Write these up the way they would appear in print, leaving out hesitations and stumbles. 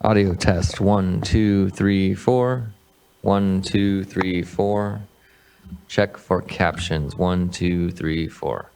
Audio test 1, 2, 3, 4. 1, 2, 3, 4. Check for captions 1, 2, 3, 4.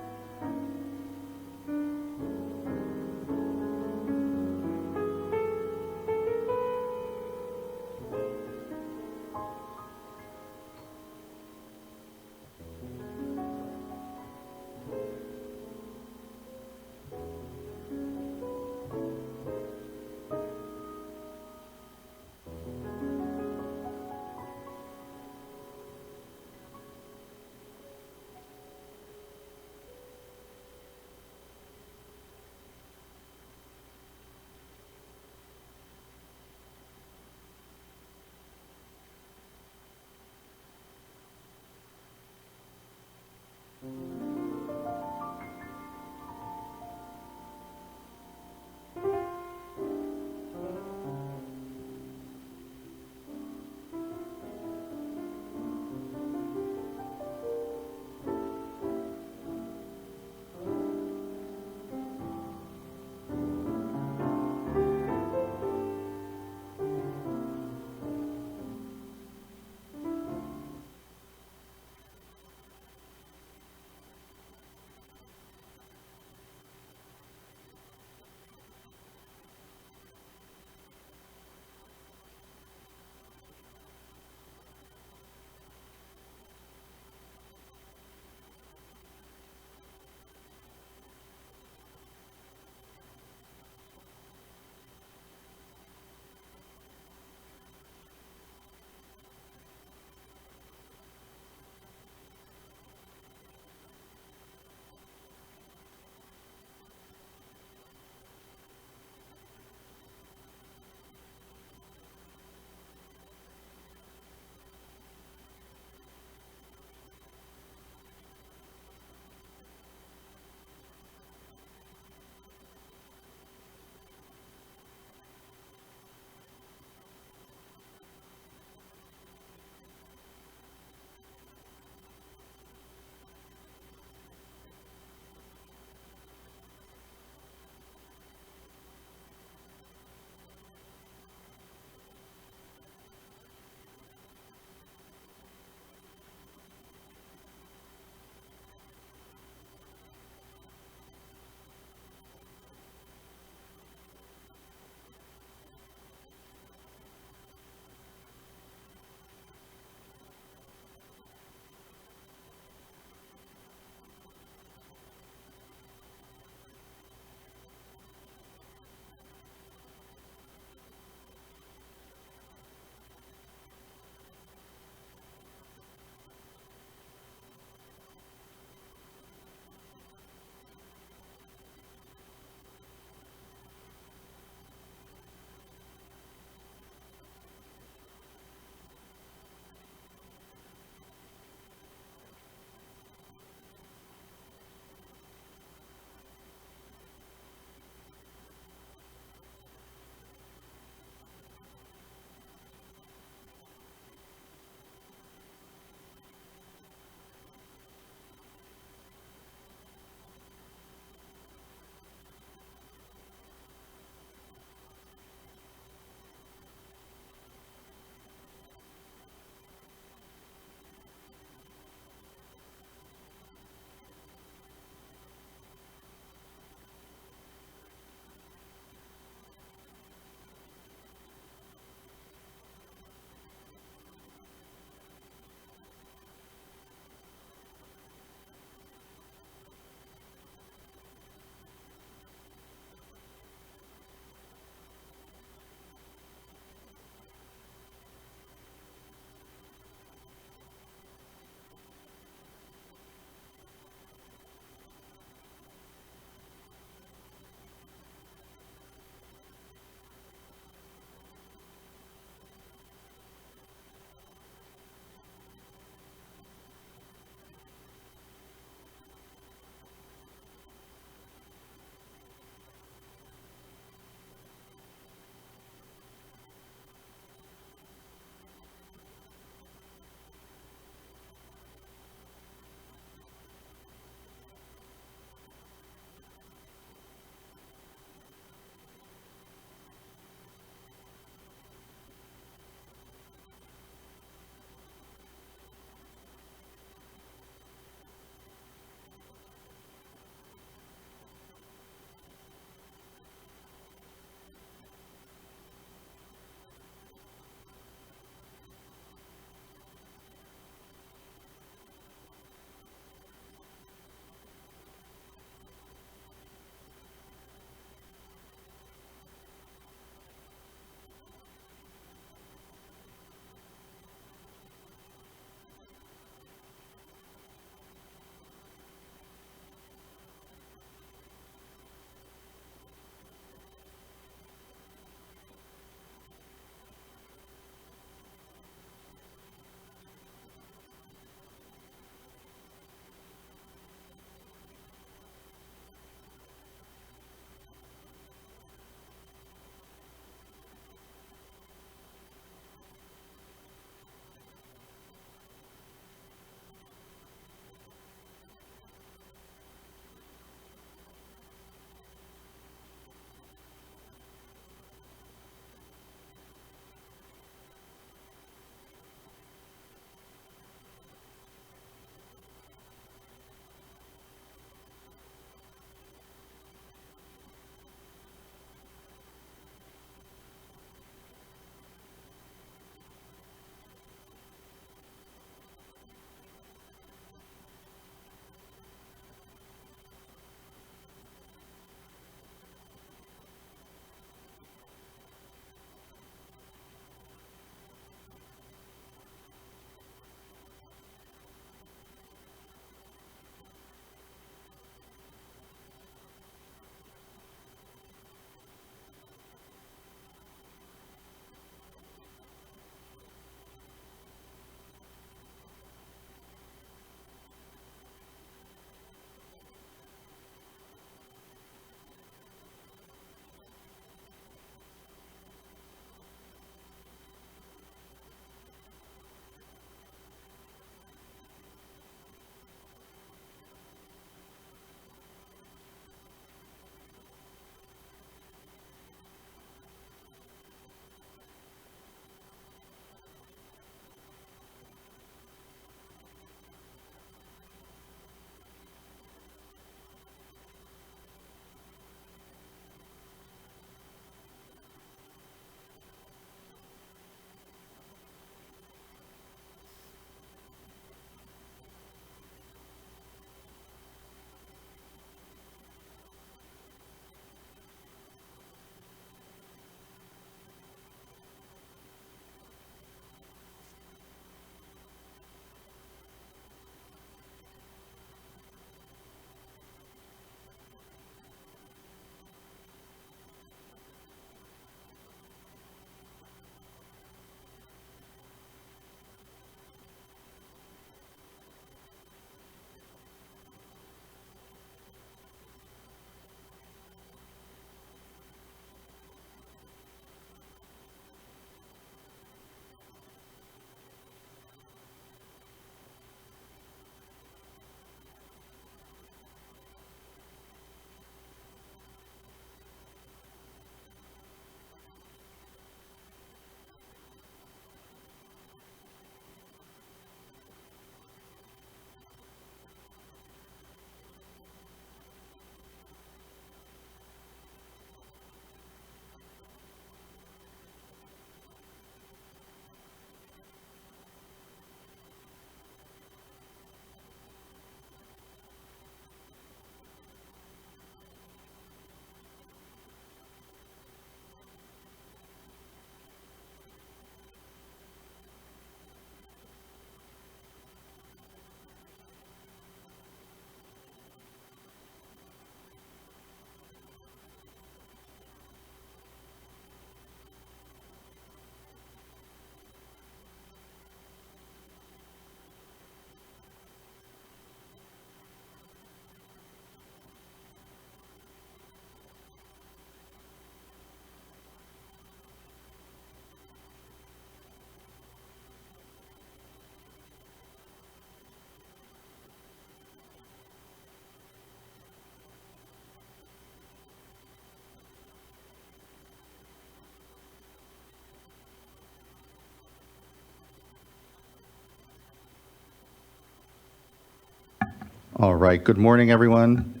All right, good morning, everyone.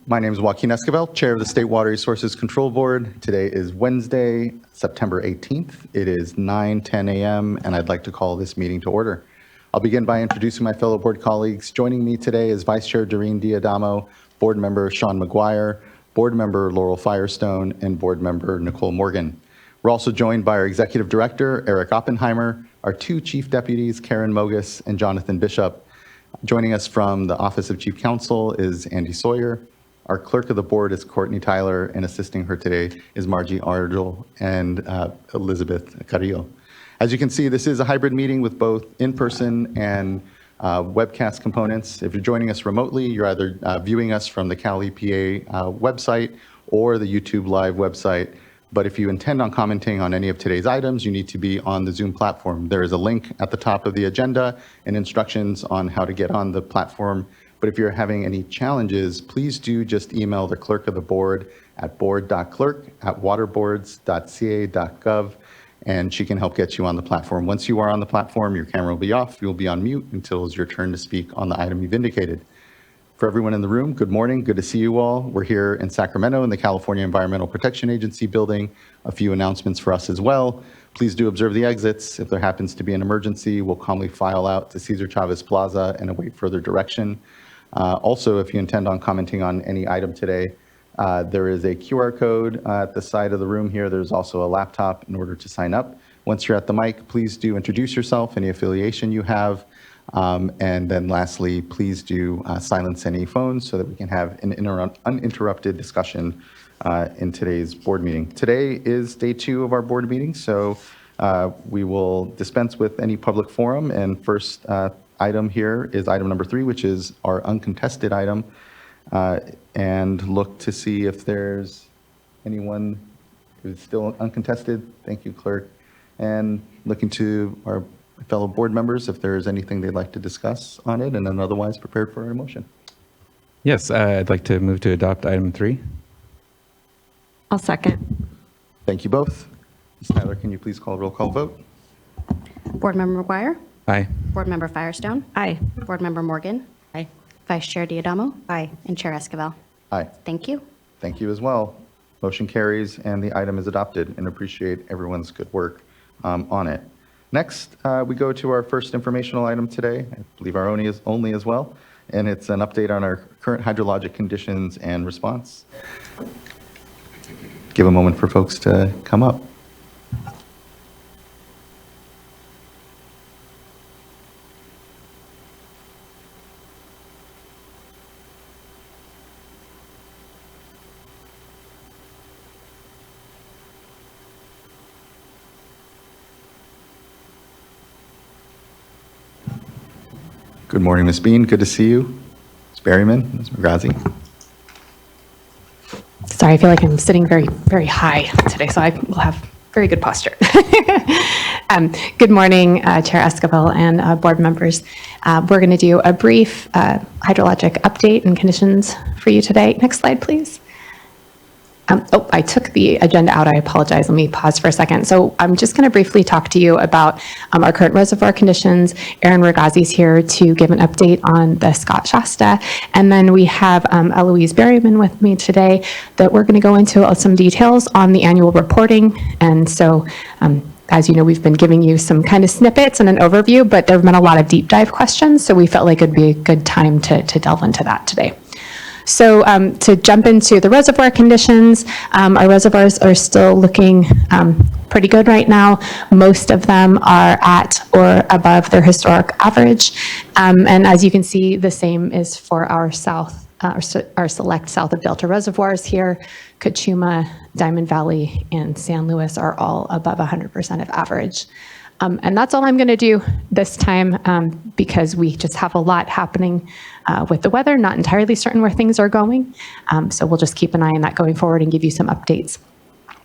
My name is Joaquin Esquivel, Chair of the State Water Resources Control Board. Today is Wednesday, September 18th. It is 9:10 a.m., and I'd like to call this meeting to order. I'll begin by introducing my fellow board colleagues. Joining me today is Vice Chair Doreen Diadamo, Board Member Sean McGuire, Board Member Laurel Firestone, and Board Member Nicole Morgan. We're also joined by our Executive Director, Eric Oppenheimer, our two Chief Deputies, Karen Mogus and Jonathan Bishop. Joining us from the Office of Chief Counsel is Andy Sawyer. Our Clerk of the Board is Courtney Tyler, and assisting her today is Margie Ardle and Elizabeth Carrillo. As you can see, this is a hybrid meeting with both in-person and webcast components. If you're joining us remotely, you're either viewing us from the Cal EPA website or the YouTube Live website. But if you intend on commenting on any of today's items, you need to be on the Zoom platform. There is a link at the top of the agenda and instructions on how to get on the platform. But if you're having any challenges, please do just email the clerk of the board at board.clerk@waterboards.ca.gov, and she can help get you on the platform. Once you are on the platform, your camera will be off. You'll be on mute until it's your turn to speak on the item you've indicated. For everyone in the room, good morning. Good to see you all. We're here in Sacramento in the California Environmental Protection Agency building. A few announcements for us as well. Please do observe the exits. If there happens to be an emergency, we'll calmly file out to Cesar Chavez Plaza and await further direction. Also, if you intend on commenting on any item today, there is a QR code at the side of the room here. There's also a laptop in order to sign up. Once you're at the mic, please do introduce yourself, any affiliation you have. And then lastly, please do silence any phones so that we can have an uninterrupted discussion in today's board meeting. Today is day 2 of our board meeting, so we will dispense with any public forum. And first item here is item number 3, which is our uncontested item, and look to see if there's anyone who's still uncontested. Thank you, clerk. And looking to our fellow board members if there's anything they'd like to discuss on it, and then otherwise prepared for a motion. Yes, I'd like to move to adopt item 3. I'll second. Thank you both. Ms. Tyler, can you please call a roll call vote? Board Member McGuire? Aye. Board Member Firestone? Aye. Board Member Morgan? Aye. Vice Chair Diadamo? Aye. And Chair Esquivel? Aye. Thank you. Thank you as well. Motion carries and the item is adopted, and appreciate everyone's good work on it. Next, we go to our first informational item today. I believe our only as well, and it's an update on our current hydrologic conditions and response. Give a moment for folks to come up. Good morning, Ms. Bean. Good to see you. Ms. Berryman, Ms. Magrazi. Sorry, I feel like I'm sitting very, very high today, so I will have very good posture. Good morning, Chair Esquivel and board members. We're going to do a brief hydrologic update and conditions for you today. Next slide, please. I took the agenda out. I apologize. Let me pause for a second. So I'm just going to briefly talk to you about our current reservoir conditions. Aaron Ragazzi's here to give an update on the Scott Shasta. And then we have Eloise Berryman with me today that we're going to go into some details on the annual reporting. And so as you know, we've been giving you some kind of snippets and an overview, but there have been a lot of deep dive questions. So we felt like it'd be a good time to delve into that today. So to jump into the reservoir conditions, our reservoirs are still looking pretty good right now. Most of them are at or above their historic average. And as you can see, the same is for our select south of Delta reservoirs here. Cachuma, Diamond Valley, and San Luis are all above 100% of average. And that's all I'm going to do this time because we just have a lot happening with the weather, not entirely certain where things are going. So we'll just keep an eye on that going forward and give you some updates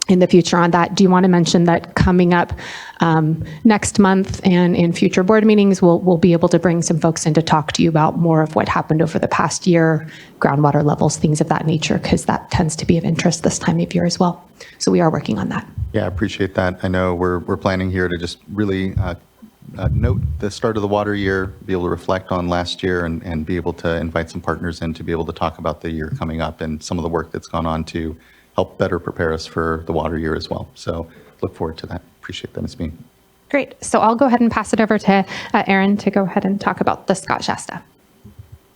in the future on that. Do you want to mention that coming up next month and in future board meetings, we'll be able to bring some folks in to talk to you about more of what happened over the past year, groundwater levels, things of that nature, because that tends to be of interest this time of year as well. So we are working on that. Yeah, I appreciate that. I know we're planning here to just really note the start of the water year, be able to reflect on last year, and be able to invite some partners in to be able to talk about the year coming up and some of the work that's gone on to help better prepare us for the water year as well. So look forward to that. Appreciate that, Ms. Bean. Great. So I'll go ahead and pass it over to Erin to go ahead and talk about the Scott Shasta.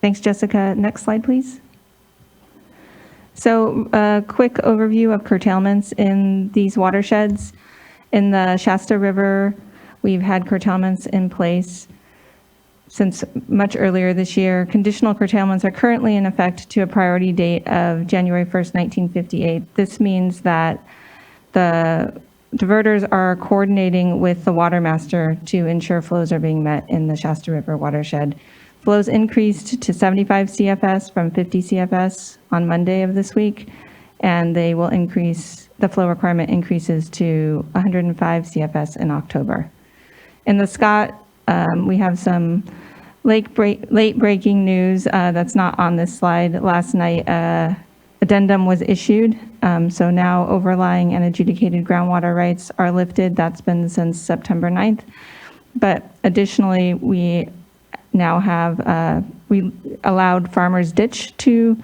Thanks, Jessica. Next slide, please. So a quick overview of curtailments in these watersheds. In the Shasta River, we've had curtailments in place since much earlier this year. Conditional curtailments are currently in effect to a priority date of January 1st, 1958. This means that the diverters are coordinating with the water master to ensure flows are being met in the Shasta River watershed. Flows increased to 75 CFS from 50 CFS on Monday of this week, and they will increase, the flow requirement increases to 105 CFS in October. In the Scott, we have some late breaking news that's not on this slide. Last night, addendum was issued, so now overlying and adjudicated groundwater rights are lifted. That's been since September 9th. But additionally, we now have, we allowed Farmers Ditch to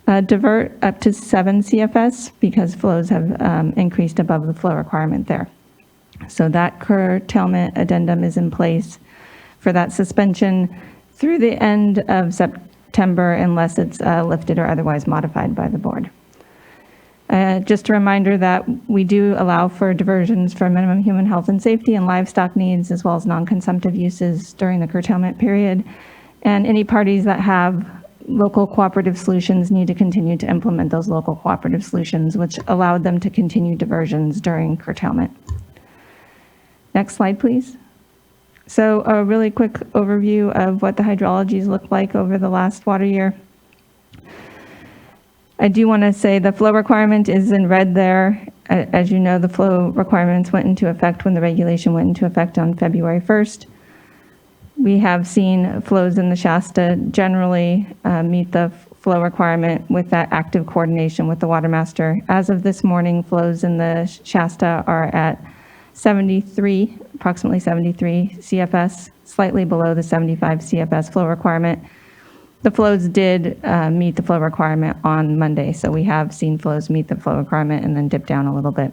divert up to 7 CFS because flows have increased above the flow requirement there. So that curtailment addendum is in place for that suspension through the end of September unless it's lifted or otherwise modified by the board. Just a reminder that we do allow for diversions for minimum human health and safety and livestock needs, as well as non-consumptive uses during the curtailment period. And any parties that have local cooperative solutions need to continue to implement those local cooperative solutions, which allowed them to continue diversions during curtailment. Next slide, please. So a really quick overview of what the hydrologies look like over the last water year. I do want to say the flow requirement is in red there. As you know, the flow requirements went into effect when the regulation went into effect on February 1st. We have seen flows in the Shasta generally meet the flow requirement with that active coordination with the water master. As of this morning, flows in the Shasta are at 73, approximately 73 CFS, slightly below the 75 CFS flow requirement. The flows did meet the flow requirement on Monday, so we have seen flows meet the flow requirement and then dip down a little bit.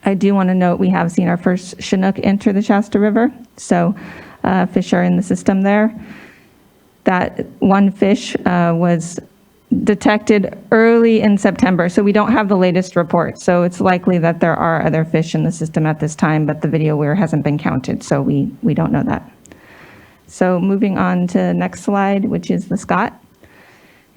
I do want to note we have seen our first Chinook enter the Shasta River, so fish are in the system there. That one fish was detected early in September, so we don't have the latest report. So it's likely that there are other fish in the system at this time, but the video weir hasn't been counted, so we don't know that. So moving on to the next slide, which is the Scott.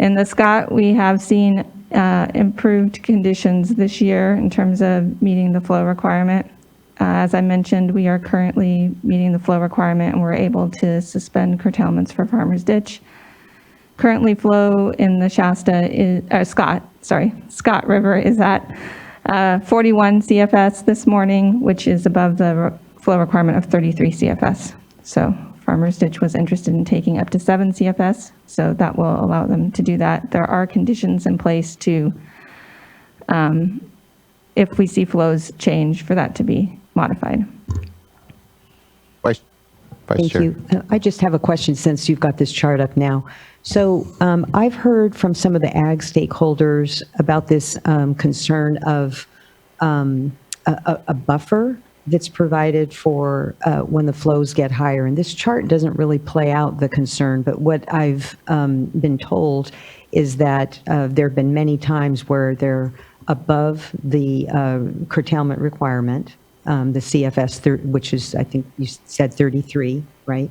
In the Scott, we have seen improved conditions this year in terms of meeting the flow requirement. As I mentioned, we are currently meeting the flow requirement and we're able to suspend curtailments for Farmers Ditch. Currently flow in the Shasta is, Scott River is at 41 CFS this morning, which is above the flow requirement of 33 CFS. So Farmers Ditch was interested in taking up to 7 CFS, so that will allow them to do that. There are conditions in place to, if we see flows change, for that to be modified. Vice Thank Chair. you. I just have a question since you've got this chart up now. So I've heard from some of the ag stakeholders about this concern of a buffer that's provided for when the flows get higher. And this chart doesn't really play out the concern, but what I've been told is that there have been many times where they're above the curtailment requirement, the CFS, which is, I think you said 33, right?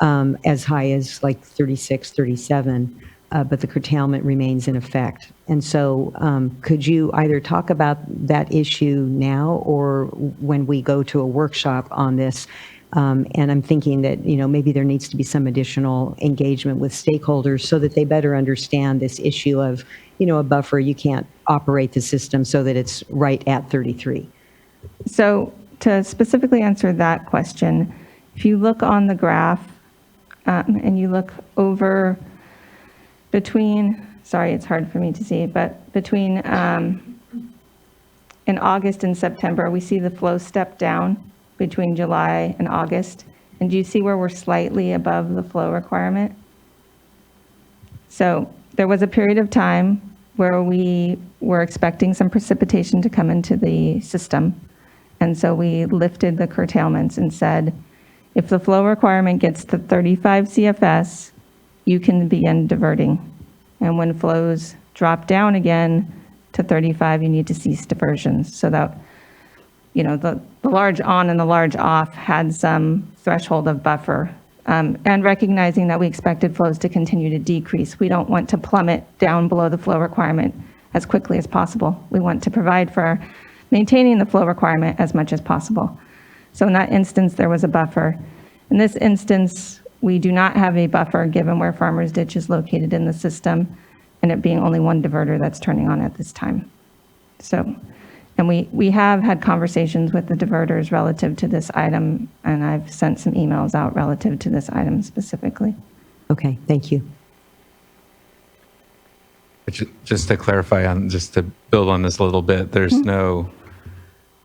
As high as like 36, 37, but the curtailment remains in effect. And so could you either talk about that issue now or when we go to a workshop on this? And I'm thinking that, you know, maybe there needs to be some additional engagement with stakeholders so that they better understand this issue of, you know, a buffer. You can't operate the system so that it's right at 33. So to specifically answer that question, if you look on the graph and you look over between, sorry, it's hard for me to see, but between in August and September, we see the flow step down between July and August. And do you see where we're slightly above the flow requirement? So there was a period of time where we were expecting some precipitation to come into the system. And so we lifted the curtailments and said, if the flow requirement gets to 35 CFS, you can begin diverting. And when flows drop down again to 35, you need to cease diversions. So that, the large on and the large off had some threshold of buffer. And recognizing that we expected flows to continue to decrease. We don't want to plummet down below the flow requirement as quickly as possible. We want to provide for maintaining the flow requirement as much as possible. So in that instance, there was a buffer. In this instance, we do not have a buffer given where Farmer's Ditch is located in the system and it being only one diverter that's turning on at this time. So, and we have had conversations with the diverters relative to this item, and I've sent some emails out relative to this item specifically. Okay, thank you. Just to clarify just to build on this a little bit, there's no,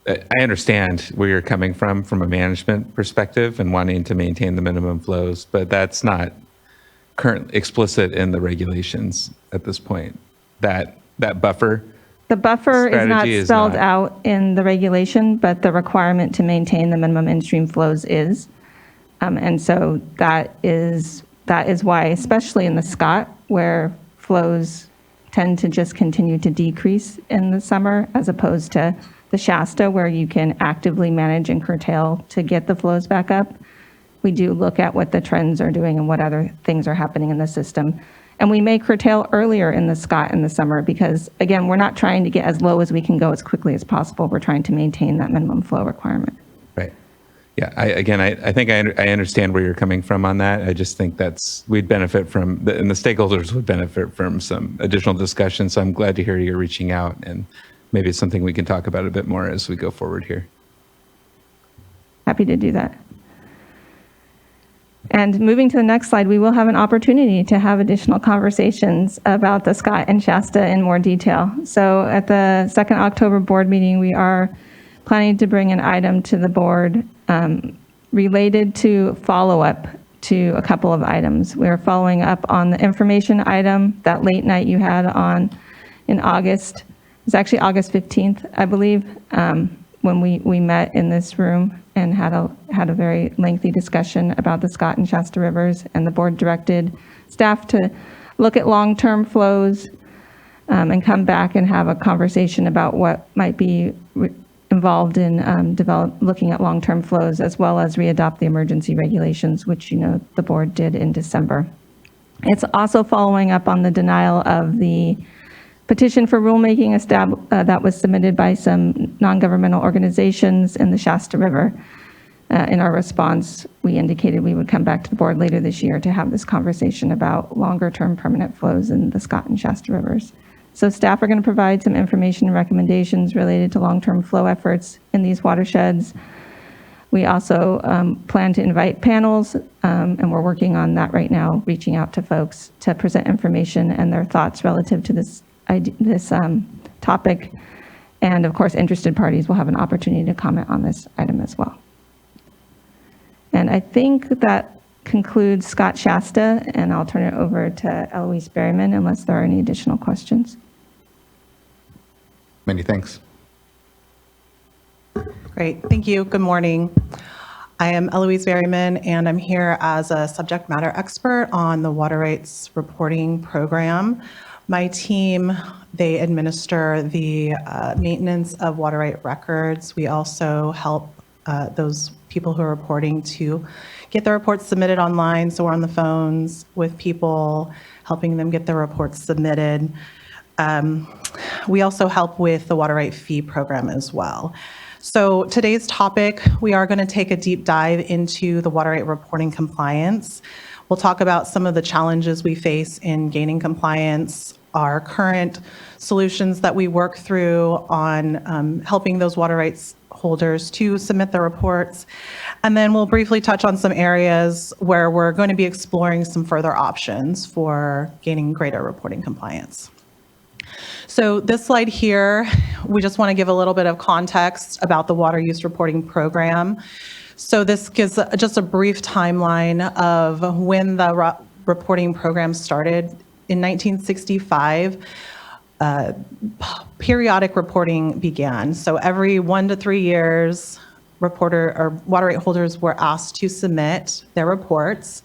I understand where you're coming from a management perspective and wanting to maintain the minimum flows, but that's not current explicit in the regulations at this point. That buffer. The buffer is not Strategy is spelled not- out in the regulation, but the requirement to maintain the minimum in-stream flows is. And so that is why, especially in the Scott, where flows tend to just continue to decrease in the summer, as opposed to the Shasta, where you can actively manage and curtail to get the flows back up. We do look at what the trends are doing and what other things are happening in the system. And we may curtail earlier in the Scott in the summer because, again, we're not trying to get as low as we can go as quickly as possible. We're trying to maintain that minimum flow requirement. Right. Yeah. I think I understand where you're coming from on that. I just think we'd benefit from, and the stakeholders would benefit from some additional discussion. So I'm glad to hear you're reaching out, and maybe it's something we can talk about a bit more as we go forward here. Happy to do that. And moving to the next slide, we will have an opportunity to have additional conversations about the Scott and Shasta in more detail. So at the second October board meeting, we are planning to bring an item to the board related to follow-up to a couple of items. We're following up on the information item, that late night you had on in August. It's actually August 15th, I believe, when we met in this room and had a very lengthy discussion about the Scott and Shasta rivers, and the board directed staff to look at long-term flows and come back and have a conversation about what might be involved in looking at long-term flows, as well as readopt the emergency regulations, which the board did in December. It's also following up on the denial of the petition for rulemaking that was submitted by some non-governmental organizations in the Shasta River. In our response, we indicated we would come back to the board later this year to have this conversation about longer-term permanent flows in the Scott and Shasta rivers. So staff are going to provide some information and recommendations related to long-term flow efforts in these watersheds. We also plan to invite panels, and we're working on that right now, reaching out to folks to present information and their thoughts relative to this topic. And of course, interested parties will have an opportunity to comment on this item as well. And I think that concludes Scott Shasta, and I'll turn it over to Eloise Berryman unless there are any additional questions. Many thanks. Great, thank you. Good morning. I am Eloise Berryman, and I'm here as a subject matter expert on the water rights reporting program. My team, they administer the maintenance of water right records. We also help those people who are reporting to get their reports submitted online. So we're on the phones with people, helping them get their reports submitted. We also help with the water right fee program as well. So today's topic, we are going to take a deep dive into the water right reporting compliance. We'll talk about some of the challenges we face in gaining compliance, our current solutions that we work through on helping those water rights holders to submit their reports. And then we'll briefly touch on some areas where we're going to be exploring some further options for gaining greater reporting compliance. So this slide here, we just want to give a little bit of context about the water use reporting program. So this gives just a brief timeline of when the reporting program started. In 1965, periodic reporting began. So every 1 to 3 years, reporter or water right holders were asked to submit their reports.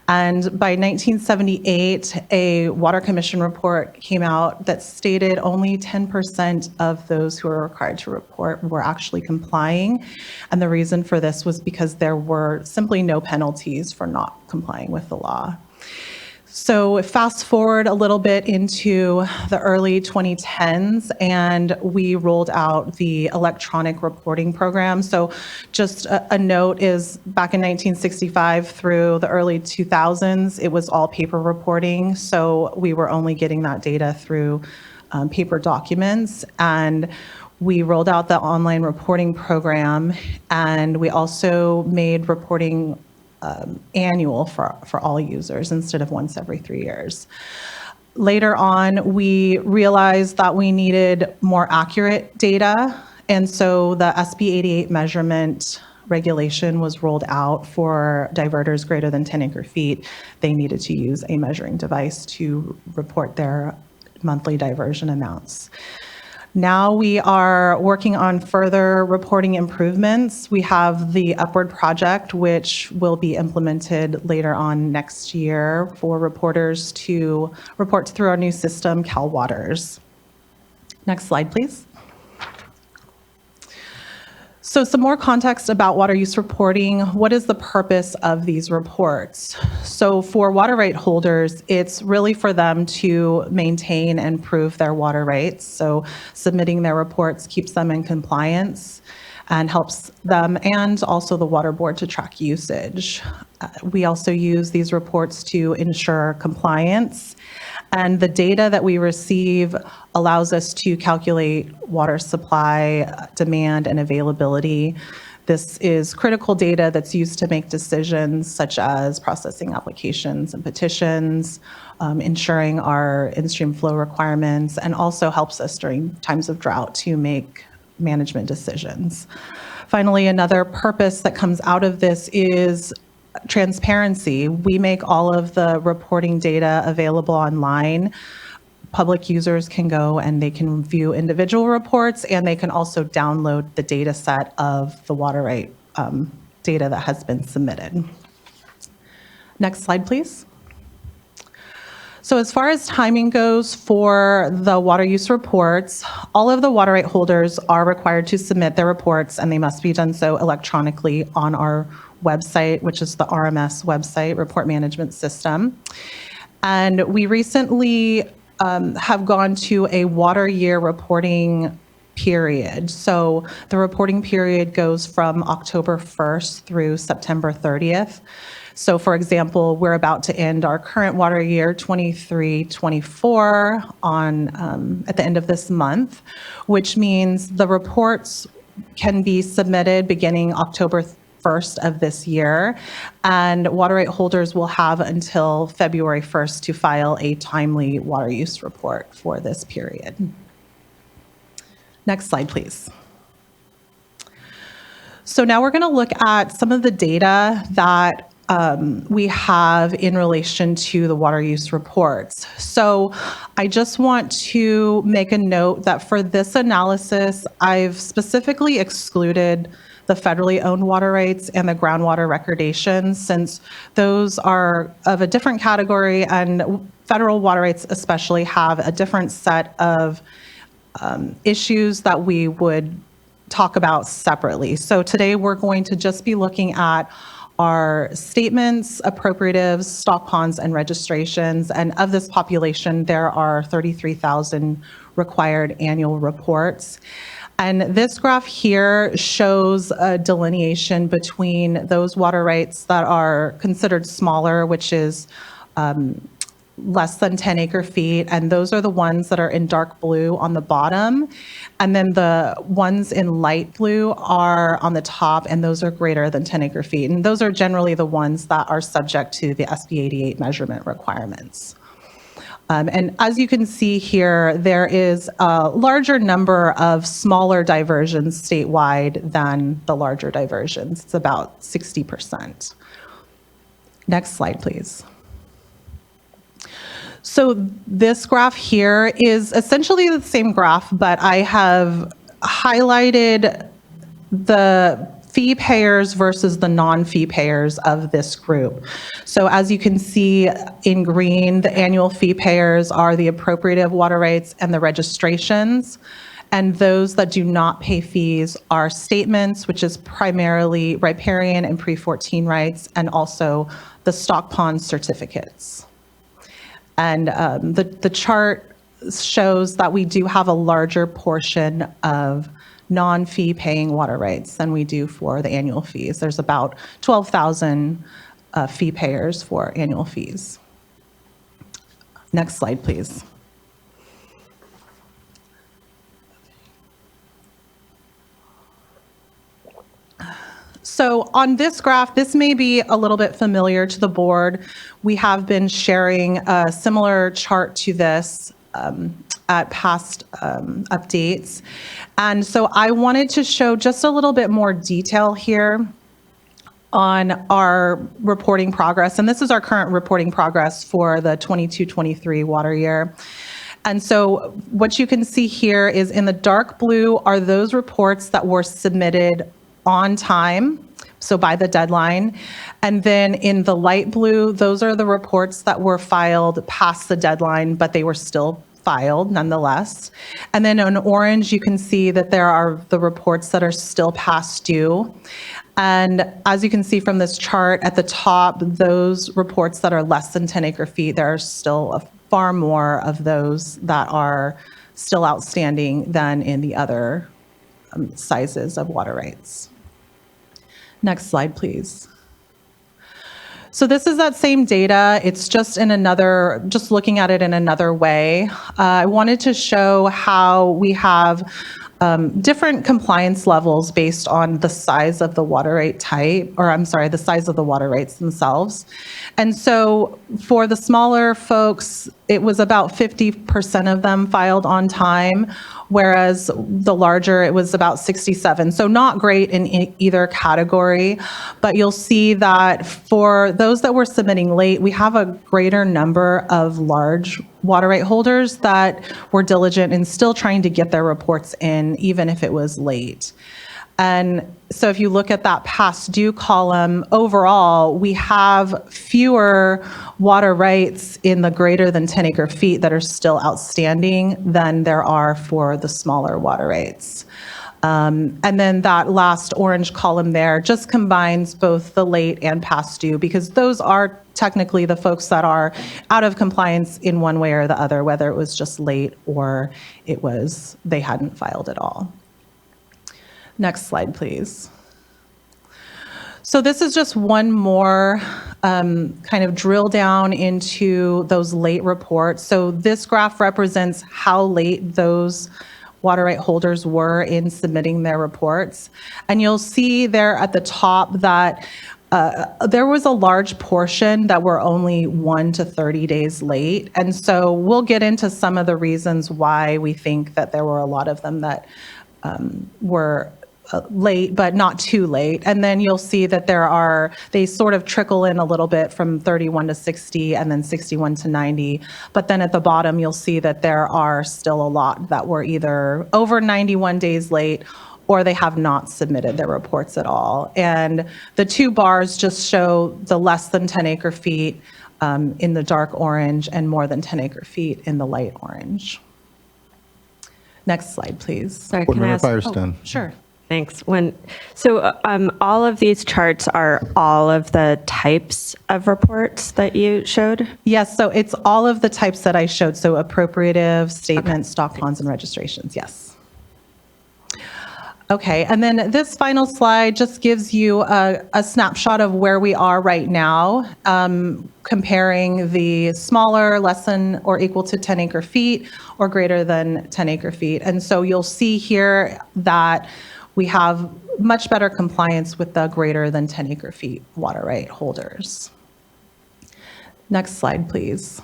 And by 1978, a Water Commission report came out that stated only 10% of those who were required to report were actually complying. And the reason for this was because there were simply no penalties for not complying with the law. So fast forward a little bit into the early 2010s, and we rolled out the electronic reporting program. So just a note is back in 1965 through the early 2000s, it was all paper reporting. So we were only getting that data through paper documents. And we rolled out the online reporting program, and we also made reporting annual for all users instead of once every 3 years. Later on, we realized that we needed more accurate data, and so the SB 88 measurement regulation was rolled out for diverters greater than 10 acre feet. They needed to use a measuring device to report their monthly diversion amounts. Now we are working on further reporting improvements. We have the Upward project, which will be implemented later on next year for reporters to report through our new system, CalWaters. Next slide, please. So some more context about water use reporting. What is the purpose of these reports? So for water right holders, it's really for them to maintain and prove their water rights. So submitting their reports keeps them in compliance and helps them and also the water board to track usage. We also use these reports to ensure compliance. And the data that we receive allows us to calculate water supply, demand, and availability. This is critical data that's used to make decisions such as processing applications and petitions, ensuring our in-stream flow requirements, and also helps us during times of drought to make management decisions. Finally, another purpose that comes out of this is transparency. We make all of the reporting data available online. Public users can go and they can view individual reports, and they can also download the data set of the water right data that has been submitted. Next slide, please. So as far as timing goes for the water use reports, all of the water right holders are required to submit their reports, and they must be done so electronically on our website, which is the RMS website, Report Management System. And we recently have gone to a water year reporting period. So the reporting period goes from October 1st through September 30th. So for example, we're about to end our current water year 23-24 on at the end of this month, which means the reports can be submitted beginning October 1st of this year, and water right holders will have until February 1st to file a timely water use report for this period. Next slide, please. So now we're going to look at some of the data that we have in relation to the water use reports. So I just want to make a note that for this analysis, I've specifically excluded the federally owned water rights and the groundwater recordations, since those are of a different category, and federal water rights especially have a different set of issues that we would talk about separately. So today we're going to just be looking at our statements, appropriatives, stock ponds, and registrations. And of this population, there are 33,000 required annual reports. And this graph here shows a delineation between those water rights that are considered smaller, which is less than 10 acre feet, and those are the ones that are in dark blue on the bottom. And then the ones in light blue are on the top, and those are greater than 10 acre feet. And those are generally the ones that are subject to the SB 88 measurement requirements. And as you can see here, there is a larger number of smaller diversions statewide than the larger diversions. It's about 60%. Next slide, please. So this graph here is essentially the same graph, but I have highlighted the fee payers versus the non-fee payers of this group. So as you can see in green, the annual fee payers are the appropriative water rates and the registrations. And those that do not pay fees are statements, which is primarily riparian and pre-14 rights, and also the stock pond certificates. And the chart shows that we do have a larger portion of non-fee paying water rights than we do for the annual fees. There's about 12,000 fee payers for annual fees. Next slide, please. So on this graph, this may be a little bit familiar to the board. We have been sharing a similar chart to this at past updates. And so I wanted to show just a little bit more detail here on our reporting progress. And this is our current reporting progress for the 22-23 water year. And so what you can see here is in the dark blue are those reports that were submitted on time, so by the deadline. And then in the light blue, those are the reports that were filed past the deadline, but they were still filed nonetheless. And then in orange, you can see that there are the reports that are still past due. And as you can see from this chart at the top, those reports that are less than 10 acre feet, there are still far more of those that are still outstanding than in the other sizes of water rights. Next slide, please. So this is that same data. It's just just looking at it in another way. I wanted to show how we have different compliance levels based on the size of the water rate type, or I'm sorry, the size of the water rates themselves. And so for the smaller folks, it was about 50% of them filed on time, whereas the larger, it was about 67. So not great in either category, but you'll see that for those that were submitting late, we have a greater number of large water right holders that were diligent and still trying to get their reports in, even if it was late. And so if you look at that past due column, overall, we have fewer water rights in the greater than 10 acre feet that are still outstanding than there are for the smaller water rights. And then that last orange column there just combines both the late and past due, because those are technically the folks that are out of compliance in one way or the other, whether it was just late or they hadn't filed at all. Next slide, please. So this is just one more kind of drill down into those late reports. So this graph represents how late those water right holders were in submitting their reports. And you'll see there at the top that there was a large portion that were only 1 to 30 days late. And so we'll get into some of the reasons why we think that there were a lot of them that were late, but not too late. And then you'll see that they sort of trickle in a little bit from 31 to 60 and then 61 to 90. But then at the bottom, you'll see that there are still a lot that were either over 91 days late or they have not submitted their reports at all. And the two bars just show the less than 10 acre feet in the dark orange and more than 10 acre feet in the light orange. Next slide, please. Sorry, Board can I Member ask? Firestone. Sure. Thanks. All of these charts are all of the types of reports that you showed? Yes, so it's all of the types that I showed. So appropriative, statements, stock ponds, and registrations, yes. Okay, and then this final slide just gives you a snapshot of where we are right now, comparing the smaller, less than or equal to 10 acre feet or greater than 10 acre feet. And so you'll see here that we have much better compliance with the greater than 10 acre feet water right holders. Next slide, please.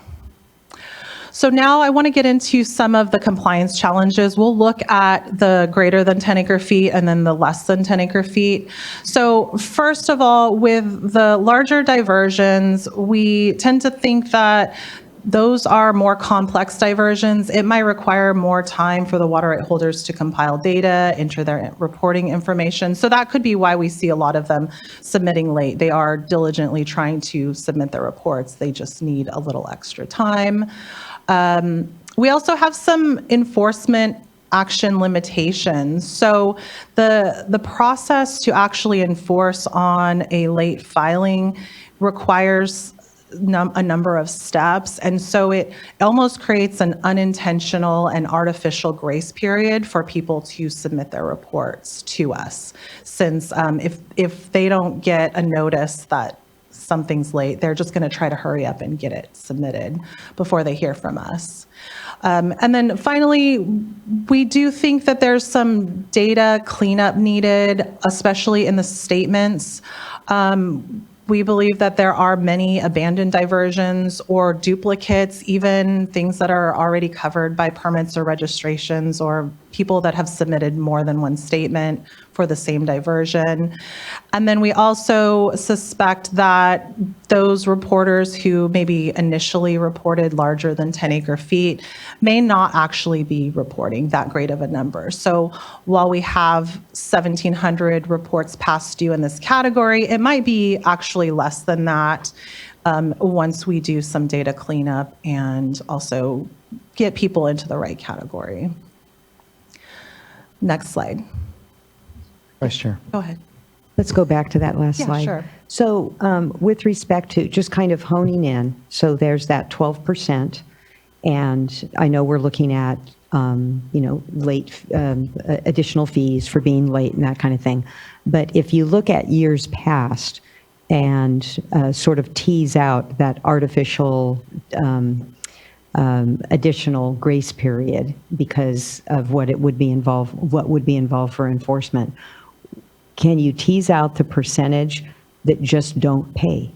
So now I want to get into some of the compliance challenges. We'll look at the greater than 10 acre feet and then the less than 10 acre feet. So first of all, with the larger diversions, we tend to think that those are more complex diversions. It might require more time for the water right holders to compile data, enter their reporting information. So that could be why we see a lot of them submitting late. They are diligently trying to submit their reports. They just need a little extra time. We also have some enforcement action limitations. So the process to actually enforce on a late filing requires a number of steps. And so it almost creates an unintentional and artificial grace period for people to submit their reports to us. Since if they don't get a notice that something's late, they're just going to try to hurry up and get it submitted before they hear from us. And then finally, we do think that there's some data cleanup needed, especially in the statements. We believe that there are many abandoned diversions or duplicates, even things that are already covered by permits or registrations, or people that have submitted more than one statement for the same diversion. And then we also suspect that those reporters who maybe initially reported larger than 10 acre feet may not actually be reporting that great of a number. So while we have 1,700 reports past due in this category, it might be actually less than that once we do some data cleanup and also get people into the right category. Next slide. Vice Chair. Go ahead. Let's go back to that last Yeah, slide. sure. So with respect to just kind of honing in, so there's that 12%, and I know we're looking at, late additional fees for being late and that kind of thing. But if you look at years past and sort of tease out that artificial additional grace period because of what would be involved for enforcement, can you tease out the percentage that just don't pay?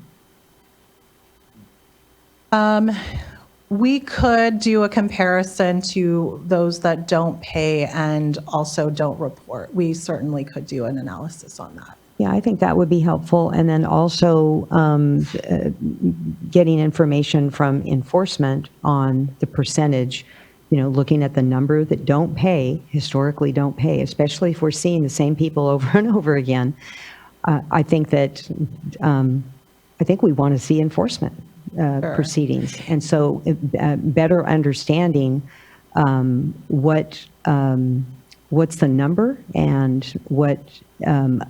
We could do a comparison to those that don't pay and also don't report. We certainly could do an analysis on that. Yeah, I think that would be helpful. And then also getting information from enforcement on the percentage, looking at the number that don't pay, historically don't pay, especially if we're seeing the same people over and over again. I think we want to see enforcement proceedings. And so better understanding what's the number and what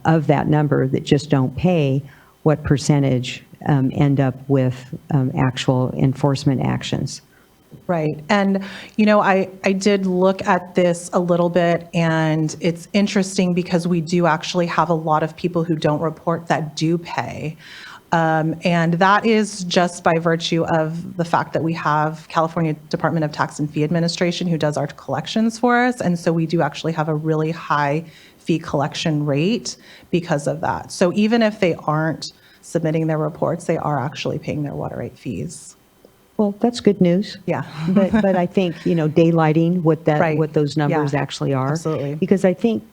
of that number that just don't pay, what percentage end up with actual enforcement actions. Right. And, I did look at this a little bit, and it's interesting because we do actually have a lot of people who don't report that do pay. And that is just by virtue of the fact that we have California Department of Tax and Fee Administration who does our collections for us. And so we do actually have a really high fee collection rate because of that. So even if they aren't submitting their reports, they are actually paying their water rate fees. Well, that's good news. Yeah. but I think, daylighting what Right. what those numbers Yeah, actually are. absolutely. Because I think,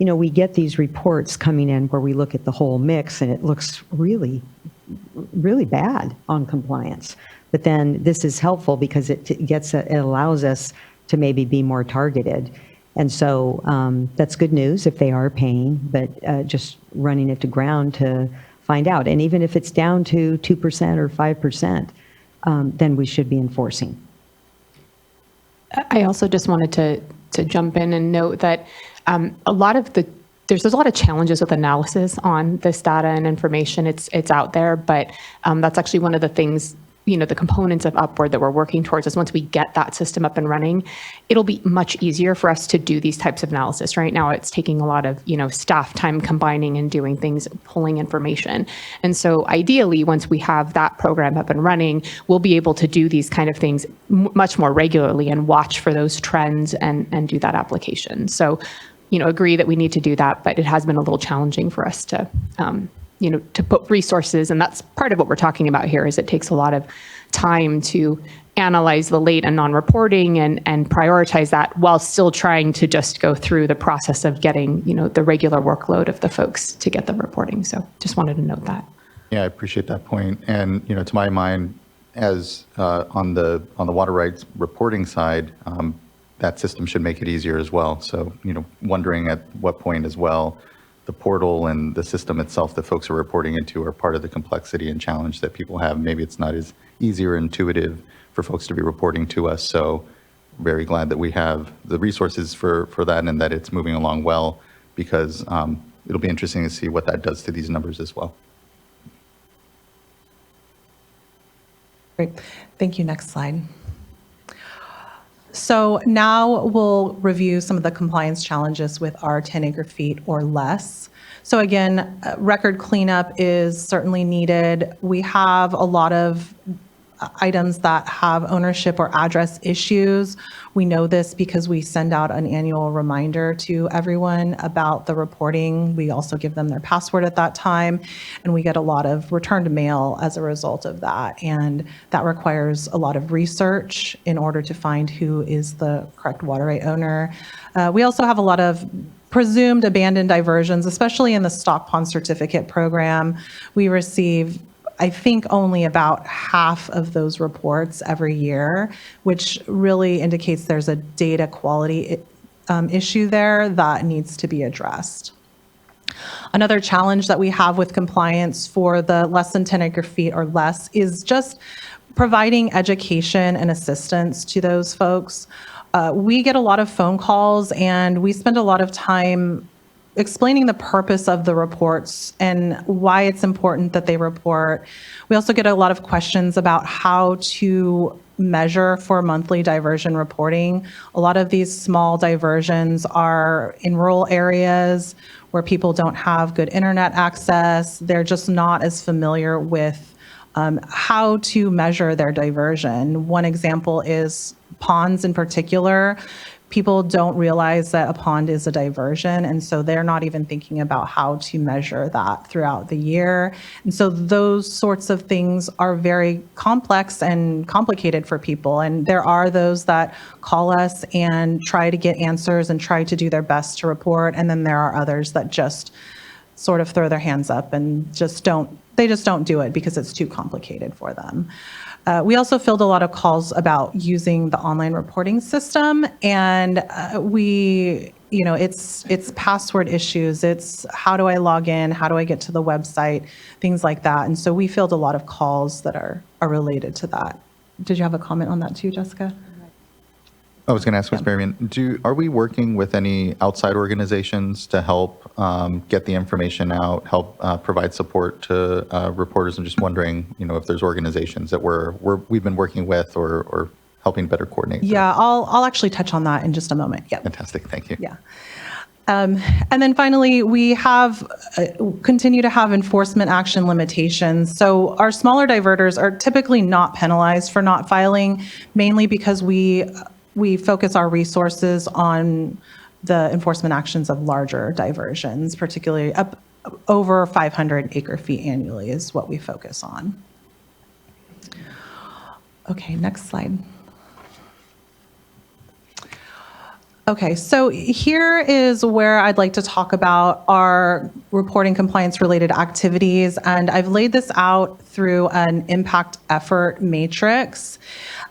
we get these reports coming in where we look at the whole mix and it looks really, really bad on compliance. But then this is helpful because it allows us to maybe be more targeted. And so that's good news if they are paying, but just running it to ground to find out. And even if it's down to 2% or 5%, then we should be enforcing. I also just wanted to jump in and note that there's a lot of challenges with analysis on this data and information. It's out there, but that's actually one of the things, the components of Upward that we're working towards is once we get that system up and running, it'll be much easier for us to do these types of analysis. Right now, it's taking a lot of, staff time combining and doing things, pulling information. And so ideally, once we have that program up and running, we'll be able to do these kind of things much more regularly and watch for those trends and do that application. So, agree that we need to do that, but it has been a little challenging for us to to put resources, and that's part of what we're talking about here, is it takes a lot of time to analyze the late and non-reporting and prioritize that while still trying to just go through the process of getting, the regular workload of the folks to get the reporting. So just wanted to note that. Yeah, I appreciate that point. And, to my mind, as on the water rights reporting side, that system should make it easier as well. So, wondering at what point as well, the portal and the system itself that folks are reporting into are part of the complexity and challenge that people have. Maybe it's not as easy or intuitive for folks to be reporting to us. So very glad that we have the resources for that and that it's moving along well, because it'll be interesting to see what that does to these numbers as well. Great. Thank you. Next slide. So now we'll review some of the compliance challenges with our 10 acre feet or less. So again, record cleanup is certainly needed. We have a lot of items that have ownership or address issues. We know this because we send out an annual reminder to everyone about the reporting. We also give them their password at that time, and we get a lot of returned mail as a result of that. And that requires a lot of research in order to find who is the correct water right owner. We also have a lot of presumed abandoned diversions, especially in the stock pond certificate program. We receive, I think, only about half of those reports every year, which really indicates there's a data quality issue there that needs to be addressed. Another challenge that we have with compliance for the less than 10 acre feet or less is just providing education and assistance to those folks. We get a lot of phone calls, and we spend a lot of time explaining the purpose of the reports and why it's important that they report. We also get a lot of questions about how to measure for monthly diversion reporting. A lot of these small diversions are in rural areas where people don't have good internet access. They're just not as familiar with how to measure their diversion. One example is ponds in particular. People don't realize that a pond is a diversion, and so they're not even thinking about how to measure that throughout the year. And so those sorts of things are very complex and complicated for people. And there are those that call us and try to get answers and try to do their best to report. And then there are others that just sort of throw their hands up and just don't do it because it's too complicated for them. We also filled a lot of calls about using the online reporting system, and it's password issues. It's how do I log in? How do I get to the website? Things like that. And so we filled a lot of calls that are related to that. Did you have a comment on that too, Jessica? I was going to ask Ms. Berryman, are we working with any outside organizations to help get the information out, help provide support to reporters? I'm just wondering, if there's organizations that we've been working with or helping better coordinate. Yeah, I'll actually touch on that in just a moment. Yeah. Fantastic. Thank you. Yeah. And then finally, we have continue to have enforcement action limitations. So our smaller diverters are typically not penalized for not filing, mainly because we focus our resources on the enforcement actions of larger diversions, particularly up over 500 acre feet annually is what we focus on. Okay, next slide. Okay, so here is where I'd like to talk about our reporting compliance related activities, and I've laid this out through an impact effort matrix.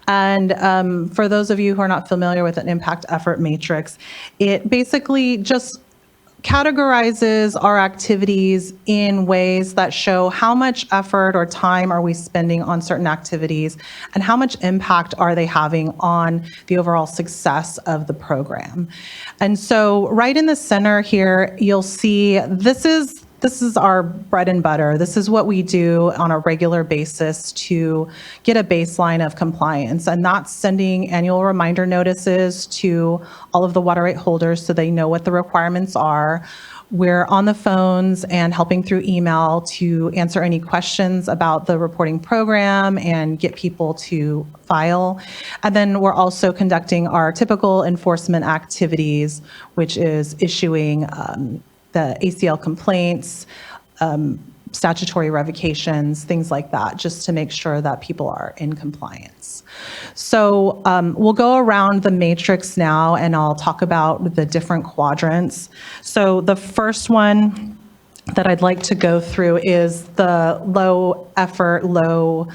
And for those of you who are not familiar with an impact effort matrix, it basically just categorizes our activities in ways that show how much effort or time are we spending on certain activities and how much impact are they having on the overall success of the program. And so right in the center here, you'll see this is our bread and butter. This is what we do on a regular basis to get a baseline of compliance. And that's sending annual reminder notices to all of the water right holders so they know what the requirements are. We're on the phones and helping through email to answer any questions about the reporting program and get people to file. And then we're also conducting our typical enforcement activities, which is issuing the ACL complaints, statutory revocations, things like that, just to make sure that people are in compliance. So we'll go around the matrix now, and I'll talk about the different quadrants. So the first one that I'd like to go through is the low effort, low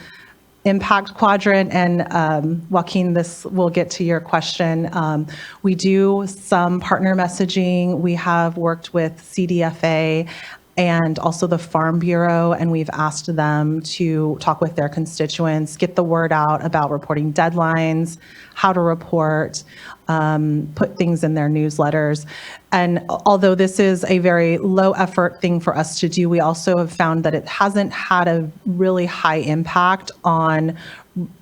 impact quadrant. And Joaquin, this will get to your question. We do some partner messaging. We have worked with CDFA and also the Farm Bureau, and we've asked them to talk with their constituents, get the word out about reporting deadlines, how to report, put things in their newsletters. And although this is a very low effort thing for us to do, we also have found that it hasn't had a really high impact on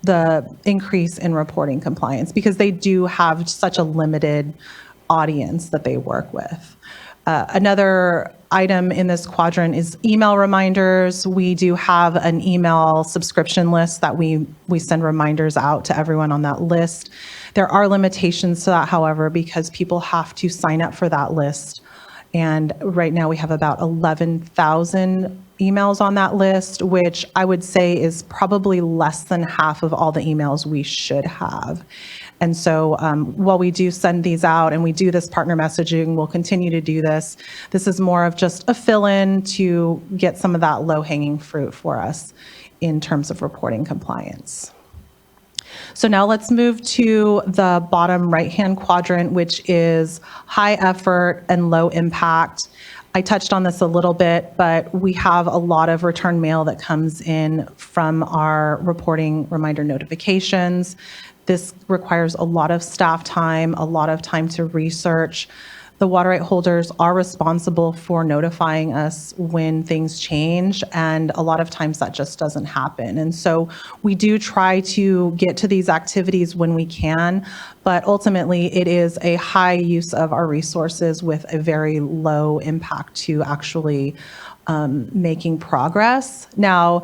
the increase in reporting compliance, because they do have such a limited audience that they work with. Another item in this quadrant is email reminders. We do have an email subscription list that we send reminders out to everyone on that list. There are limitations to that, however, because people have to sign up for that list. And right now we have about 11,000 emails on that list, which I would say is probably less than half of all the emails we should have. And so while we do send these out and we do this partner messaging, we'll continue to do this. This is more of just a fill-in to get some of that low-hanging fruit for us in terms of reporting compliance. So now let's move to the bottom right-hand quadrant, which is high effort and low impact. I touched on this a little bit, but we have a lot of return mail that comes in from our reporting reminder notifications. This requires a lot of staff time, a lot of time to research. The water right holders are responsible for notifying us when things change, and a lot of times that just doesn't happen. And so we do try to get to these activities when we can, but ultimately it is a high use of our resources with a very low impact to actually making progress. Now,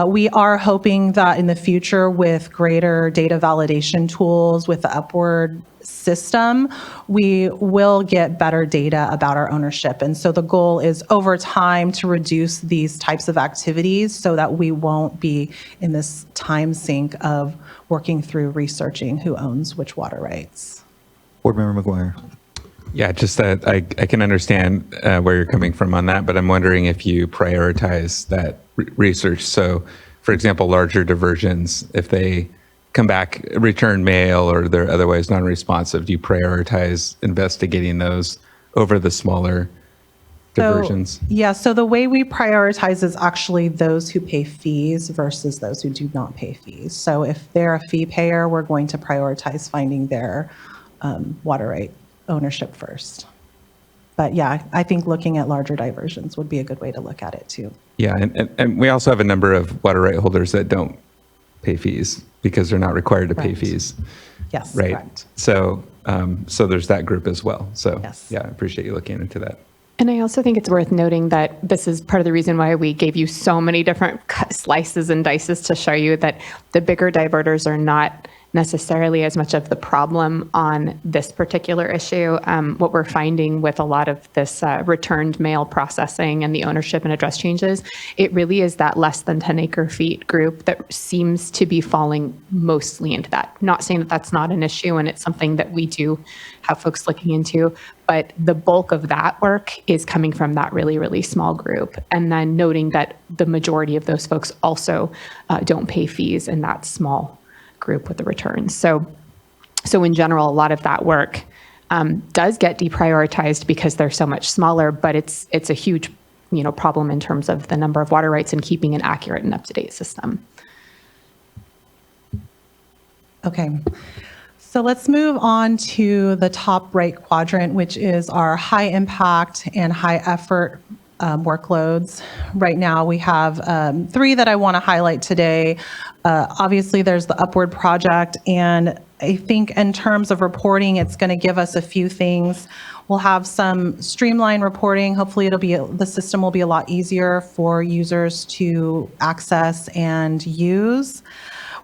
we are hoping that in the future, with greater data validation tools, with the Upward system, we will get better data about our ownership. And so the goal is over time to reduce these types of activities so that we won't be in this time sink of working through researching who owns which water rights. Board Member McGuire. Yeah, just that I can understand where you're coming from on that, but I'm wondering if you prioritize that research. So, for example, larger diversions, if they come back, return mail, or they're otherwise non-responsive, do you prioritize investigating those over the smaller diversions? So the way we prioritize is actually those who pay fees versus those who do not pay fees. So if they're a fee payer, we're going to prioritize finding their water right ownership first. But yeah, I think looking at larger diversions would be a good way to look at it too. Yeah, and we also have a number of water right holders that don't pay fees because they're not required to pay fees. Yes, right. correct. So, so there's that group as well. So Yes. yeah, I appreciate you looking into that. And I also think it's worth noting that this is part of the reason why we gave you so many different slices and dices to show you that the bigger diverters are not necessarily as much of the problem on this particular issue. What we're finding with a lot of this returned mail processing and the ownership and address changes, it really is that less than 10 acre feet group that seems to be falling mostly into that. Not saying that that's not an issue, and it's something that we do have folks looking into, but the bulk of that work is coming from that really, really small group. And then noting that the majority of those folks also don't pay fees in that small group with the returns. So in general, a lot of that work does get deprioritized because they're so much smaller, but it's a huge problem in terms of the number of water rights and keeping an accurate and up-to-date system. Okay. So let's move on to the top right quadrant, which is our high impact and high effort workloads. Right now we have 3 that I want to highlight today. Obviously there's the Upward project, and I think in terms of reporting, it's going to give us a few things. We'll have some streamlined reporting. Hopefully the system will be a lot easier for users to access and use.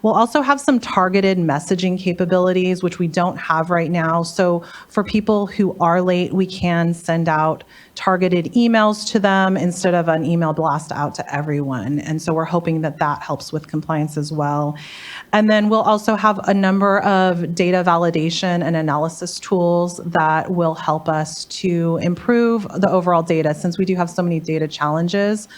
We'll also have some targeted messaging capabilities, which we don't have right now. So for people who are late, we can send out targeted emails to them instead of an email blast out to everyone. And so we're hoping that that helps with compliance as well. And then we'll also have a number of data validation and analysis tools that will help us to improve the overall data. Since we do have so many data challenges,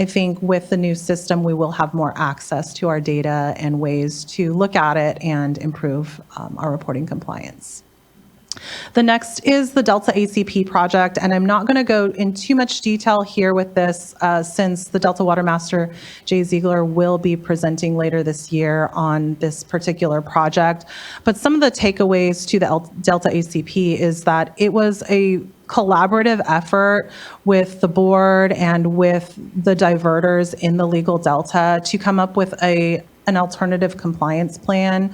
I think with the new system, we will have more access to our data and ways to look at it and improve our reporting compliance. The next is the Delta ACP project, and I'm not going to go in too much detail here with this since the Delta Water Master, Jay Ziegler, will be presenting later this year on this particular project. But some of the takeaways to the Delta ACP is that it was a collaborative effort with the board and with the diverters in the legal delta to come up with an alternative compliance plan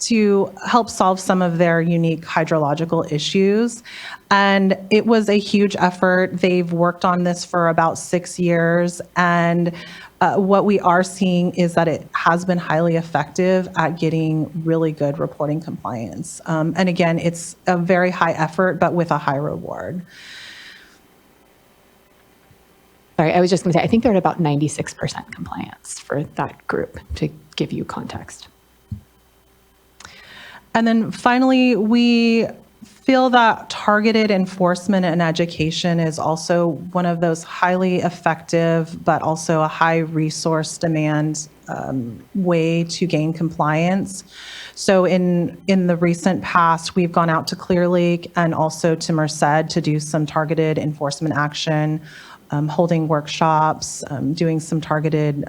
to help solve some of their unique hydrological issues. And it was a huge effort. They've worked on this for about 6 years. And what we are seeing is that it has been highly effective at getting really good reporting compliance. And again, it's a very high effort, but with a high reward. Sorry, I was just going to say, I think they're at about 96% compliance for that group, to give you context. And then finally, we feel that targeted enforcement and education is also one of those highly effective, but also a high resource demand way to gain compliance. So in the recent past, we've gone out to Clear Lake and also to Merced to do some targeted enforcement action, holding workshops, doing some targeted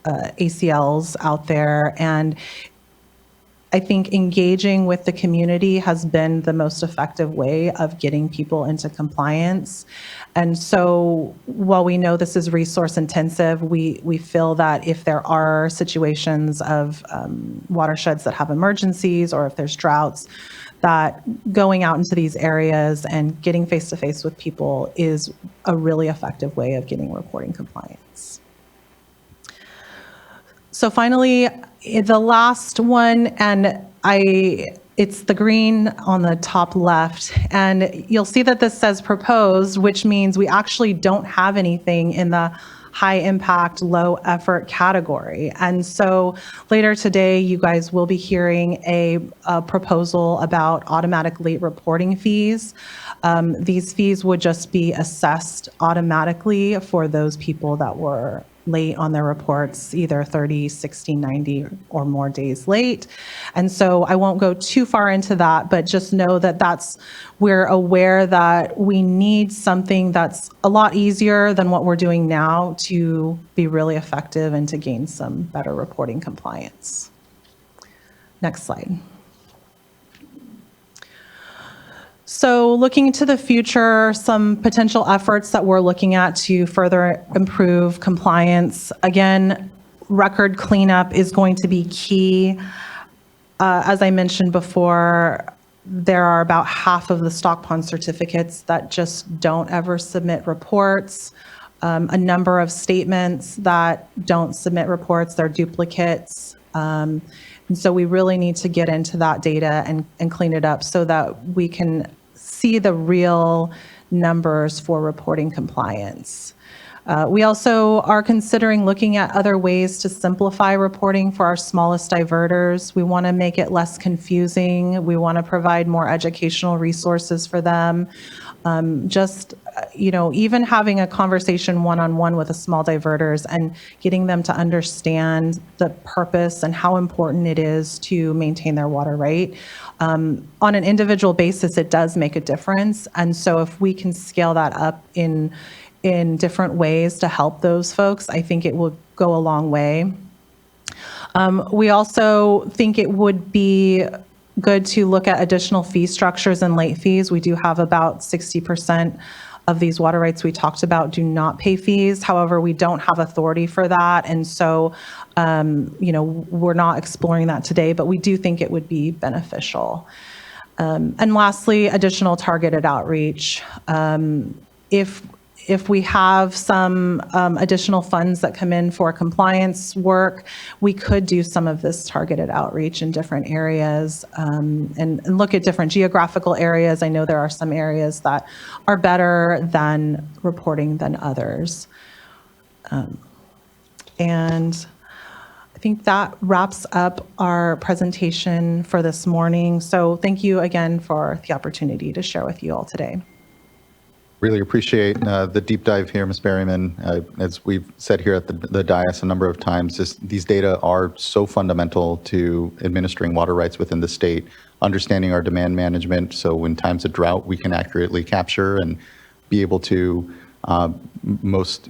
ACLs out there. And I think engaging with the community has been the most effective way of getting people into compliance. And so while we know this is resource intensive, we feel that if there are situations of watersheds that have emergencies or if there's droughts, that going out into these areas and getting face-to-face with people is a really effective way of getting reporting compliance. So finally, the last one, and it's the green on the top left, and you'll see that this says proposed, which means we actually don't have anything in the high impact, low effort category. And so later today, you guys will be hearing a proposal about automatic late reporting fees. These fees would just be assessed automatically for those people that were late on their reports, either 30, 60, 90 or more days late. And so I won't go too far into that, but just know that we're aware that we need something that's a lot easier than what we're doing now to be really effective and to gain some better reporting compliance. Next slide. So looking to the future, some potential efforts that we're looking at to further improve compliance. Again, record cleanup is going to be key. As I mentioned before, there are about half of the stock pond certificates that just don't ever submit reports. A number of statements that don't submit reports, they're duplicates. And so we really need to get into that data and clean it up so that we can see the real numbers for reporting compliance. We also are considering looking at other ways to simplify reporting for our smallest diverters. We want to make it less confusing. We want to provide more educational resources for them. Even having a conversation one-on-one with the small diverters and getting them to understand the purpose and how important it is to maintain their water right. On an individual basis, it does make a difference. And so if we can scale that up in different ways to help those folks, I think it will go a long way. We also think it would be good to look at additional fee structures and late fees. We do have about 60% of these water rights we talked about do not pay fees. However, we don't have authority for that. And so, we're not exploring that today, but we do think it would be beneficial. And lastly, additional targeted outreach. If if we have some additional funds that come in for compliance work, we could do some of this targeted outreach in different areas and look at different geographical areas. I know there are some areas that are better than reporting than others. And I think that wraps up our presentation for this morning. So thank you again for the opportunity to share with you all today. Really appreciate the deep dive here, Ms. Berryman. As we've said here at the dais a number of times, these data are so fundamental to administering water rights within the state, understanding our demand management, so in times of drought, we can accurately capture and be able to,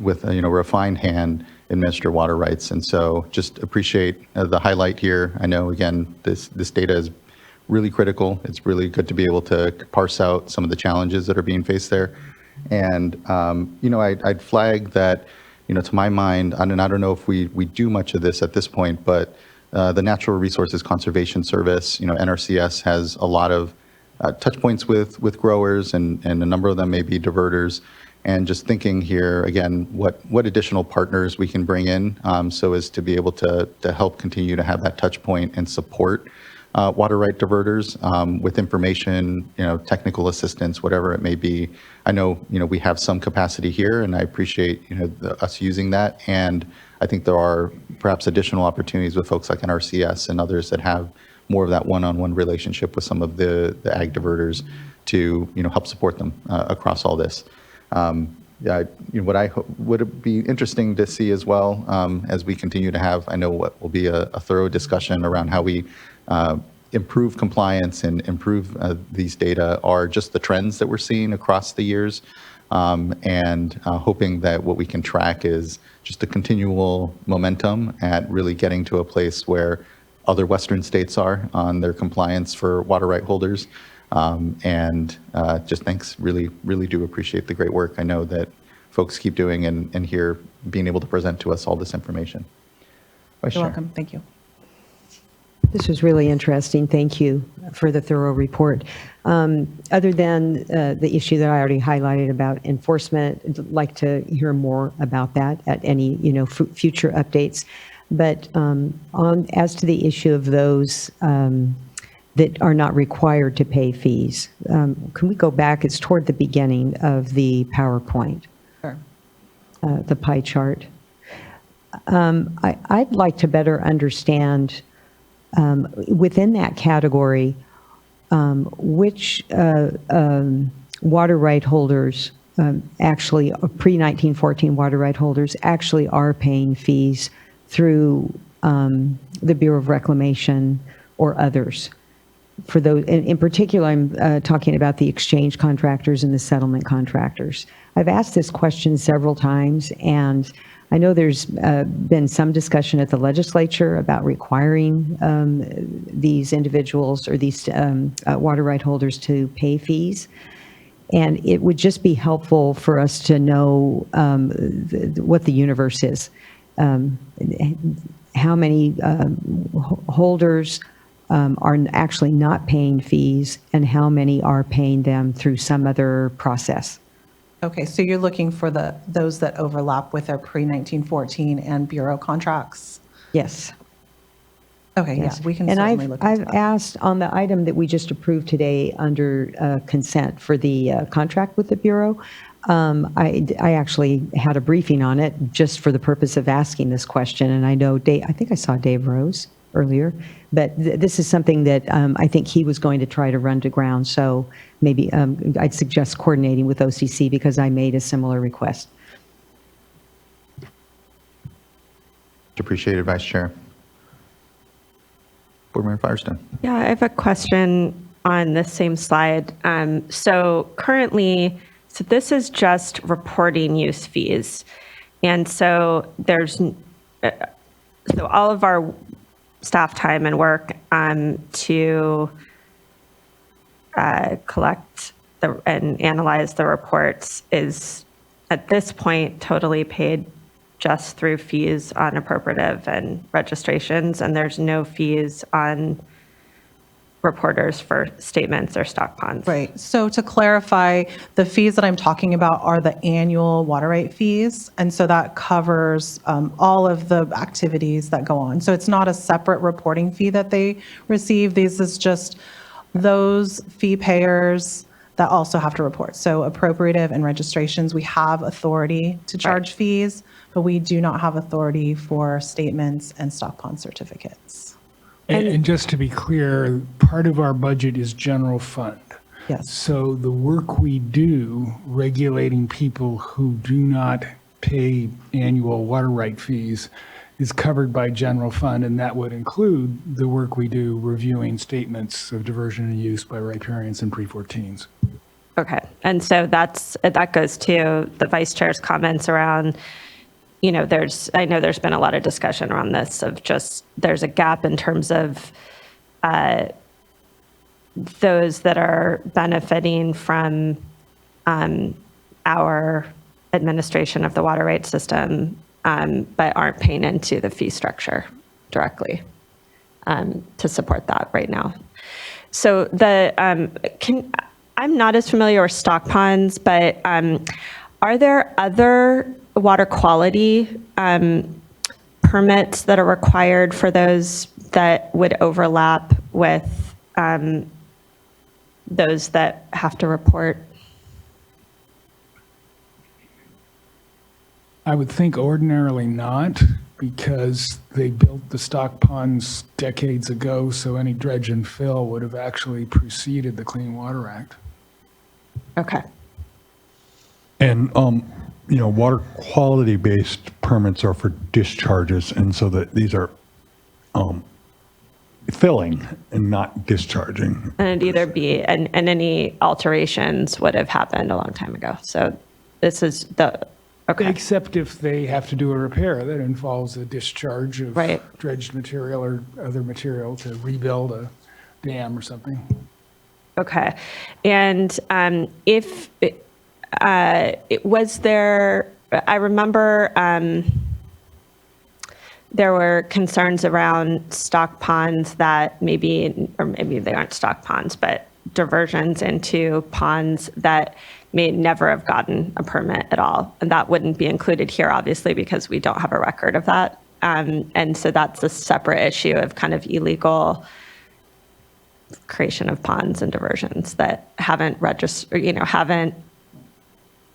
with a refined hand, administer water rights. And so just appreciate the highlight here. I know, again, this data is really critical. It's really good to be able to parse out some of the challenges that are being faced there. And, I'd flag that, to my mind, and I don't know if we do much of this at this point, but the Natural Resources Conservation Service, NRCS, has a lot of touch points with growers, and a number of them may be diverters. And just thinking here, again, what additional partners we can bring in so as to be able to help continue to have that touch point and support water right diverters with information, technical assistance, whatever it may be. I know, we have some capacity here, and I appreciate, us using that. And I think there are perhaps additional opportunities with folks like NRCS and others that have more of that one-on-one relationship with some of the ag diverters to, help support them across all this. What I would be interesting to see as well, as we continue to have, I know what will be a thorough discussion around how we improve compliance and improve these data, are just the trends that we're seeing across the years, and hoping that what we can track is just a continual momentum at really getting to a place where other Western states are on their compliance for water right holders. And just thanks, really do appreciate the great work I know that folks keep doing, and here being able to present to us all this information. Vice You're Chair. welcome. Thank you. This was really interesting. Thank you for the thorough report. Other than the issue that I already highlighted about enforcement, I'd like to hear more about that at any future updates. But as to the issue of those that are not required to pay fees, can we go back? It's toward the beginning of the PowerPoint, Sure. The pie chart. I'd like to better understand within that category which water right holders actually, pre-1914 water right holders, actually are paying fees through the Bureau of Reclamation or others. For those, in particular, I'm talking about the exchange contractors and the settlement contractors. I've asked this question several times, and I know there's been some discussion at the legislature about requiring these individuals or these water right holders to pay fees. And it would just be helpful for us to know what the universe is. How many holders are actually not paying fees, and how many are paying them through some other process? Okay, so you're looking for those that overlap with their pre-1914 and Bureau contracts? Yes. Okay, Yes. yeah, we can And certainly look into I've that. asked on the item that we just approved today under consent for the contract with the Bureau, I actually had a briefing on it just for the purpose of asking this question. And I know I think I saw Dave Rose earlier, but this is something that I think he was going to try to run to ground. So maybe I'd suggest coordinating with OCC because I made a similar request. Appreciated, Vice Chair. Board Member Firestone. Yeah, I have a question on this same slide. So currently, this is just reporting use fees. And so so all of our staff time and work to collect and analyze the reports is at this point totally paid just through fees on appropriative and registrations, and there's no fees on reporters for statements or stock ponds. Right. So to clarify, the fees that I'm talking about are the annual water right fees. And so that covers all of the activities that go on. So it's not a separate reporting fee that they receive. This is just those fee payers that also have to report. So appropriative and registrations, we have authority to charge fees, but we do not have authority for statements and stock pond certificates. And just to be clear, part of our budget is general fund. Yes. So the work we do regulating people who do not pay annual water right fees is covered by general fund, and that would include the work we do reviewing statements of diversion and use by riparians and pre-14s. Okay, and so that goes to the vice chair's comments around, I know there's been a lot of discussion around this of just, there's a gap in terms of those that are benefiting from our administration of the water rights system, but aren't paying into the fee structure directly to support that right now. So I'm not as familiar with stock ponds, but are there other water quality permits that are required for those that would overlap with those that have to report? I would think ordinarily not, because they built the stock ponds decades ago, so any dredge and fill would have actually preceded the Clean Water Act. Okay. And, water quality-based permits are for discharges, and so that these are filling and not discharging. And it'd either be, and any alterations would have happened a long time ago. So this is okay. Except if they have to do a repair that involves a discharge of dredged material or other material to rebuild a dam or something. Okay. And if was there, I remember there were concerns around stock ponds that maybe they aren't stock ponds, but diversions into ponds that may never have gotten a permit at all. And that wouldn't be included here, obviously, because we don't have a record of that. And so that's a separate issue of kind of illegal creation of ponds and diversions that haven't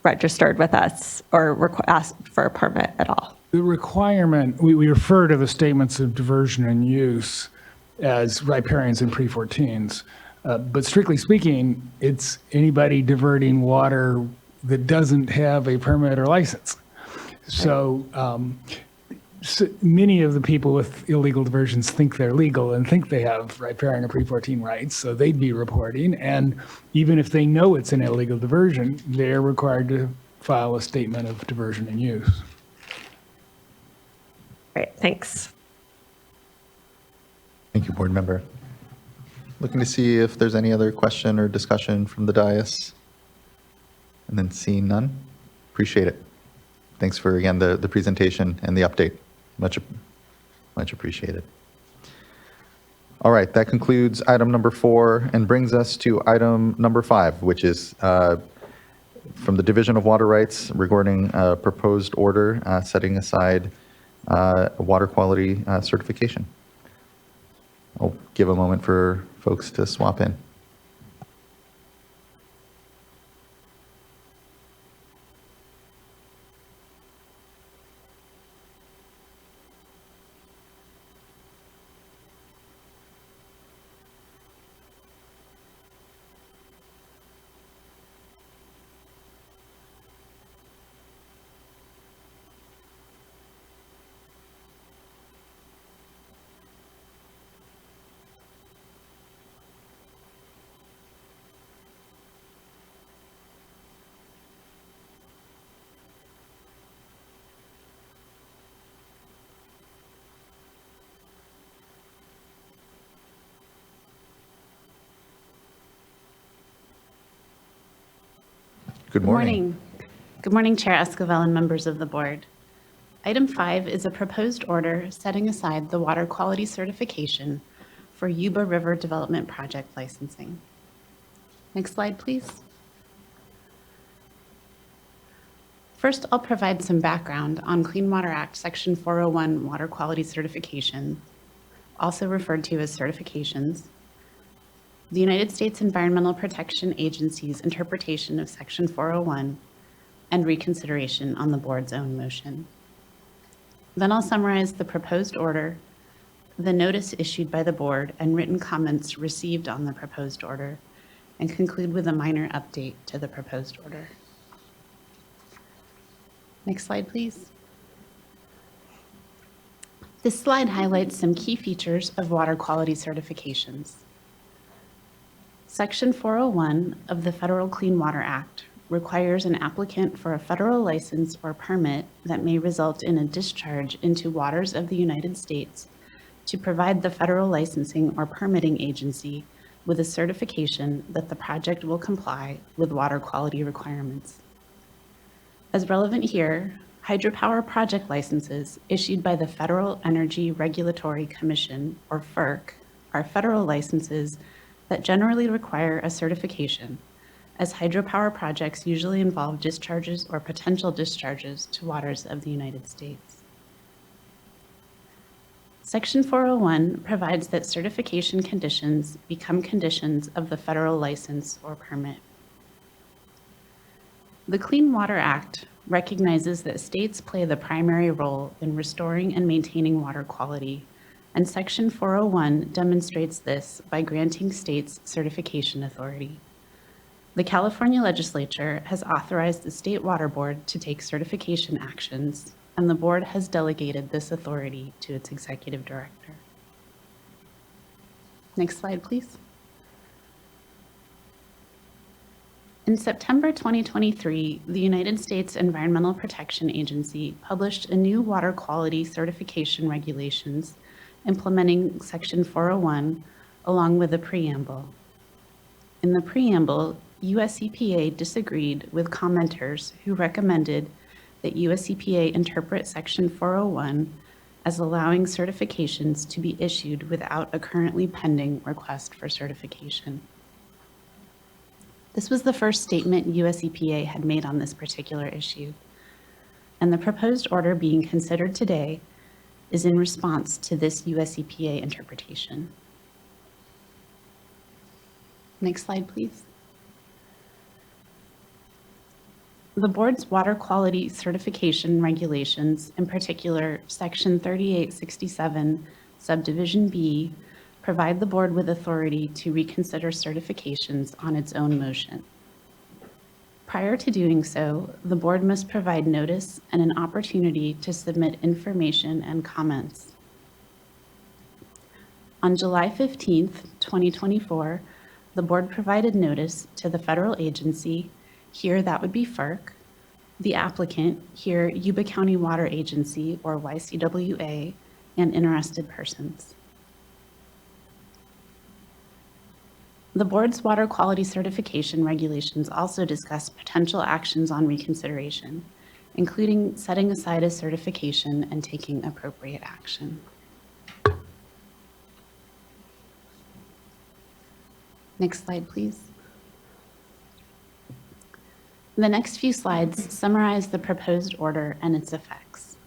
registered with us or asked for a permit at all. The requirement, we refer to the statements of diversion and use as riparians and pre-14s, but strictly speaking, it's anybody diverting water that doesn't have a permit or license. So, so many of the people with illegal diversions think they're legal and think they have riparian or pre-14 rights, so they'd be reporting. And even if they know it's an illegal diversion, they're required to file a statement of diversion and use. Great, thanks. Thank you, board member. Looking to see if there's any other question or discussion from the dais. And then seeing none, appreciate it. Thanks for, again, the presentation and the update. Much appreciated. All right, that concludes item number 4 and brings us to item number 5, which is from the Division of Water Rights regarding a proposed order setting aside water quality certification. I'll give a moment for folks to swap in. Good morning. Good morning, Chair Esquivel and members of the board. Item 5 is a proposed order setting aside the water quality certification for Yuba River Development Project licensing. Next slide, please. First, I'll provide some background on Clean Water Act Section 401 water quality certification, also referred to as certifications, the United States Environmental Protection Agency's interpretation of Section 401, and reconsideration on the board's own motion. Then I'll summarize the proposed order, the notice issued by the board, and written comments received on the proposed order, and conclude with a minor update to the proposed order. Next slide, please. This slide highlights some key features of water quality certifications. Section 401 of the Federal Clean Water Act requires an applicant for a federal license or permit that may result in a discharge into waters of the United States to provide the federal licensing or permitting agency with a certification that the project will comply with water quality requirements. As relevant here, hydropower project licenses issued by the Federal Energy Regulatory Commission, or FERC, are federal licenses that generally require a certification, as hydropower projects usually involve discharges or potential discharges to waters of the United States. Section 401 provides that certification conditions become conditions of the federal license or permit. The Clean Water Act recognizes that states play the primary role in restoring and maintaining water quality, and Section 401 demonstrates this by granting states certification authority. The California legislature has authorized the State Water Board to take certification actions, and the board has delegated this authority to its executive director. Next slide, please. In September 2023, the United States Environmental Protection Agency published a new water quality certification regulations implementing Section 401 along with a preamble. In the preamble, US EPA disagreed with commenters who recommended that US EPA interpret Section 401 as allowing certifications to be issued without a currently pending request for certification. This was the first statement US EPA had made on this particular issue, and the proposed order being considered today is in response to this US EPA interpretation. Next slide, please. The board's water quality certification regulations, in particular Section 3867, Subdivision B, provide the board with authority to reconsider certifications on its own motion. Prior to doing so, the board must provide notice and an opportunity to submit information and comments. On July 15th, 2024, the board provided notice to the federal agency, here that would be FERC, the applicant, here Yuba County Water Agency, or YCWA, and interested persons. The board's water quality certification regulations also discuss potential actions on reconsideration, including setting aside a certification and taking appropriate action. Next slide, please. The next few slides summarize the proposed order and its effects.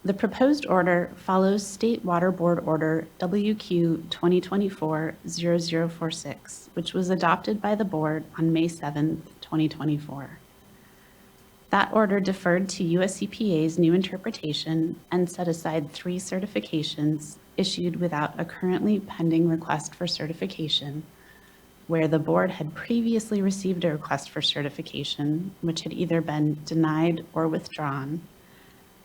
The proposed order follows State Water Board Order WQ 2024-0046, which was adopted by the board on May 7, 2024. That order deferred to US EPA's new interpretation and set aside 3 certifications issued without a currently pending request for certification, where the board had previously received a request for certification, which had either been denied or withdrawn,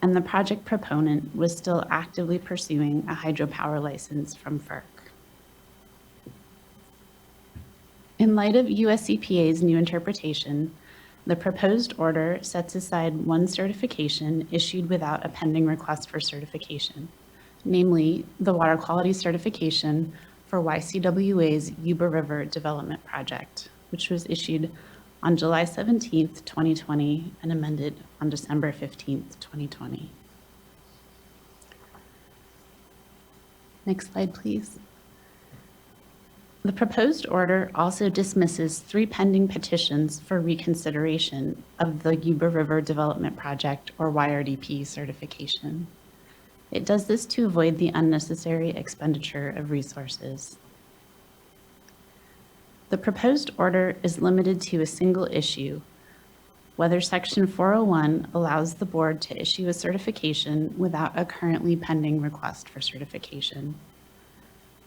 and the project proponent was still actively pursuing a hydropower license from FERC. In light of US EPA's new interpretation, the proposed order sets aside 1 certification issued without a pending request for certification, namely the water quality certification for YCWA's Yuba River Development Project, which was issued on July 17th, 2020, and amended on December 15th, 2020. Next slide, please. The proposed order also dismisses 3 pending petitions for reconsideration of the Yuba River Development Project, or YRDP, certification. It does this to avoid the unnecessary expenditure of resources. The proposed order is limited to a single issue: whether Section 401 allows the board to issue a certification without a currently pending request for certification.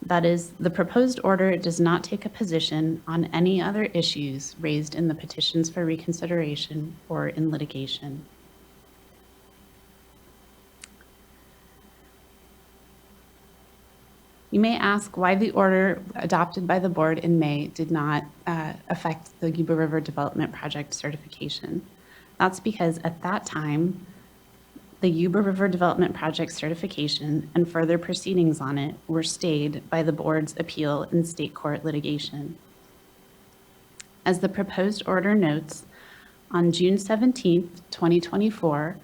That is, the proposed order does not take a position on any other issues raised in the petitions for reconsideration or in litigation. You may ask why the order adopted by the board in May did not affect the Yuba River Development Project certification. That's because at that time, the Yuba River Development Project certification and further proceedings on it were stayed by the board's appeal in state court litigation. As the proposed order notes, on June 17, 2024,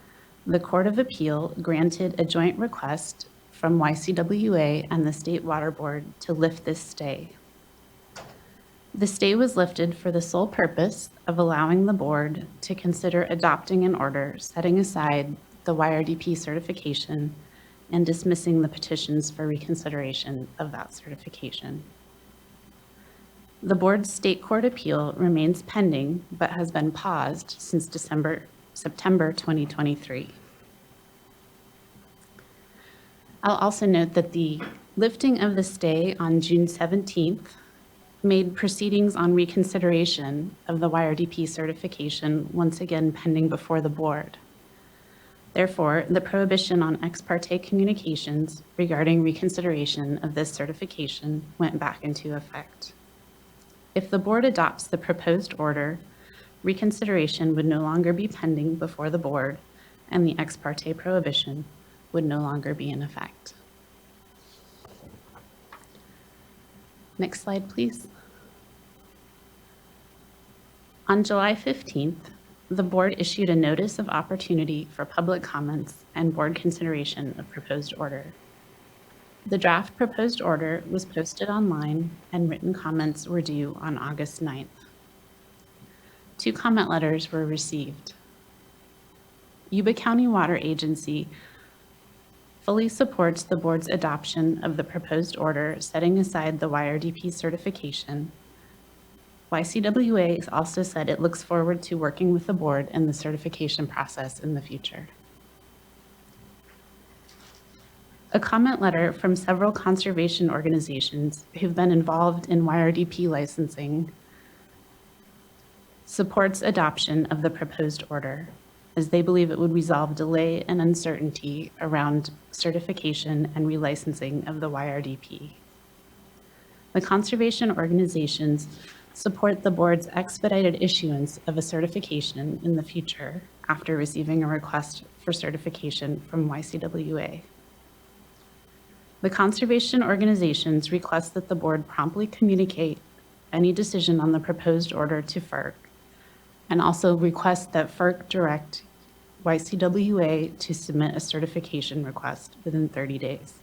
the Court of Appeal granted a joint request from YCWA and the State Water Board to lift this stay. The stay was lifted for the sole purpose of allowing the board to consider adopting an order setting aside the YRDP certification and dismissing the petitions for reconsideration of that certification. The board's state court appeal remains pending, but has been paused since September 2023. I'll also note that the lifting of the stay on June 17th made proceedings on reconsideration of the YRDP certification once again pending before the board. Therefore, the prohibition on ex parte communications regarding reconsideration of this certification went back into effect. If the board adopts the proposed order, reconsideration would no longer be pending before the board, and the ex parte prohibition would no longer be in effect. Next slide, please. On July 15th, the board issued a notice of opportunity for public comments and board consideration of proposed order. The draft proposed order was posted online and written comments were due on August 9th. 2 comment letters were received. Yuba County Water Agency fully supports the board's adoption of the proposed order setting aside the YRDP certification. YCWA has also said it looks forward to working with the board in the certification process in the future. A comment letter from several conservation organizations who've been involved in YRDP licensing supports adoption of the proposed order, as they believe it would resolve delay and uncertainty around certification and relicensing of the YRDP. The conservation organizations support the board's expedited issuance of a certification in the future after receiving a request for certification from YCWA. The conservation organizations request that the board promptly communicate any decision on the proposed order to FERC, and also request that FERC direct YCWA to submit a certification request within 30 days.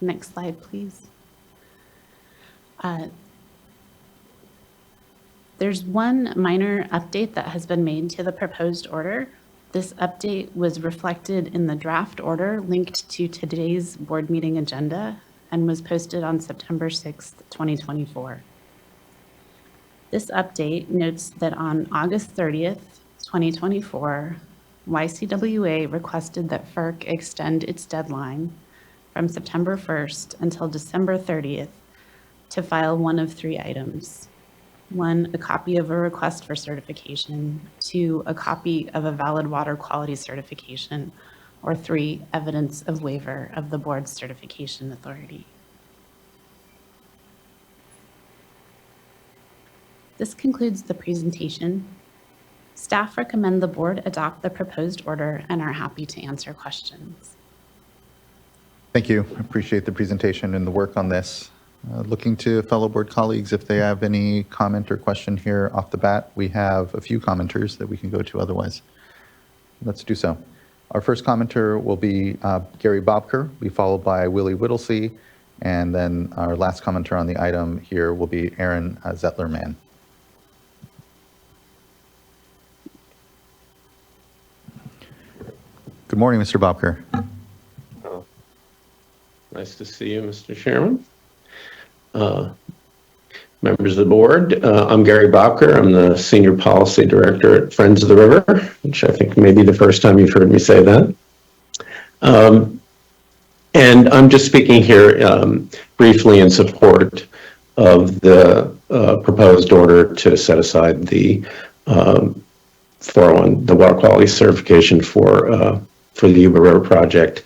Next slide, please. There's one minor update that has been made to the proposed order. This update was reflected in the draft order linked to today's board meeting agenda and was posted on September 6th, 2024. This update notes that on August 30th, 2024, YCWA requested that FERC extend its deadline from September 1st until December 30th to file one of 3 items. 1, a copy of a request for certification. 2, a copy of a valid water quality certification. Or 3, evidence of waiver of the board's certification authority. This concludes the presentation. Staff recommend the board adopt the proposed order and are happy to answer questions. Thank you. I appreciate the presentation and the work on this. Looking to fellow board colleagues if they have any comment or question here off the bat. We have a few commenters that we can go to otherwise. let's do so. Our first commenter will be Gary Bobker, be followed by Willie Whittlesey, and then our last commenter on the item here will be Aaron Zettler-Mann. Good morning, Mr. Bobker. Nice to see you, Mr. Chairman. Members of the board, I'm Gary Bobker. I'm the Senior Policy Director at Friends of the River, which I think may be the first time you've heard me say that. And I'm just speaking here briefly in support of the proposed order to set aside the 401, the water quality certification for the Yuba River project.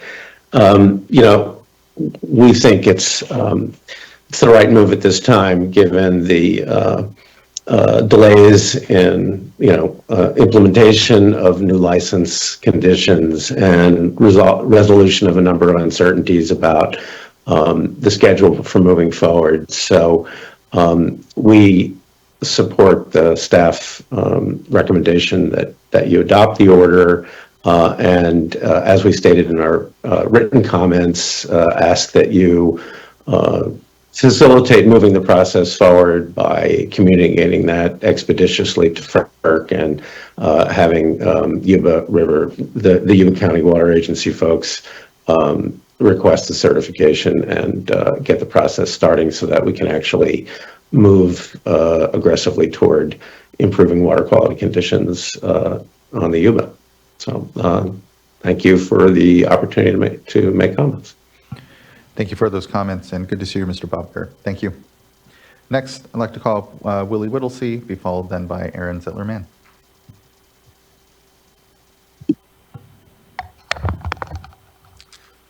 We think it's the right move at this time, given the delays in implementation of new license conditions and resolution of a number of uncertainties about the schedule for moving forward. So we support the staff recommendation that you adopt the order. And as we stated in our written comments, ask that you facilitate moving the process forward by communicating that expeditiously to FERC and having Yuba River, the Yuba County Water Agency folks request the certification and get the process starting so that we can actually move aggressively toward improving water quality conditions on the Yuba. So thank you for the opportunity to make comments. Thank you for those comments, and good to see you, Mr. Bobker. Thank you. Next, I'd like to call Willie Whittlesey, be followed then by Aaron Zettler-Mann. Good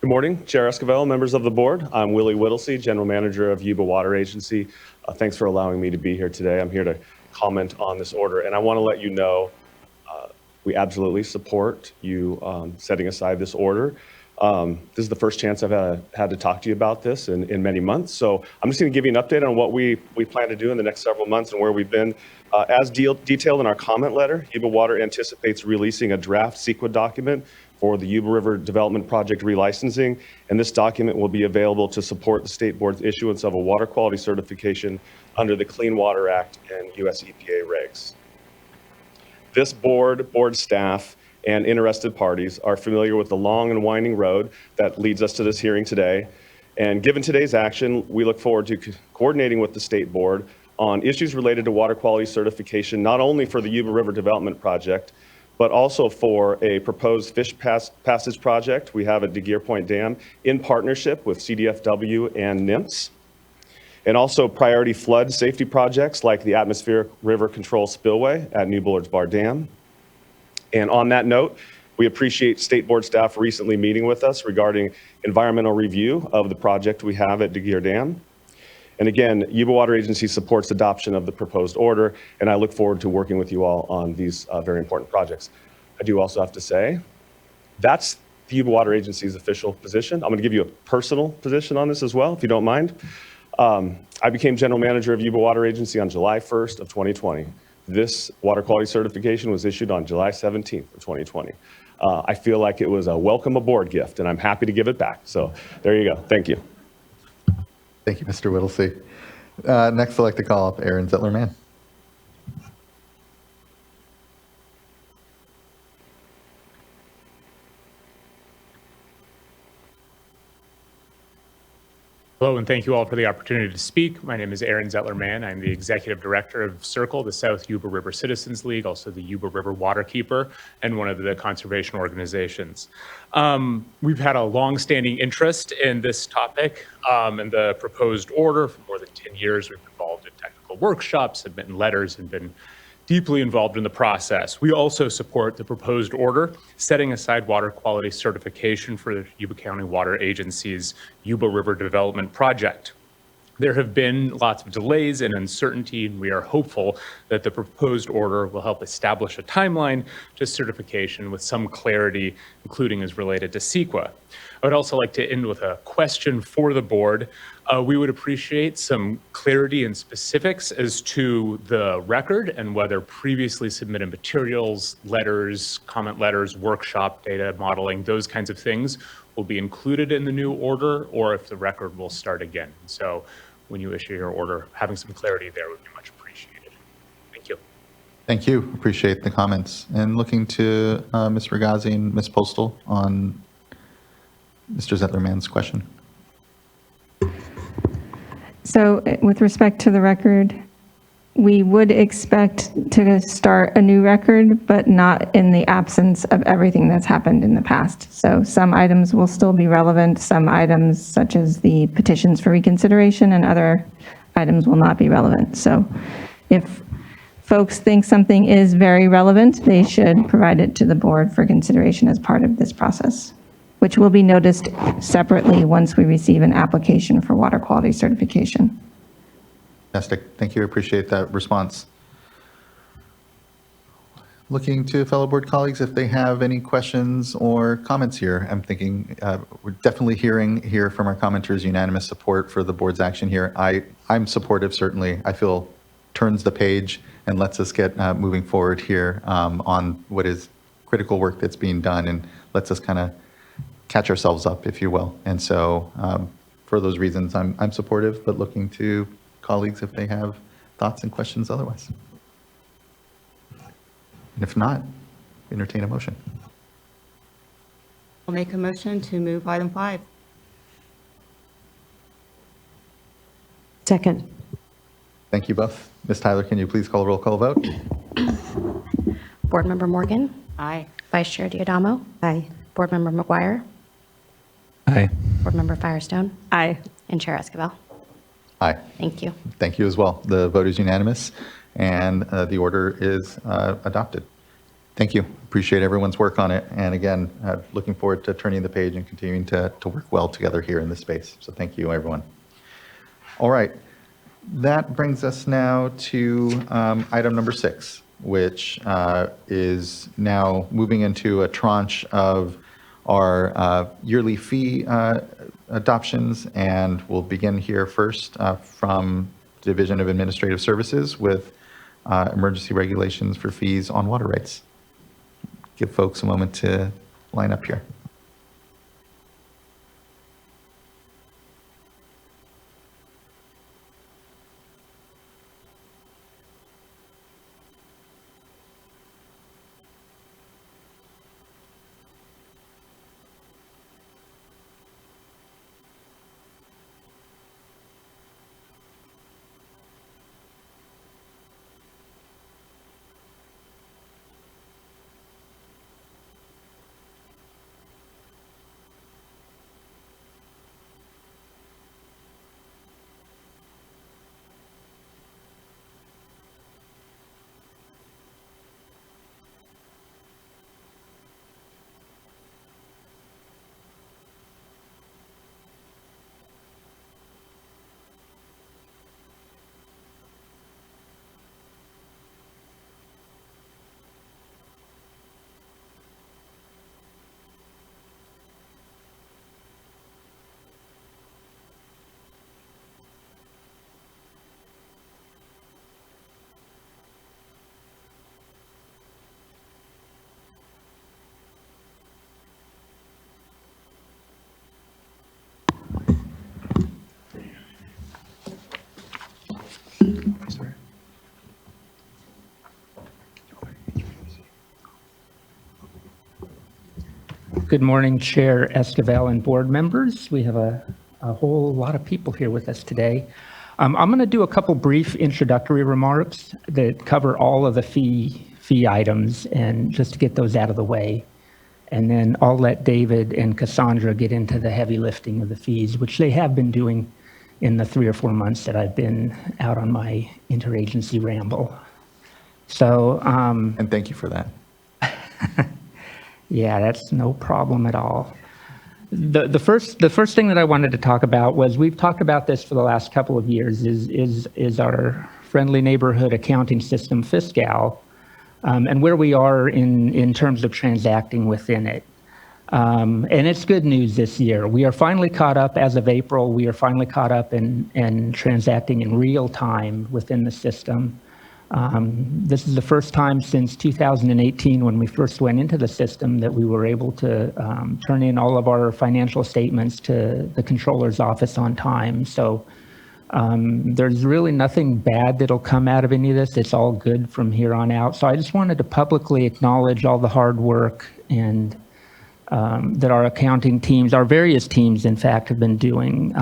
morning, Chair Esquivel, members of the board. I'm Willie Whittlesey, General Manager of Yuba Water Agency. Thanks for allowing me to be here today. I'm here to comment on this order, and I want to let you know we absolutely support you setting aside this order. This is the first chance I've had to talk to you about this in many months. So I'm just going to give you an update on what we plan to do in the next several months and where we've been. As detailed in our comment letter, Yuba Water anticipates releasing a draft CEQA document for the Yuba River Development Project relicensing, and this document will be available to support the state board's issuance of a water quality certification under the Clean Water Act and US EPA regs. This board staff, and interested parties are familiar with the long and winding road that leads us to this hearing today. And given today's action, we look forward to coordinating with the state board on issues related to water quality certification, not only for the Yuba River Development Project, but also for a proposed fish passage project we have at DeGear Point Dam in partnership with CDFW and NIMS. And also priority flood safety projects like the atmospheric river control spillway at New Bullards Bar Dam. And on that note, we appreciate state board staff recently meeting with us regarding environmental review of the project we have at DeGear Dam. And again, Yuba Water Agency supports adoption of the proposed order, and I look forward to working with you all on these very important projects. I do also have to say, that's the Yuba Water Agency's official position. I'm going to give you a personal position on this as well, if you don't mind. I became general manager of Yuba Water Agency on July 1st of 2020. This water quality certification was issued on July 17th of 2020. I feel like it was a welcome aboard gift, and I'm happy to give it back. So there you go. Thank you. Thank you, Mr. Whittlesey. Next, I'd like to call up Aaron Zettler-Mann. Hello, and thank you all for the opportunity to speak. My name is Aaron Zettler-Mann. I'm the Executive Director of CIRCLE, the South Yuba River Citizens League, also the Yuba River Waterkeeper, and one of the conservation organizations. We've had a long-standing interest in this topic and the proposed order for more than 10 years. We've been involved in technical workshops, have written letters, and been deeply involved in the process. We also support the proposed order setting aside water quality certification for the Yuba County Water Agency's Yuba River Development Project. There have been lots of delays and uncertainty, and we are hopeful that the proposed order will help establish a timeline to certification with some clarity, including as related to CEQA. I would also like to end with a question for the board. We would appreciate some clarity and specifics as to the record and whether previously submitted materials, letters, comment letters, workshop data, modeling, those kinds of things will be included in the new order, or if the record will start again. So when you issue your order, having some clarity there would be much appreciated. Thank you. Thank you. Appreciate the comments. And looking to Ms. Ragazzi and Ms. Postal on Mr. Zettlerman's question. So with respect to the record, we would expect to start a new record, but not in the absence of everything that's happened in the past. So some items will still be relevant, some items such as the petitions for reconsideration and other items will not be relevant. So if folks think something is very relevant, they should provide it to the board for consideration as part of this process, which will be noticed separately once we receive an application for water quality certification. Fantastic. Thank you. I appreciate that response. Looking to fellow board colleagues if they have any questions or comments here. I'm thinking we're definitely hearing here from our commenters unanimous support for the board's action here. I'm supportive, certainly. I feel turns the page and lets us get moving forward here on what is critical work that's being done and lets us kind of catch ourselves up, if you will. And so for those reasons, I'm supportive, but looking to colleagues if they have thoughts and questions otherwise. And if not, entertain a motion. I'll make a motion to move item 5. Second. Thank you both. Ms. Tyler, can you please call a roll call vote? Board Member Morgan? Aye. Vice Chair Diadamo? Aye. Board Member McGuire? Aye. Board Member Firestone? Aye. And Chair Esquivel? Aye. Thank you. Thank you as well. The vote is unanimous and the order is adopted. Thank you. Appreciate everyone's work on it. And again, looking forward to turning the page and continuing to work well together here in this space. So thank you, everyone. All right. That brings us now to item number 6, which is now moving into a tranche of our yearly fee adoptions, and we'll begin here first from Division of Administrative Services with emergency regulations for fees on water rights. Give folks a moment to line up here. Good morning, Chair Esquivel and board members. We have a whole lot of people here with us today. I'm going to do a couple brief introductory remarks that cover all of the fee items, and just to get those out of the way. And then I'll let David and Cassandra get into the heavy lifting of the fees, which they have been doing in the 3 or 4 months that I've been out on my interagency ramble. So, and thank you for that. Yeah, that's no problem at all. The first thing that I wanted to talk about was we've talked about this for the last couple of years is our friendly neighborhood accounting system Fiscal, and where we are in terms of transacting within it. And it's good news this year. We are finally caught up as of April. We are finally caught up in transacting in real time within the system. This is the first time since 2018 when we first went into the system that we were able to turn in all of our financial statements to the controller's office on time. So there's really nothing bad that'll come out of any of this. It's all good from here on out. So I just wanted to publicly acknowledge all the hard work and that our accounting teams, our various teams, in fact, have been doing.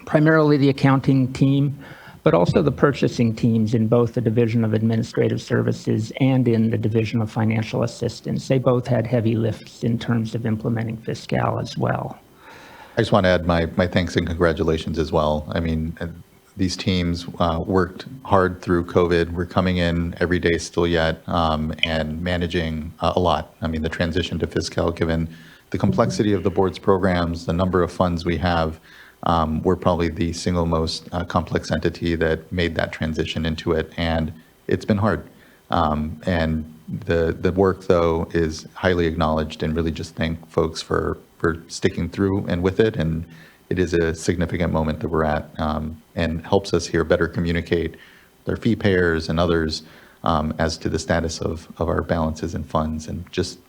Primarily the accounting team, but also the purchasing teams in both the Division of Administrative Services and in the Division of Financial Assistance. They both had heavy lifts in terms of implementing Fiscal as well. I just want to add my thanks and congratulations as well. I mean, these teams worked hard through COVID. We're coming in every day still yet and managing a lot. I mean, the transition to Fiscal, given the complexity of the board's programs, the number of funds we have, we're probably the single most complex entity that made that transition into it, and it's been hard. And the work, though, is highly acknowledged, and really just thank folks for sticking through and with it. And it is a significant moment that we're at, and helps us here better communicate with our fee payers and others as to the status of our balances and funds, and just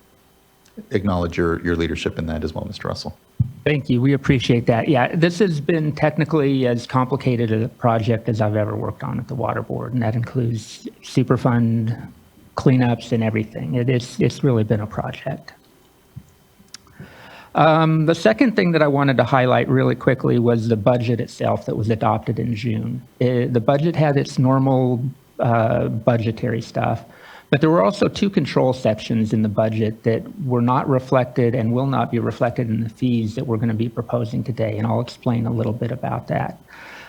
acknowledge your leadership in that as well, Mr. Russell. Thank you. We appreciate that. Yeah, this has been technically as complicated a project as I've ever worked on at the Water Board, and that includes Superfund cleanups and everything. It's really been a project. The second thing that I wanted to highlight really quickly was the budget itself that was adopted in June. The budget had its normal budgetary stuff, but there were also two control sections in the budget that were not reflected and will not be reflected in the fees that we're going to be proposing today, and I'll explain a little bit about that.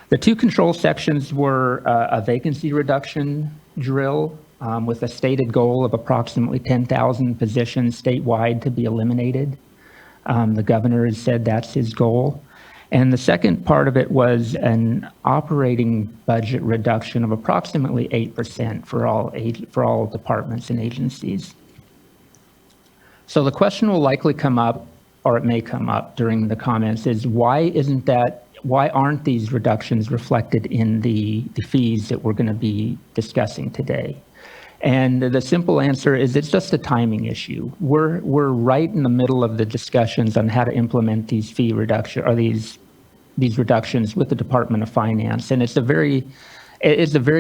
The two control sections were a vacancy reduction drill with a stated goal of approximately 10,000 positions statewide to be eliminated. The governor has said that's his goal. And the second part of it was an operating budget reduction of approximately 8% for all departments and agencies. So the question will likely come up, or it may come up during the comments, is why aren't these reductions reflected in the fees that we're going to be discussing today? And the simple answer is it's just a timing issue. We're right in the middle of the discussions on how to implement these fee reduction, or these reductions with the Department of Finance, and it's a very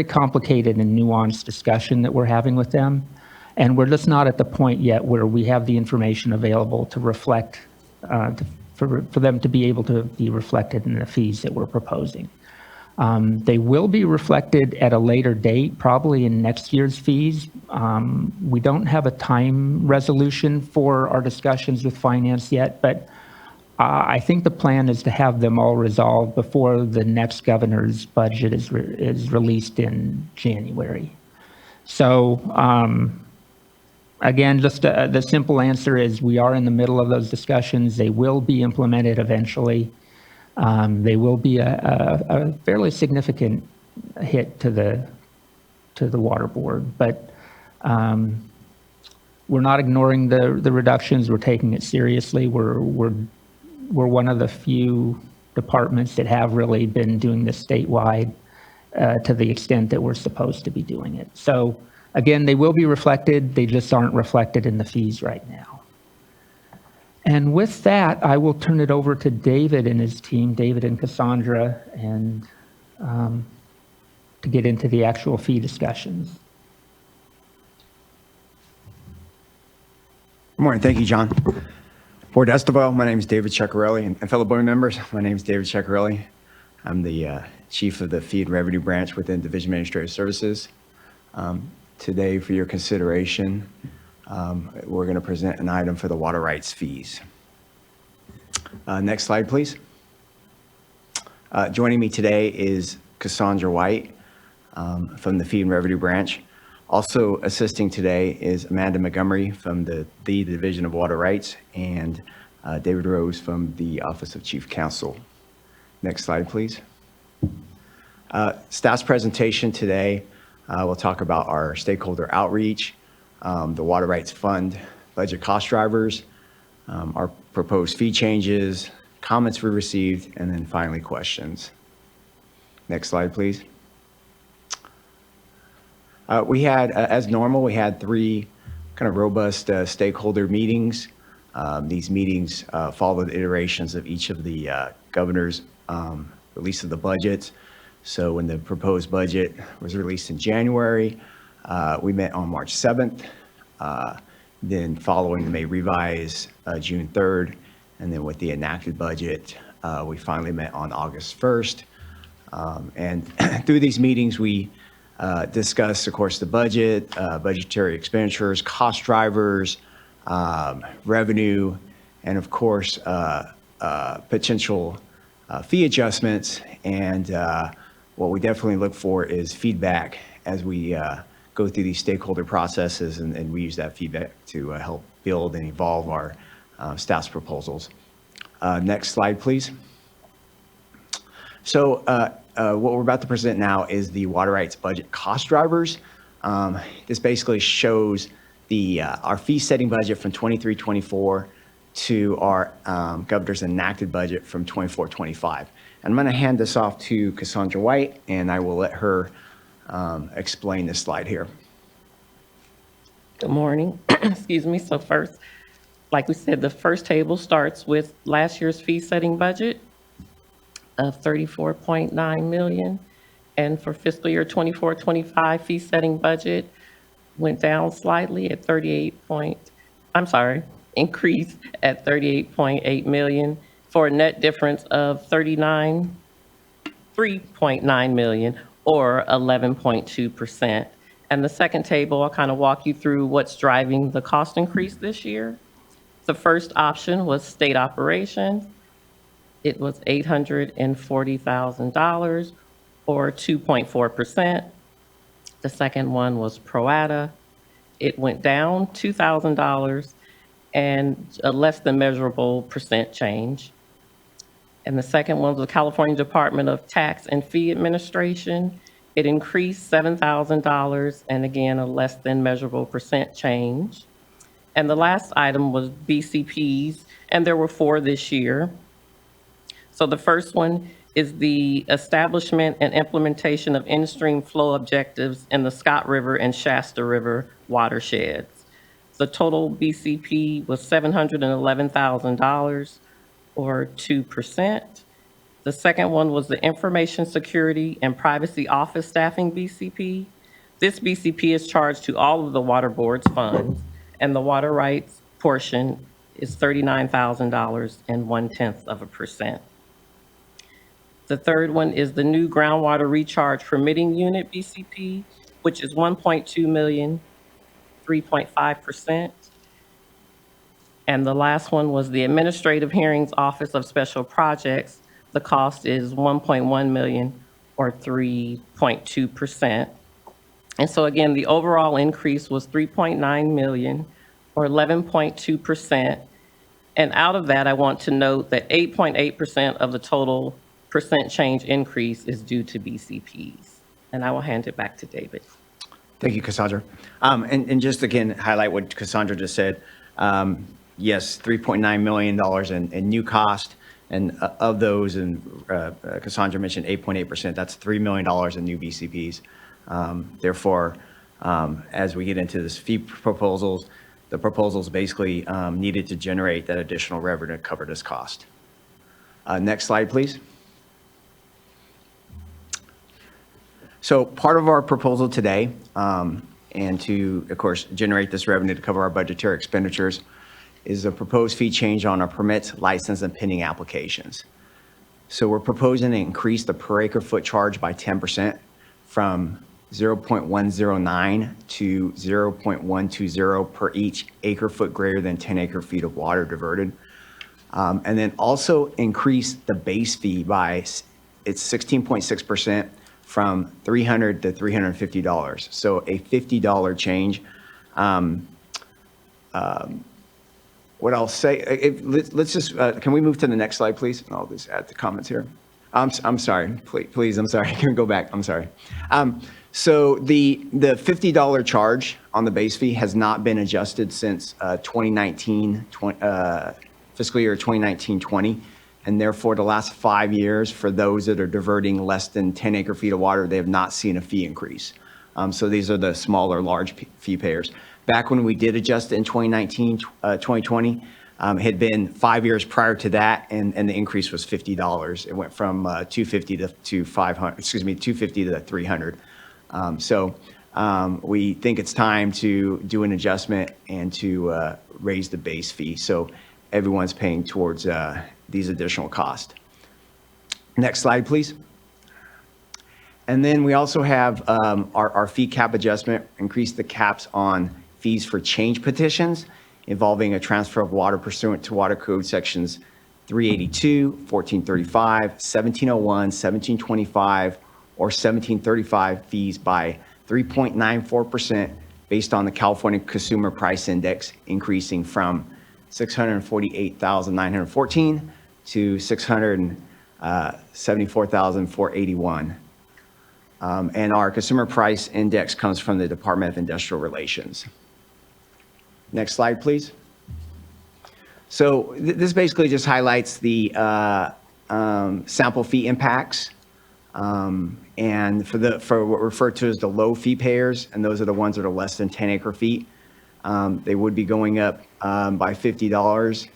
complicated and nuanced discussion that we're having with them, and we're just not at the point yet where we have the information available to reflect for them to be able to be reflected in the fees that we're proposing. They will be reflected at a later date, probably in next year's fees. We don't have a time resolution for our discussions with finance yet, but I think the plan is to have them all resolved before the next governor's budget is released in January. So again, just the simple answer is we are in the middle of those discussions. They will be implemented eventually. They will be a fairly significant hit to the Water Board, but we're not ignoring the reductions. We're taking it seriously. We're one of the few departments that have really been doing this statewide to the extent that we're supposed to be doing it. So again, they will be reflected. They just aren't reflected in the fees right now. And with that, I will turn it over to David and his team, David and Cassandra, and to get into the actual fee discussions. Good morning. Thank you, John. Board Estival, my name is David Ceccarelli, and fellow board members, my name is David Ceccarelli. I'm the Chief of the Fee and Revenue Branch within Division of Administrative Services. Today, for your consideration, we're going to present an item for the water rights fees. Next slide, please. Joining me today is Cassandra White from the Fee and Revenue Branch. Also assisting today is Amanda Montgomery from the Division of Water Rights, and David Rose from the Office of Chief Counsel. Next slide, please. Staff's presentation today, we'll talk about our stakeholder outreach, the Water Rights Fund, budget cost drivers, our proposed fee changes, comments we received, and then finally questions. Next slide, please. We had, as normal, we had 3 kind of robust stakeholder meetings. These meetings followed iterations of each of the governor's release of the budgets. So when the proposed budget was released in January, we met on March 7th. Then following the May revise, June 3rd, and then with the enacted budget, we finally met on August 1st. And through these meetings, we discussed, of course, the budget, budgetary expenditures, cost drivers, revenue, and of course, potential fee adjustments. And what we definitely look for is feedback as we go through these stakeholder processes, and we use that feedback to help build and evolve our staff's proposals. Next slide, please. So what we're about to present now is the water rights budget cost drivers. This basically shows our fee setting budget from 23-24 to our governor's enacted budget from 24-25. And I'm going to hand this off to Cassandra White, and I will let her explain this slide here. Good morning. Excuse me. So first, like we said, the first table starts with last year's fee setting budget of $34.9 million. And for fiscal year 24-25 fee setting budget went down slightly at increased at $38.8 million for a net difference of $3.9 million or 11.2%. And the second table, I'll kind of walk you through what's driving the cost increase this year. The first option was state operations. It was $840,000 or 2.4%. The second one was pro rata. It went down $2,000 and a less than measurable percent change. And the second one was the California Department of Tax and Fee Administration. It increased $7,000 and again, a less than measurable percent change. And the last item was BCPs, and there were 4 this year. So the first one is the establishment and implementation of in-stream flow objectives in the Scott River and Shasta River watersheds. The total BCP was $711,000 or 2%. The second one was the Information Security and Privacy Office Staffing BCP. This BCP is charged to all of the water board's funds, and the water rights portion is $39,000 and 0.1%. The third one is the new groundwater recharge permitting unit BCP, which is $1.2 million, 3.5%. And the last one was the Administrative Hearings Office of Special Projects. The cost is $1.1 million or 3.2%. And so again, the overall increase was $3.9 million or 11.2%. And out of that, I want to note that 8.8% of the total percent change increase is due to BCPs. And I will hand it back to David. Thank you, Cassandra. And just again, highlight what Cassandra just said. Yes, $3.9 million in new cost. And of those, and Cassandra mentioned 8.8%, that's $3 million in new BCPs. Therefore, as we get into this fee proposals, the proposals basically needed to generate that additional revenue to cover this cost. Next slide, please. So part of our proposal today, and to, of course, generate this revenue to cover our budgetary expenditures, is a proposed fee change on our permits, license, and pending applications. So we're proposing to increase the per acre foot charge by 10% from 0.109 to 0.120 per each acre foot greater than 10 acre feet of water diverted. And then also increase the base fee by, it's 16.6% from $300 to $350. So a $50 change. what I'll say, let's just, can we move to the next slide, please? And I'll just add the comments here. I'm sorry, please, I'm sorry. Can we go back? I'm sorry. So the $50 charge on the base fee has not been adjusted since 2019, fiscal year 2019-20. And therefore, the last 5 years, for those that are diverting less than 10 acre feet of water, they have not seen a fee increase. So these are the smaller, large fee payers. Back when we did adjust it in 2019, 2020, had been 5 years prior to that, and the increase was $50. It went from $250 to $500, excuse me, $250 to $300. We think it's time to do an adjustment and to raise the base fee, so everyone's paying towards these additional costs. Next slide, please. And then we also have our fee cap adjustment, increase the caps on fees for change petitions involving a transfer of water pursuant to Water Code Sections 382, 1435, 1701, 1725, or 1735 fees by 3.94% based on the California Consumer Price Index, increasing from 648,914 to 674,481. And our Consumer Price Index comes from the Department of Industrial Relations. Next slide, please. So this basically just highlights the sample fee impacts. And for what referred to as the low fee payers, and those are the ones that are less than 10 acre feet, they would be going up by $50,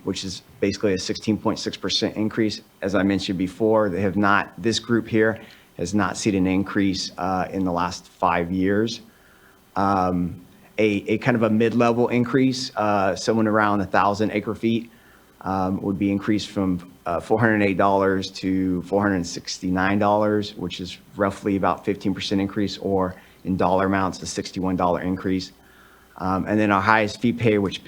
which is basically a 16.6% increase. As I mentioned before, they have not, this group here has not seen an increase in the last 5 years. A kind of a mid-level increase, someone around 1,000 acre feet, would be increased from $408 to $469, which is roughly about 15% increase, or in dollar amounts, a $61 increase. And then our highest fee payer, which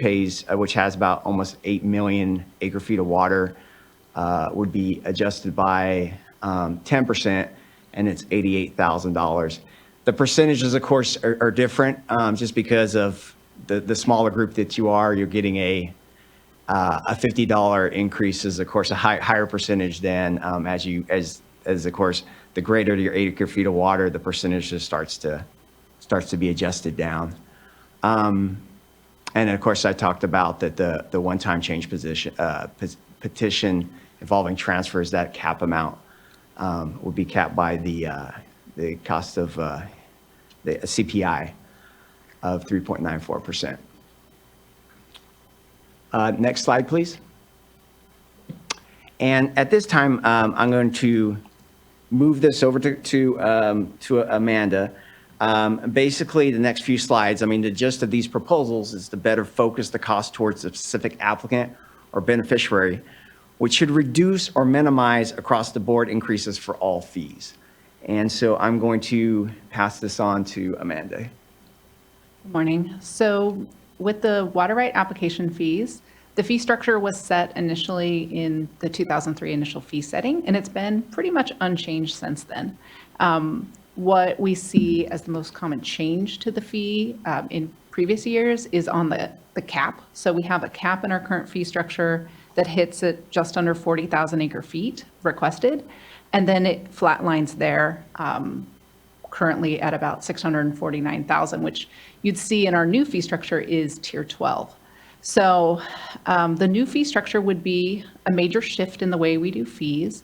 has about almost 8 million acre feet of water, would be adjusted by 10%, and it's $88,000. The percentages, of course, are different, just because of the smaller group that you're getting a $50 increase is, of course, a higher percentage than as of course, the greater your acre feet of water, the percentage just starts to be adjusted down. And of course, I talked about that the one-time change petition involving transfers, that cap amount will be capped by the cost of the CPI of 3.94%. Next slide, please. And at this time, I'm going to move this over to Amanda. Basically, the next few slides, I mean, the gist of these proposals is to better focus the cost towards a specific applicant or beneficiary, which should reduce or minimize across the board increases for all fees. And so I'm going to pass this on to Amanda. Good morning. So with the water right application fees, the fee structure was set initially in the 2003 initial fee setting, and it's been pretty much unchanged since then. What we see as the most common change to the fee in previous years is on the cap. So we have a cap in our current fee structure that hits at just under 40,000 acre feet requested, and then it flatlines there currently at about 649,000, which you'd see in our new fee structure is tier 12. So the new fee structure would be a major shift in the way we do fees.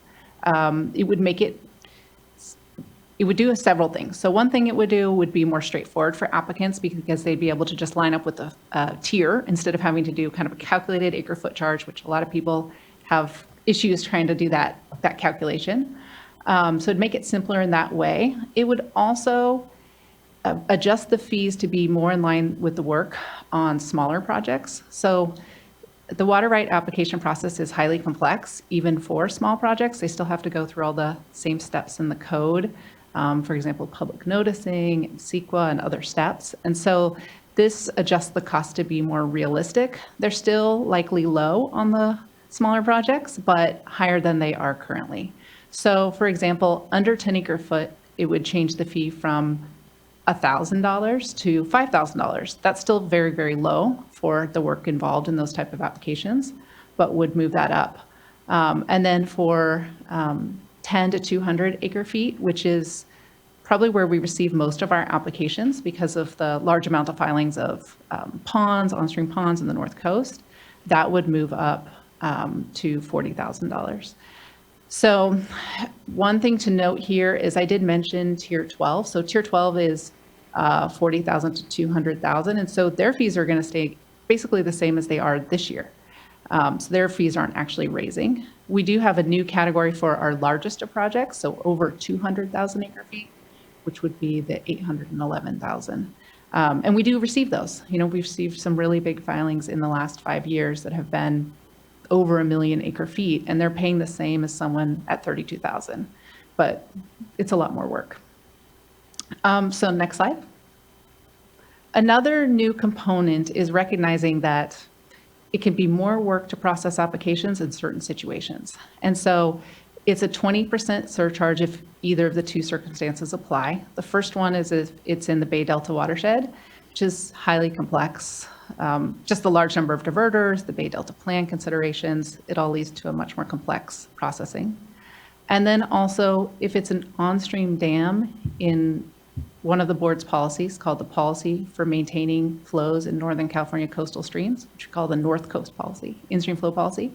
It would do several things. So one thing it would do would be more straightforward for applicants, because they'd be able to just line up with a tier instead of having to do kind of a calculated acre foot charge, which a lot of people have issues trying to do that calculation. So it'd make it simpler in that way. It would also adjust the fees to be more in line with the work on smaller projects. So the water right application process is highly complex, even for small projects. They still have to go through all the same steps in the code. For example, public noticing, CEQA, and other steps. And so this adjusts the cost to be more realistic. They're still likely low on the smaller projects, but higher than they are currently. So for example, under 10 acre foot, it would change the fee from $1,000 to $5,000. That's still very, very low for the work involved in those type of applications, but would move that up. And then for 10 to 200 acre feet, which is probably where we receive most of our applications because of the large amount of filings of ponds, on-stream ponds in the North Coast, that would move up to $40,000. So one thing to note here is I did mention Tier 12. So Tier 12 is 40,000 to 200,000. And so their fees are going to stay basically the same as they are this year. So their fees aren't actually raising. We do have a new category for our largest of projects, so over 200,000 acre feet, which would be the 811,000. And we do receive those. You know, we've received some really big filings in the last 5 years that have been over 1 million acre feet, and they're paying the same as someone at 32,000, but it's a lot more work. So next slide. Another new component is recognizing that it can be more work to process applications in certain situations. And so it's a 20% surcharge if either of the two circumstances apply. The first one is if it's in the Bay Delta watershed, which is highly complex. Just the large number of diverters, the Bay Delta plan considerations, it all leads to a much more complex processing. And then also, if it's an on-stream dam in one of the board's policies called the Policy for Maintaining Flows in Northern California Coastal Streams, which we call the North Coast Policy, in-stream flow policy.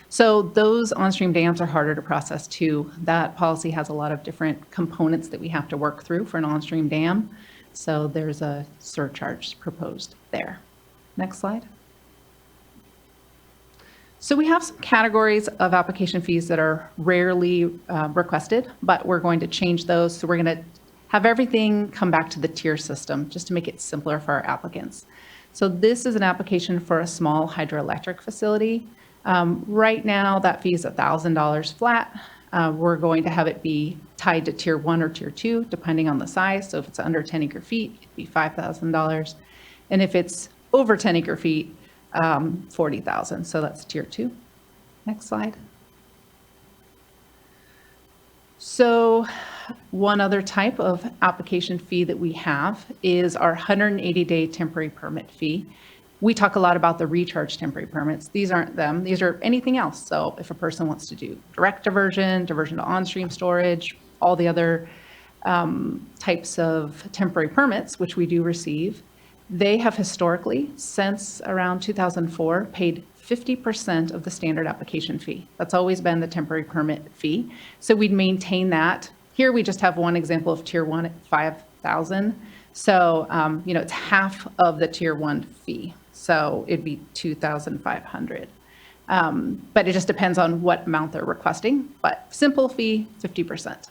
So those on-stream dams are harder to process too. That policy has a lot of different components that we have to work through for an on-stream dam. So there's a surcharge proposed there. Next slide. So we have some categories of application fees that are rarely requested, but we're going to change those. So we're going to have everything come back to the tier system just to make it simpler for our applicants. So this is an application for a small hydroelectric facility. Right now, that fee is $1,000 flat. We're going to have it be tied to Tier 1 or Tier 2, depending on the size. So if it's under 10 acre feet, it'd be $5,000. And if it's over 10 acre feet, 40,000. So that's Tier 2. Next slide. So one other type of application fee that we have is our 180-day temporary permit fee. We talk a lot about the recharge temporary permits. These aren't them. These are anything else. So if a person wants to do direct diversion, diversion to on-stream storage, all the other types of temporary permits, which we do receive, they have historically, since around 2004, paid 50% of the standard application fee. That's always been the temporary permit fee. So we'd maintain that. Here we just have one example of Tier 1 at 5,000. So, you know, it's half of the Tier 1 fee. So it'd be 2,500. But it just depends on what amount they're requesting. But simple fee, 50%.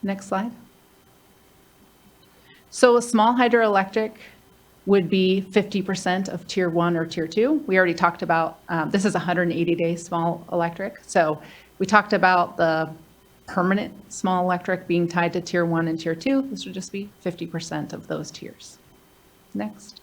Next slide. So a small hydroelectric would be 50% of Tier 1 or Tier 2. We already talked about, this is a 180-day small electric. So we talked about the permanent small electric being tied to Tier 1 and Tier 2. This would just be 50% of those tiers. Next.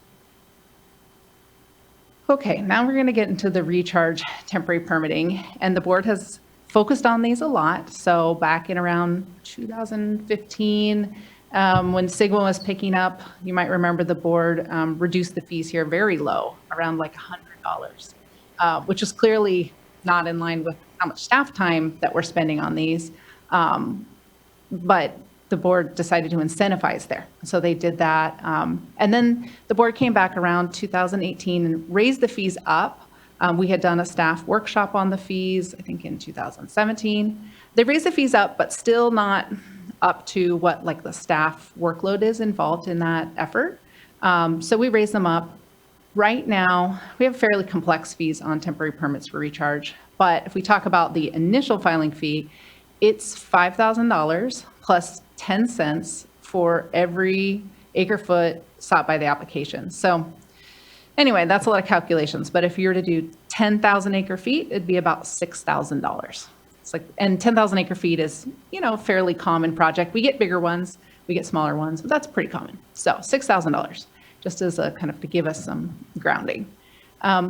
Okay, now we're going to get into the recharge temporary permitting, and the board has focused on these a lot. So back in around 2015, when SWRCB was picking up, you might remember the board reduced the fees here very low, around like $100, which is clearly not in line with how much staff time that we're spending on these. But the board decided to incentivize there. So they did that. And then the board came back around 2018 and raised the fees up. We had done a staff workshop on the fees, I think in 2017. They raised the fees up, but still not up to what like the staff workload is involved in that effort. So we raised them up. Right now, we have fairly complex fees on temporary permits for recharge. But if we talk about the initial filing fee, it's $5,000 plus 10 cents for every acre foot sought by the application. So anyway, that's a lot of calculations. But if you were to do 10,000 acre feet, it'd be about $6,000. It's like, and 10,000 acre feet is, you know, a fairly common project. We get bigger ones, we get smaller ones, but that's pretty common. So $6,000, just as a kind of to give us some grounding.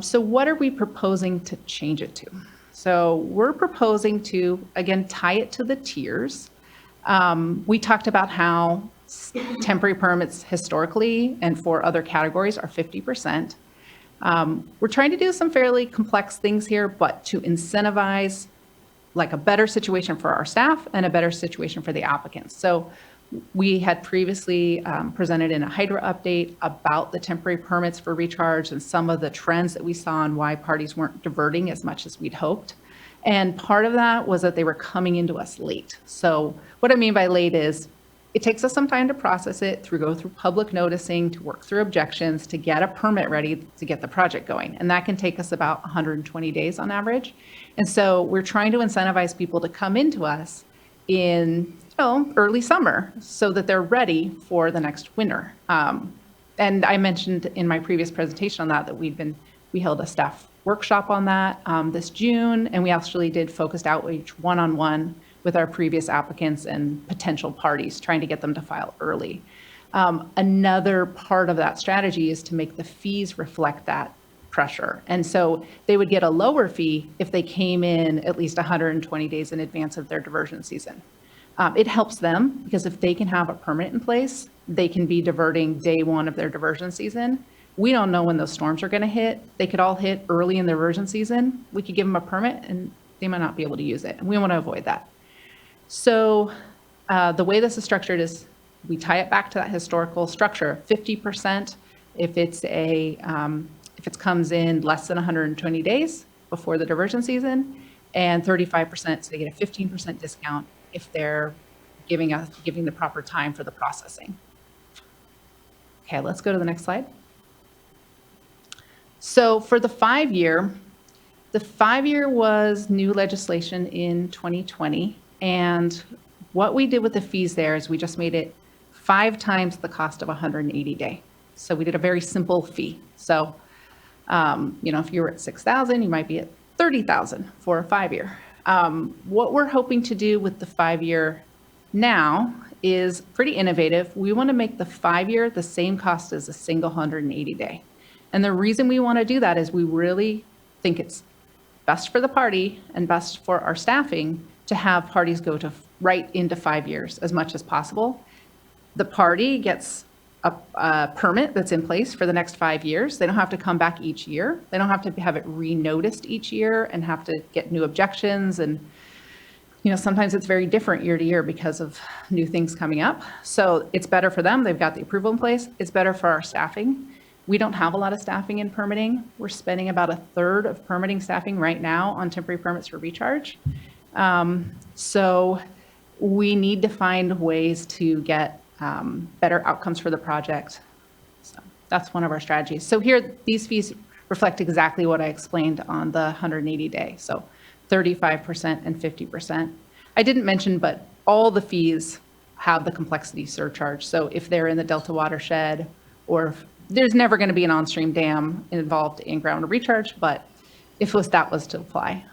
So what are we proposing to change it to? So we're proposing to, again, tie it to the tiers. We talked about how temporary permits historically and for other categories are 50%. We're trying to do some fairly complex things here, but to incentivize like a better situation for our staff and a better situation for the applicants. So we had previously presented in a Hydra update about the temporary permits for recharge and some of the trends that we saw and why parties weren't diverting as much as we'd hoped. And part of that was that they were coming into us late. So what I mean by late is it takes us some time to process it, go through public noticing, to work through objections, to get a permit ready to get the project going. And that can take us about 120 days on average. And so we're trying to incentivize people to come into us in early summer so that they're ready for the next winter. And I mentioned in my previous presentation on that we held a staff workshop on that this June, and we actually did focused outreach one-on-one with our previous applicants and potential parties, trying to get them to file early. Another part of that strategy is to make the fees reflect that pressure. And so they would get a lower fee if they came in at least 120 days in advance of their diversion season. It helps them because if they can have a permit in place, they can be diverting day one of their diversion season. We don't know when those storms are going to hit. They could all hit early in their diversion season. We could give them a permit and they might not be able to use it. And we want to avoid that. So the way this is structured is we tie it back to that historical structure, 50% if it comes in less than 120 days before the diversion season, and 35%, so they get a 15% discount if they're giving the proper time for the processing. Okay, let's go to the next slide. So for the 5-year, was new legislation in 2020. And what we did with the fees there is we just made it 5 times the cost of a 180-day. So we did a very simple fee. So, if you were at 6,000, you might be at 30,000 for a 5-year. What we're hoping to do with the 5-year now is pretty innovative. We want to make the 5-year the same cost as a single 180-day. And the reason we want to do that is we really think it's best for the party and best for our staffing to have parties go to right into 5 years as much as possible. The party gets a permit that's in place for the next 5 years. They don't have to come back each year. They don't have to have it re-noticed each year and have to get new objections. And, sometimes it's very different year to year because of new things coming up. So it's better for them. They've got the approval in place. It's better for our staffing. We don't have a lot of staffing in permitting. We're spending about 1/3 of permitting staffing right now on temporary permits for recharge. So we need to find ways to get better outcomes for the project. So that's one of our strategies. So here, these fees reflect exactly what I explained on the 180-day. So 35% and 50%. I didn't mention, but all the fees have the complexity surcharge. So if they're in the Delta watershed, or there's never going to be an on-stream dam involved in ground recharge, but if that was to apply.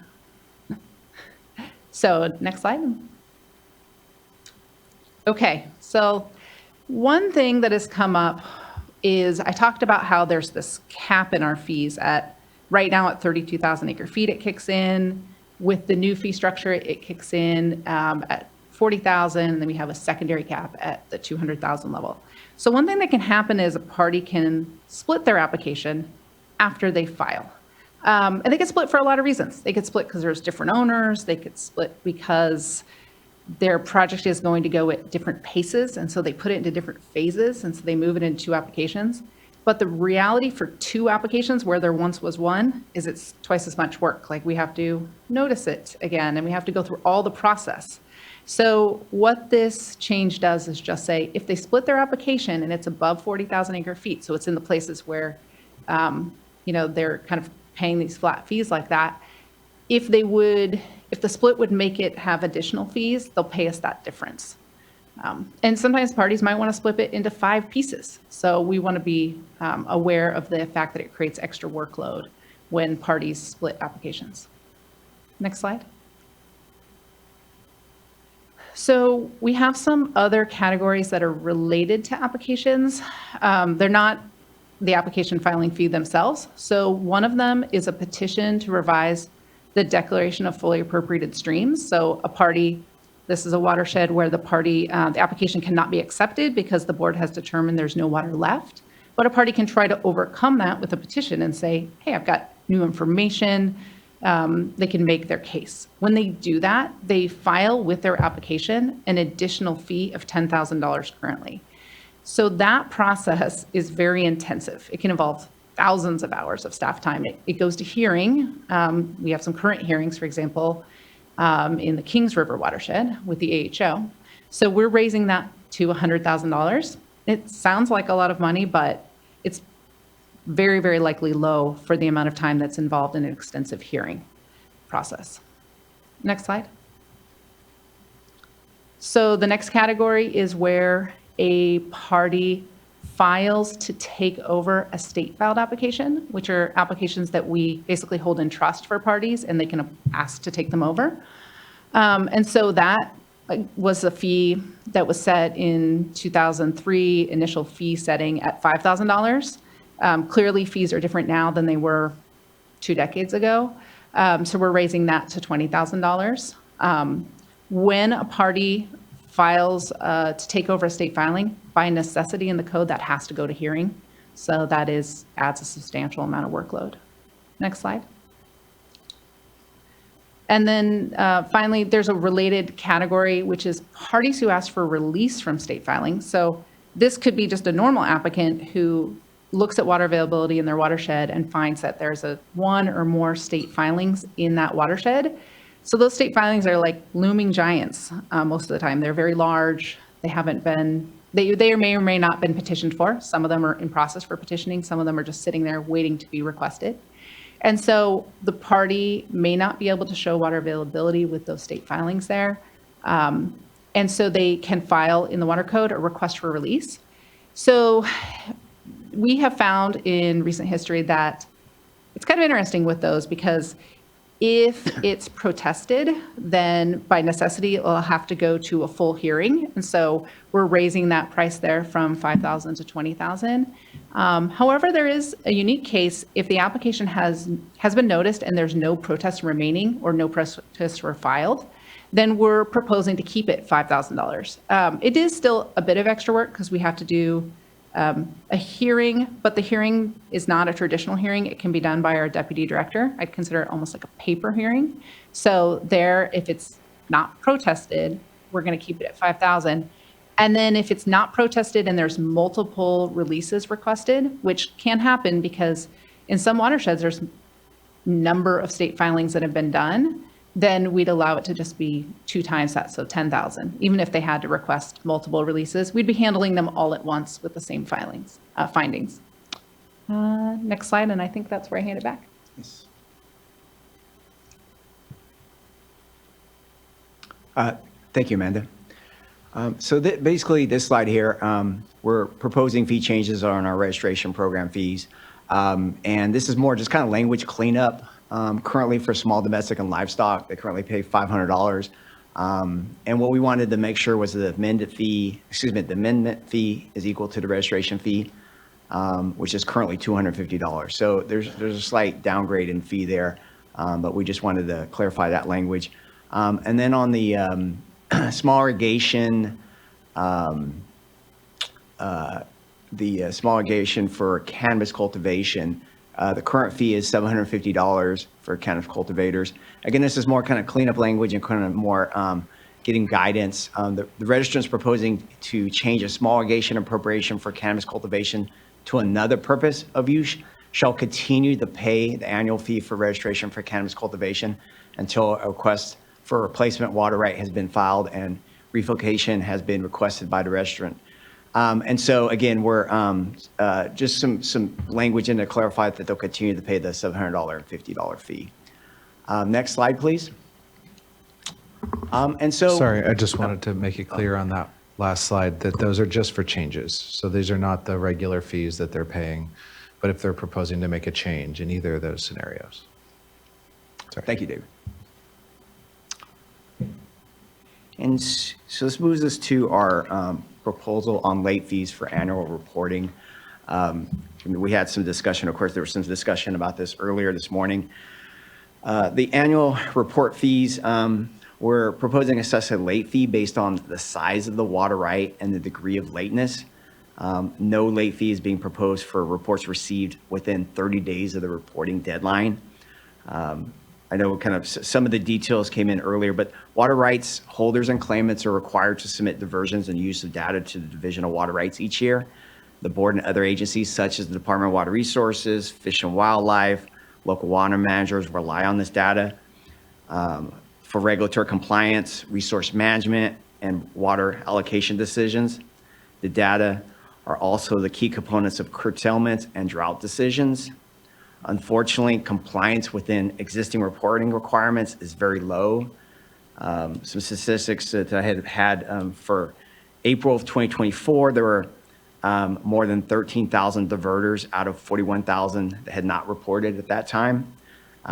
So next slide. Okay, so one thing that has come up is I talked about how there's this cap in our fees at right now at 32,000 acre feet. It kicks in with the new fee structure. It kicks in at 40,000, and then we have a secondary cap at the 200,000 level. So one thing that can happen is a party can split their application after they file. And they get split for a lot of reasons. They get split because there's different owners. They get split because their project is going to go at different paces, and so they put it into different phases, and so they move it into 2 applications. But the reality for 2 applications where there once was 1 is it's twice as much work. Like, we have to notice it again, and we have to go through all the process. So what this change does is just say, if they split their application and it's above 40,000 acre feet, so it's in the places where, they're kind of paying these flat fees like that, if the split would make it have additional fees, they'll pay us that difference. And sometimes parties might want to split it into 5 pieces. So we want to be aware of the fact that it creates extra workload when parties split applications. Next slide. So we have some other categories that are related to applications. They're not the application filing fee themselves. So one of them is a petition to revise the declaration of fully appropriated streams. So a party, this is a watershed where the application cannot be accepted because the board has determined there's no water left. But a party can try to overcome that with a petition and say, hey, I've got new information. They can make their case. When they do that, they file with their application an additional fee of $10,000 currently. So that process is very intensive. It can involve thousands of hours of staff time. It goes to hearing. We have some current hearings, for example, in the Kings River watershed with the AHO. So we're raising that to $100,000. It sounds like a lot of money, but it's very, very likely low for the amount of time that's involved in an extensive hearing process. Next slide. So the next category is where a party files to take over a state filed application, which are applications that we basically hold in trust for parties and they can ask to take them over. And so that was a fee that was set in 2003, initial fee setting at $5,000. Clearly fees are different now than they were 2 decades ago. So we're raising that to $20,000. When a party files to take over a state filing, by necessity in the code, that has to go to hearing. So that adds a substantial amount of workload. Next slide. And then finally, there's a related category, which is parties who ask for release from state filing. So this could be just a normal applicant who looks at water availability in their watershed and finds that there's one or more state filings in that watershed. So those state filings are like looming giants most of the time. They're very large. They haven't been, they may or may not been petitioned for. Some of them are in process for petitioning. Some of them are just sitting there waiting to be requested. And so the party may not be able to show water availability with those state filings there. And so they can file in the water code a request for release. So we have found in recent history that it's kind of interesting with those because if it's protested, then by necessity, it'll have to go to a full hearing. And so we're raising that price there from $5,000 to $20,000. However, there is a unique case if the application has been noticed and there's no protest remaining or no protests were filed, then we're proposing to keep it $5,000. It is still a bit of extra work because we have to do a hearing, but the hearing is not a traditional hearing. It can be done by our deputy director. I'd consider it almost like a paper hearing. So there, if it's not protested, we're going to keep it at $5,000. And then if it's not protested and there's multiple releases requested, which can happen because in some watersheds, there's number of state filings that have been done, then we'd allow it to just be 2 times that, so 10,000. Even if they had to request multiple releases, we'd be handling them all at once with the same findings. Next slide, and I think that's where I hand it back. Yes. Thank you, Amanda. So basically, this slide here, we're proposing fee changes on our registration program fees. And this is more just kind of language cleanup. Currently for small domestic and livestock, they currently pay $500. And what we wanted to make sure was the amendment fee is equal to the registration fee, which is currently $250. So there's a slight downgrade in fee there, but we just wanted to clarify that language. And then on the small irrigation, small irrigation for cannabis cultivation, the current fee is $750 for cannabis cultivators. Again, this is more kind of cleanup language and kind of more getting guidance. The registrant is proposing to change a small irrigation appropriation for cannabis cultivation to another purpose of use shall continue to pay the annual fee for registration for cannabis cultivation until a request for replacement water right has been filed and revocation has been requested by the registrant. And so again, we're just some language in to clarify that they'll continue to pay the $700 and $50 fee. Next slide, please. And so, sorry, I just wanted to make it clear on that last slide that those are just for changes. So these are not the regular fees that they're paying, but if they're proposing to make a change in either of those scenarios. Sorry. Thank you, David. And so this moves us to our proposal on late fees for annual reporting. We had some discussion, of course, there was some discussion about this earlier this morning. The annual report fees, we're proposing assess a late fee based on the size of the water right and the degree of lateness. No late fee is being proposed for reports received within 30 days of the reporting deadline. I know kind of some of the details came in earlier, but water rights holders and claimants are required to submit diversions and use of data to the Division of Water Rights each year. The board and other agencies such as the Department of Water Resources, Fish and Wildlife, local water managers rely on this data for regulatory compliance, resource management, and water allocation decisions. The data are also the key components of curtailment and drought decisions. Unfortunately, compliance within existing reporting requirements is very low. Some statistics that I had for April of 2024, there were more than 13,000 diverters out of 41,000 that had not reported at that time.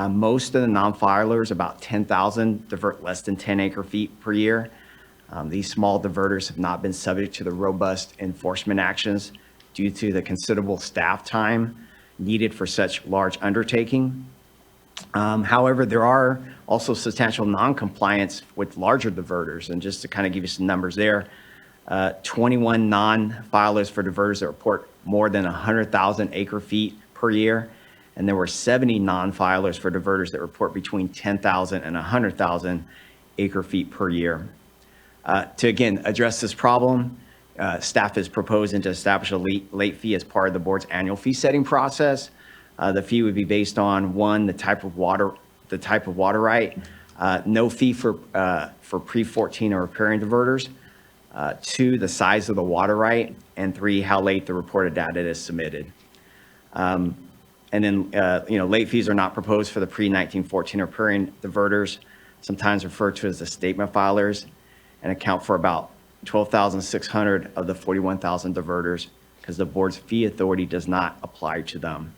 Most of the non-filers, about 10,000, divert less than 10 acre-feet per year. These small diverters have not been subject to the robust enforcement actions due to the considerable staff time needed for such large undertaking. However, there are also substantial non-compliance with larger diverters. And just to kind of give you some numbers there, 21 non-filers for diverters that report more than 100,000 acre-feet per year. And there were 70 non-filers for diverters that report between 10,000 and 100,000 acre-feet per year. To again address this problem, staff is proposing to establish a late fee as part of the board's annual fee setting process. The fee would be based on one, the type of water right, no fee for pre-14 or riparian diverters, two, the size of the water right, and three, how late the reported data is submitted. And then, late fees are not proposed for the pre-1914 riparian diverters, sometimes referred to as the statement filers, and account for about 12,600 of the 41,000 diverters because the board's fee authority does not apply to them.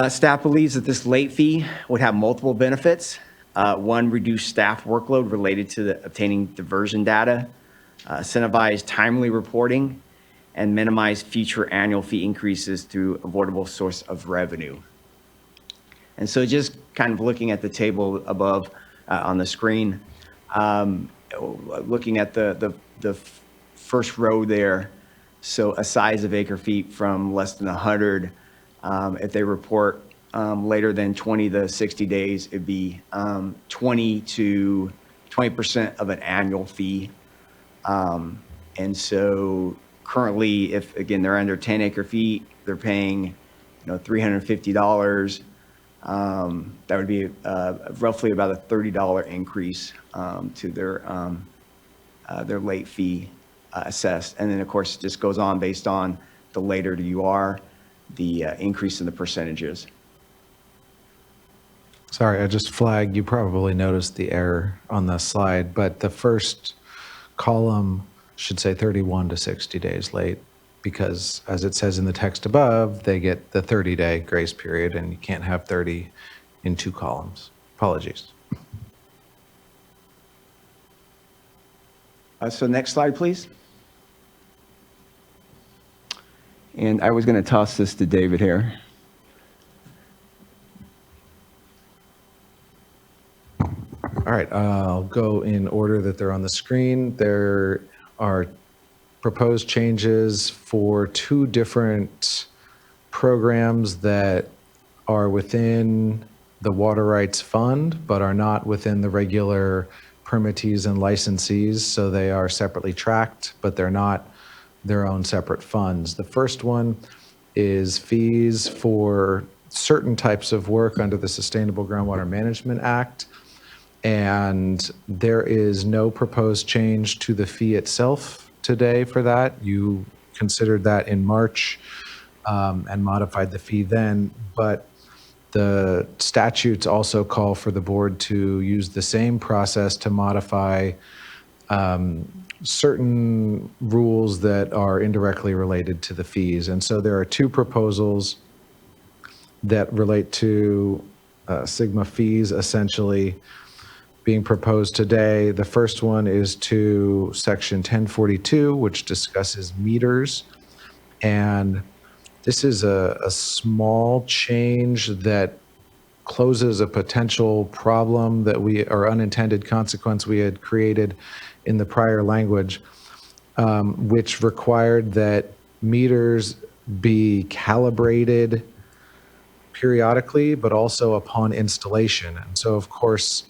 Staff believes that this late fee would have multiple benefits. One, reduce staff workload related to obtaining diversion data, incentivize timely reporting, and minimize future annual fee increases through avoidable source of revenue. And so just kind of looking at the table above on the screen, looking at the first row there, so a size of acre feet from less than 100, if they report later than 20 to 60 days, it'd be 20% of an annual fee. And so currently, if again they're under 10 acre feet, they're paying $350. That would be roughly about a $30 increase to their late fee assessed. And then, of course, it just goes on based on the later you are, the increase in the percentages. Sorry, I just flagged, you probably noticed the error on the slide, but the first column should say 31 to 60 days late, because as it says in the text above, they get the 30-day grace period, and you can't have 30 in two columns. Apologies. So next slide, please. And I was going to toss this to David here. All right, I'll go in order that they're on the screen. There are proposed changes for two different programs that are within the Water Rights Fund, but are not within the regular permittees and licensees. So they are separately tracked, but they're not their own separate funds. The first one is fees for certain types of work under the Sustainable Groundwater Management Act. And there is no proposed change to the fee itself today for that. You considered that in March and modified the fee then, but the statutes also call for the board to use the same process to modify certain rules that are indirectly related to the fees. And so there are two proposals that relate to Sigma fees essentially being proposed today. The first one is to section 1042, which discusses meters. And this is a small change that closes a potential problem that or unintended consequence we had created in the prior language. which required that meters be calibrated periodically, but also upon installation. And so, of course,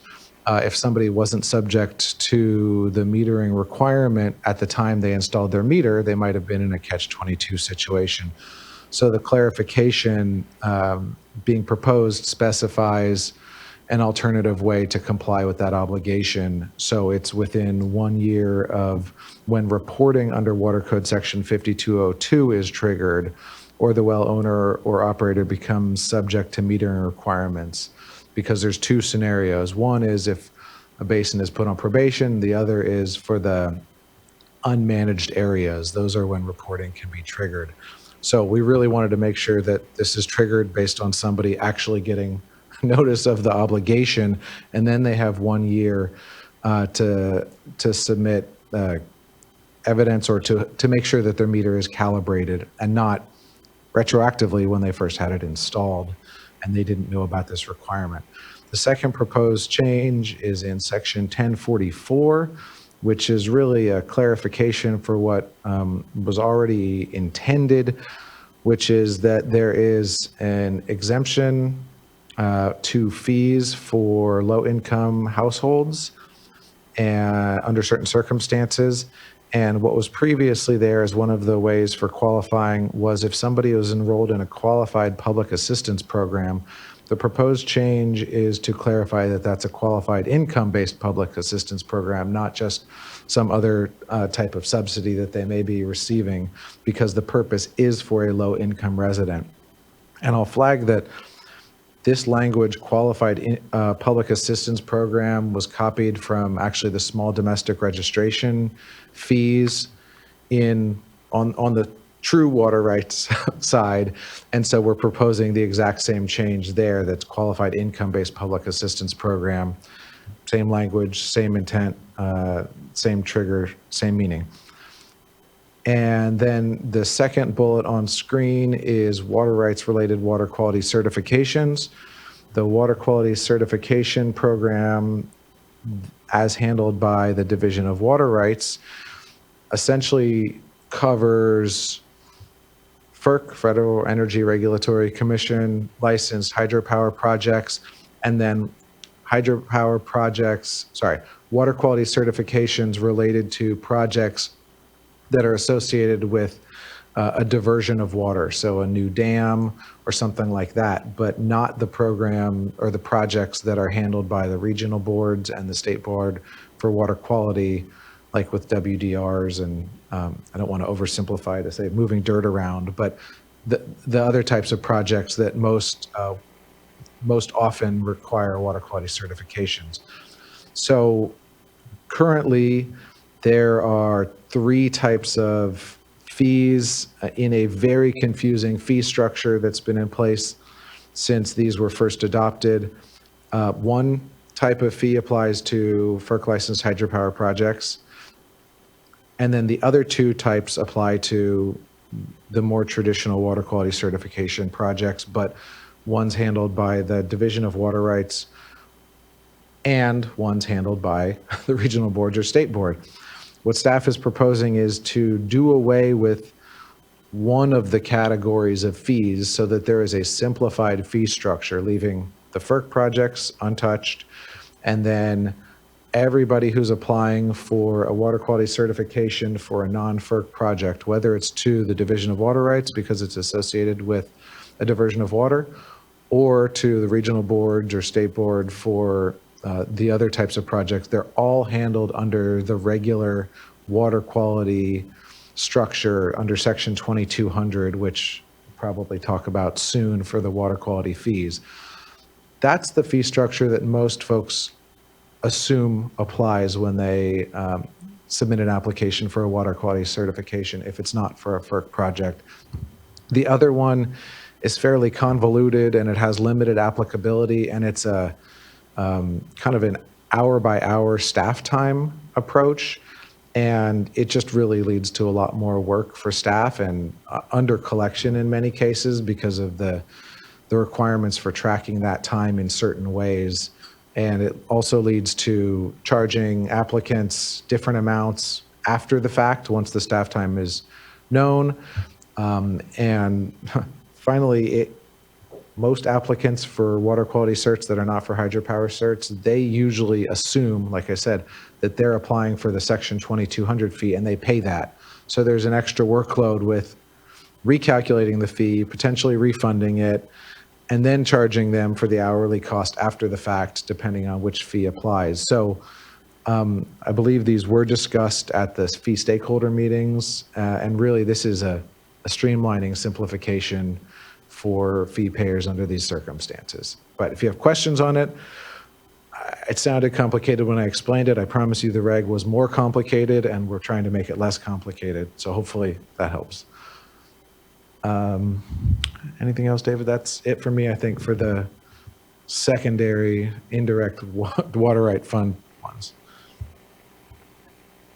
if somebody wasn't subject to the metering requirement at the time they installed their meter, they might have been in a catch-22 situation. So the clarification being proposed specifies an alternative way to comply with that obligation. So it's within 1 year of when reporting under Water Code Section 5202 is triggered, or the well owner or operator becomes subject to metering requirements. Because there's two scenarios. One is if a basin is put on probation, the other is for the unmanaged areas. Those are when reporting can be triggered. So we really wanted to make sure that this is triggered based on somebody actually getting notice of the obligation, and then they have 1 year to submit evidence or to make sure that their meter is calibrated, and not retroactively when they first had it installed and they didn't know about this requirement. The second proposed change is in section 1044, which is really a clarification for what was already intended, which is that there is an exemption to fees for low-income households and under certain circumstances. And what was previously there as one of the ways for qualifying was if somebody was enrolled in a qualified public assistance program. The proposed change is to clarify that that's a qualified income-based public assistance program, not just some other type of subsidy that they may be receiving, because the purpose is for a low-income resident. And I'll flag that this language, qualified public assistance program, was copied from actually the small domestic registration fees on the true water rights side. And so we're proposing the exact same change there. That's qualified income-based public assistance program. Same language, same intent, same trigger, same meaning. And then the second bullet on screen is water rights related water quality certifications. The water quality certification program, as handled by the Division of Water Rights, essentially covers FERC, Federal Energy Regulatory Commission, licensed hydropower projects, and then hydropower projects, water quality certifications related to projects that are associated with a diversion of water, so a new dam or something like that, but not the program or the projects that are handled by the regional boards and the state board for water quality, like with WDRs and I don't want to oversimplify to say moving dirt around, but the other types of projects that most often require water quality certifications. So currently, there are 3 types of fees in a very confusing fee structure that's been in place since these were first adopted. One type of fee applies to FERC licensed hydropower projects, and then the other 2 types apply to the more traditional water quality certification projects, but one's handled by the Division of Water Rights and one's handled by the regional boards or state board. What staff is proposing is to do away with one of the categories of fees so that there is a simplified fee structure, leaving the FERC projects untouched, and then everybody who's applying for a water quality certification for a non-FERC project, whether it's to the Division of Water Rights because it's associated with a diversion of water, or to the regional boards or state board for the other types of projects, they're all handled under the regular water quality structure under Section 2200, which we'll probably talk about soon for the water quality fees. That's the fee structure that most folks assume applies when they submit an application for a water quality certification if it's not for a FERC project. The other one is fairly convoluted and it has limited applicability, and it's a kind of an hour-by-hour staff time approach, and it just really leads to a lot more work for staff and under collection in many cases because of the requirements for tracking that time in certain ways. And it also leads to charging applicants different amounts after the fact, once the staff time is known. And finally, most applicants for water quality certs that are not for hydropower certs, they usually assume, like I said, that they're applying for the section 2200 fee and they pay that. So there's an extra workload with recalculating the fee, potentially refunding it, and then charging them for the hourly cost after the fact, depending on which fee applies. So I believe these were discussed at the fee stakeholder meetings, and really this is a streamlining simplification for fee payers under these circumstances. But if you have questions on it, it sounded complicated when I explained it. I promise you the reg was more complicated, and we're trying to make it less complicated. So hopefully that helps. Anything else, David? That's it for me, I think, for the secondary indirect water right fund ones.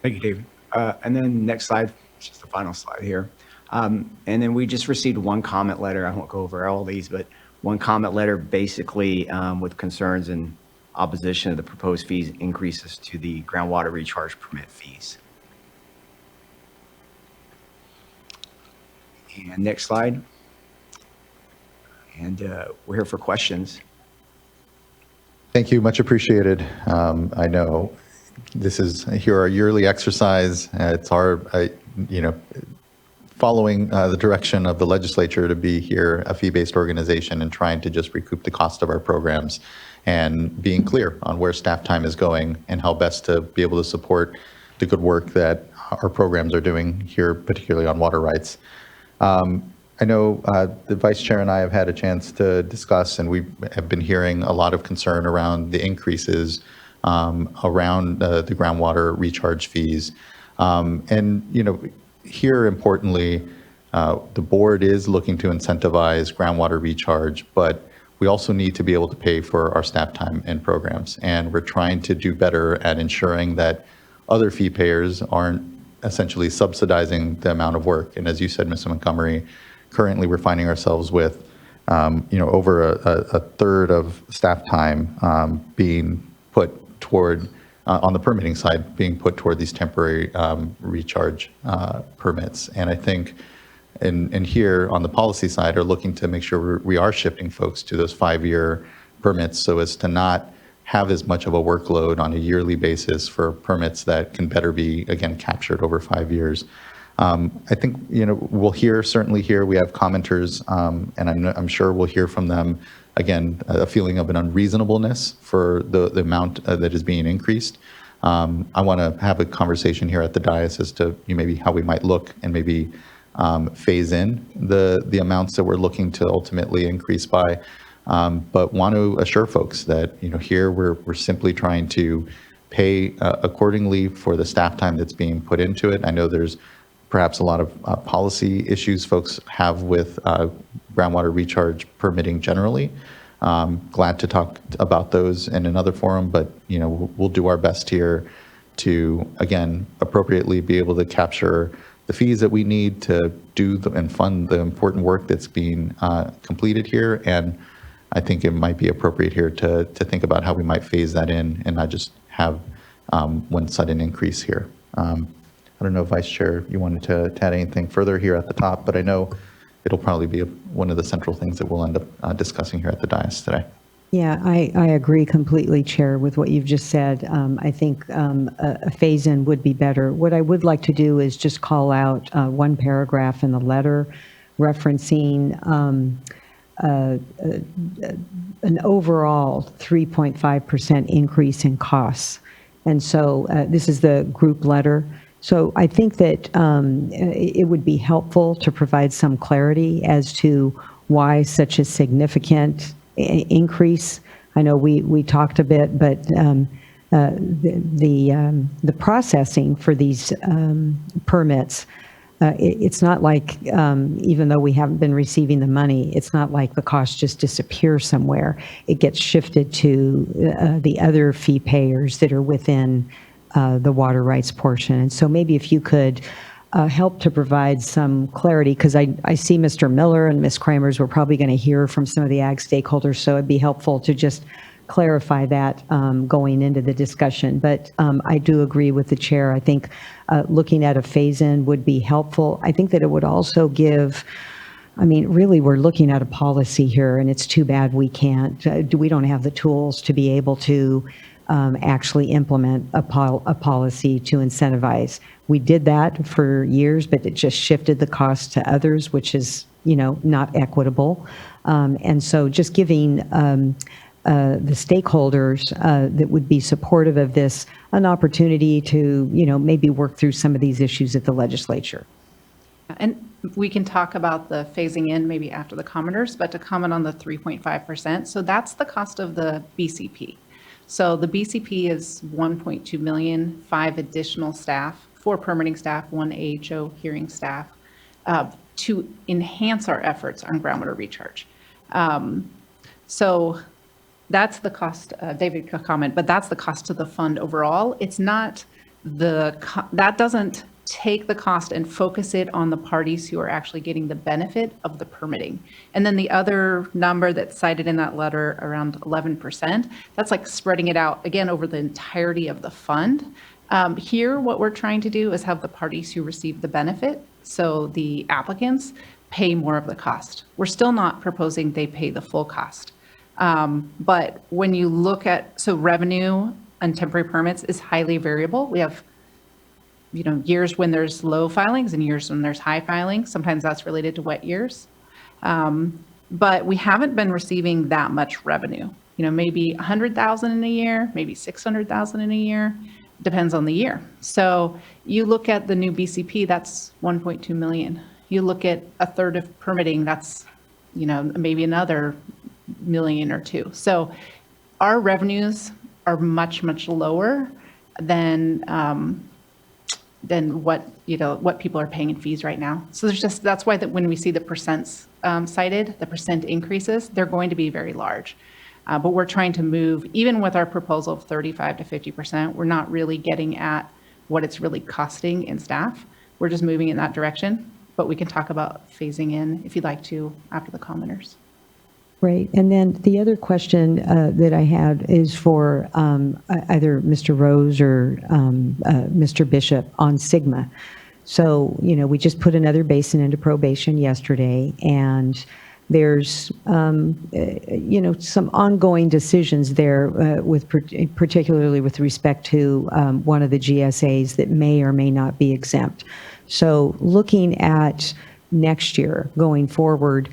Thank you, David. And then next slide, just the final slide here. And then we just received one comment letter. I won't go over all these, but one comment letter basically with concerns and opposition of the proposed fees increases to the groundwater recharge permit fees. And next slide. And we're here for questions. Thank you, much appreciated. I know this is here our yearly exercise. It's our, following the direction of the legislature to be here a fee-based organization and trying to just recoup the cost of our programs and being clear on where staff time is going and how best to be able to support the good work that our programs are doing here, particularly on water rights. I know the Vice Chair and I have had a chance to discuss, and we have been hearing a lot of concern around the increases around the groundwater recharge fees. Here, importantly, the board is looking to incentivize groundwater recharge, but we also need to be able to pay for our staff time and programs. And we're trying to do better at ensuring that other fee payers aren't essentially subsidizing the amount of work. And as you said, Mr. Montgomery, currently we're finding ourselves with over a third of staff time being put toward on the permitting side, being put toward these temporary recharge permits. And I think, and here on the policy side, are looking to make sure we are shifting folks to those 5-year permits so as to not have as much of a workload on a yearly basis for permits that can better be, again, captured over 5 years. I think, we'll certainly hear, we have commenters, and I'm sure we'll hear from them, again, a feeling of an unreasonableness for the amount that is being increased. I want to have a conversation here at the dais as to maybe how we might look and maybe phase in the amounts that we're looking to ultimately increase by, but want to assure folks that, here we're simply trying to pay accordingly for the staff time that's being put into it. I know there's perhaps a lot of policy issues folks have with groundwater recharge permitting generally. Glad to talk about those in another forum, but we'll do our best here to, again, appropriately be able to capture the fees that we need to do and fund the important work that's being completed here. And I think it might be appropriate here to think about how we might phase that in and not just have one sudden increase here. I don't know, Vice Chair, you wanted to add anything further here at the top, but I know it'll probably be one of the central things that we'll end up discussing here at the dais today. Yeah, I agree completely, Chair, with what you've just said. I think a phase-in would be better. What I would like to do is just call out one paragraph in the letter referencing an overall 3.5% increase in costs. And so this is the group letter. So I think that it would be helpful to provide some clarity as to why such a significant increase. I know we talked a bit, but the processing for these permits, it's not like, even though we haven't been receiving the money, it's not like the cost just disappears somewhere. It gets shifted to the other fee payers that are within the water rights portion. And so maybe if you could help to provide some clarity, because I see Mr. Miller and Ms. Kramers, we're probably going to hear from some of the ag stakeholders, so it'd be helpful to just clarify that going into the discussion. But I do agree with the chair. I think looking at a phase-in would be helpful. I think that it would also give, I mean, really, we're looking at a policy here, and it's too bad we can't, we don't have the tools to be able to actually implement a policy to incentivize. We did that for years, but it just shifted the cost to others, which is, not equitable. And so just giving the stakeholders that would be supportive of this an opportunity to, maybe work through some of these issues at the legislature. And we can talk about the phasing in maybe after the commenters, but to comment on the 3.5%. So that's the cost of the BCP. So the BCP is 1.2 million, 5 additional staff, 4 permitting staff, 1 AHO hearing staff, to enhance our efforts on groundwater recharge. So that's the cost, David could comment, but that's the cost to the fund overall. It's not that doesn't take the cost and focus it on the parties who are actually getting the benefit of the permitting. And then the other number that's cited in that letter, around 11%, that's like spreading it out again over the entirety of the fund. Here, what we're trying to do is have the parties who receive the benefit, so the applicants, pay more of the cost. We're still not proposing they pay the full cost. But when you look at, so revenue and temporary permits is highly variable. We have years when there's low filings and years when there's high filings. Sometimes that's related to wet years. But we haven't been receiving that much revenue. Maybe 100,000 in a year, maybe 600,000 in a year, depends on the year. So you look at the new BCP, that's 1.2 million. You look at a third of permitting, that's, maybe another million or two. So our revenues are much, much lower than what people are paying in fees right now. So that's why that when we see the percents cited, the percent increases, they're going to be very large. But we're trying to move, even with our proposal of 35 to 50%, we're not really getting at what it's really costing in staff. We're just moving in that direction. But we can talk about phasing in if you'd like to after the commenters. Right. And then the other question that I had is for either Mr. Rose or Mr. Bishop on Sigma. So, we just put another basin into probation yesterday, and there's, some ongoing decisions there particularly with respect to one of the GSAs that may or may not be exempt. So looking at next year going forward,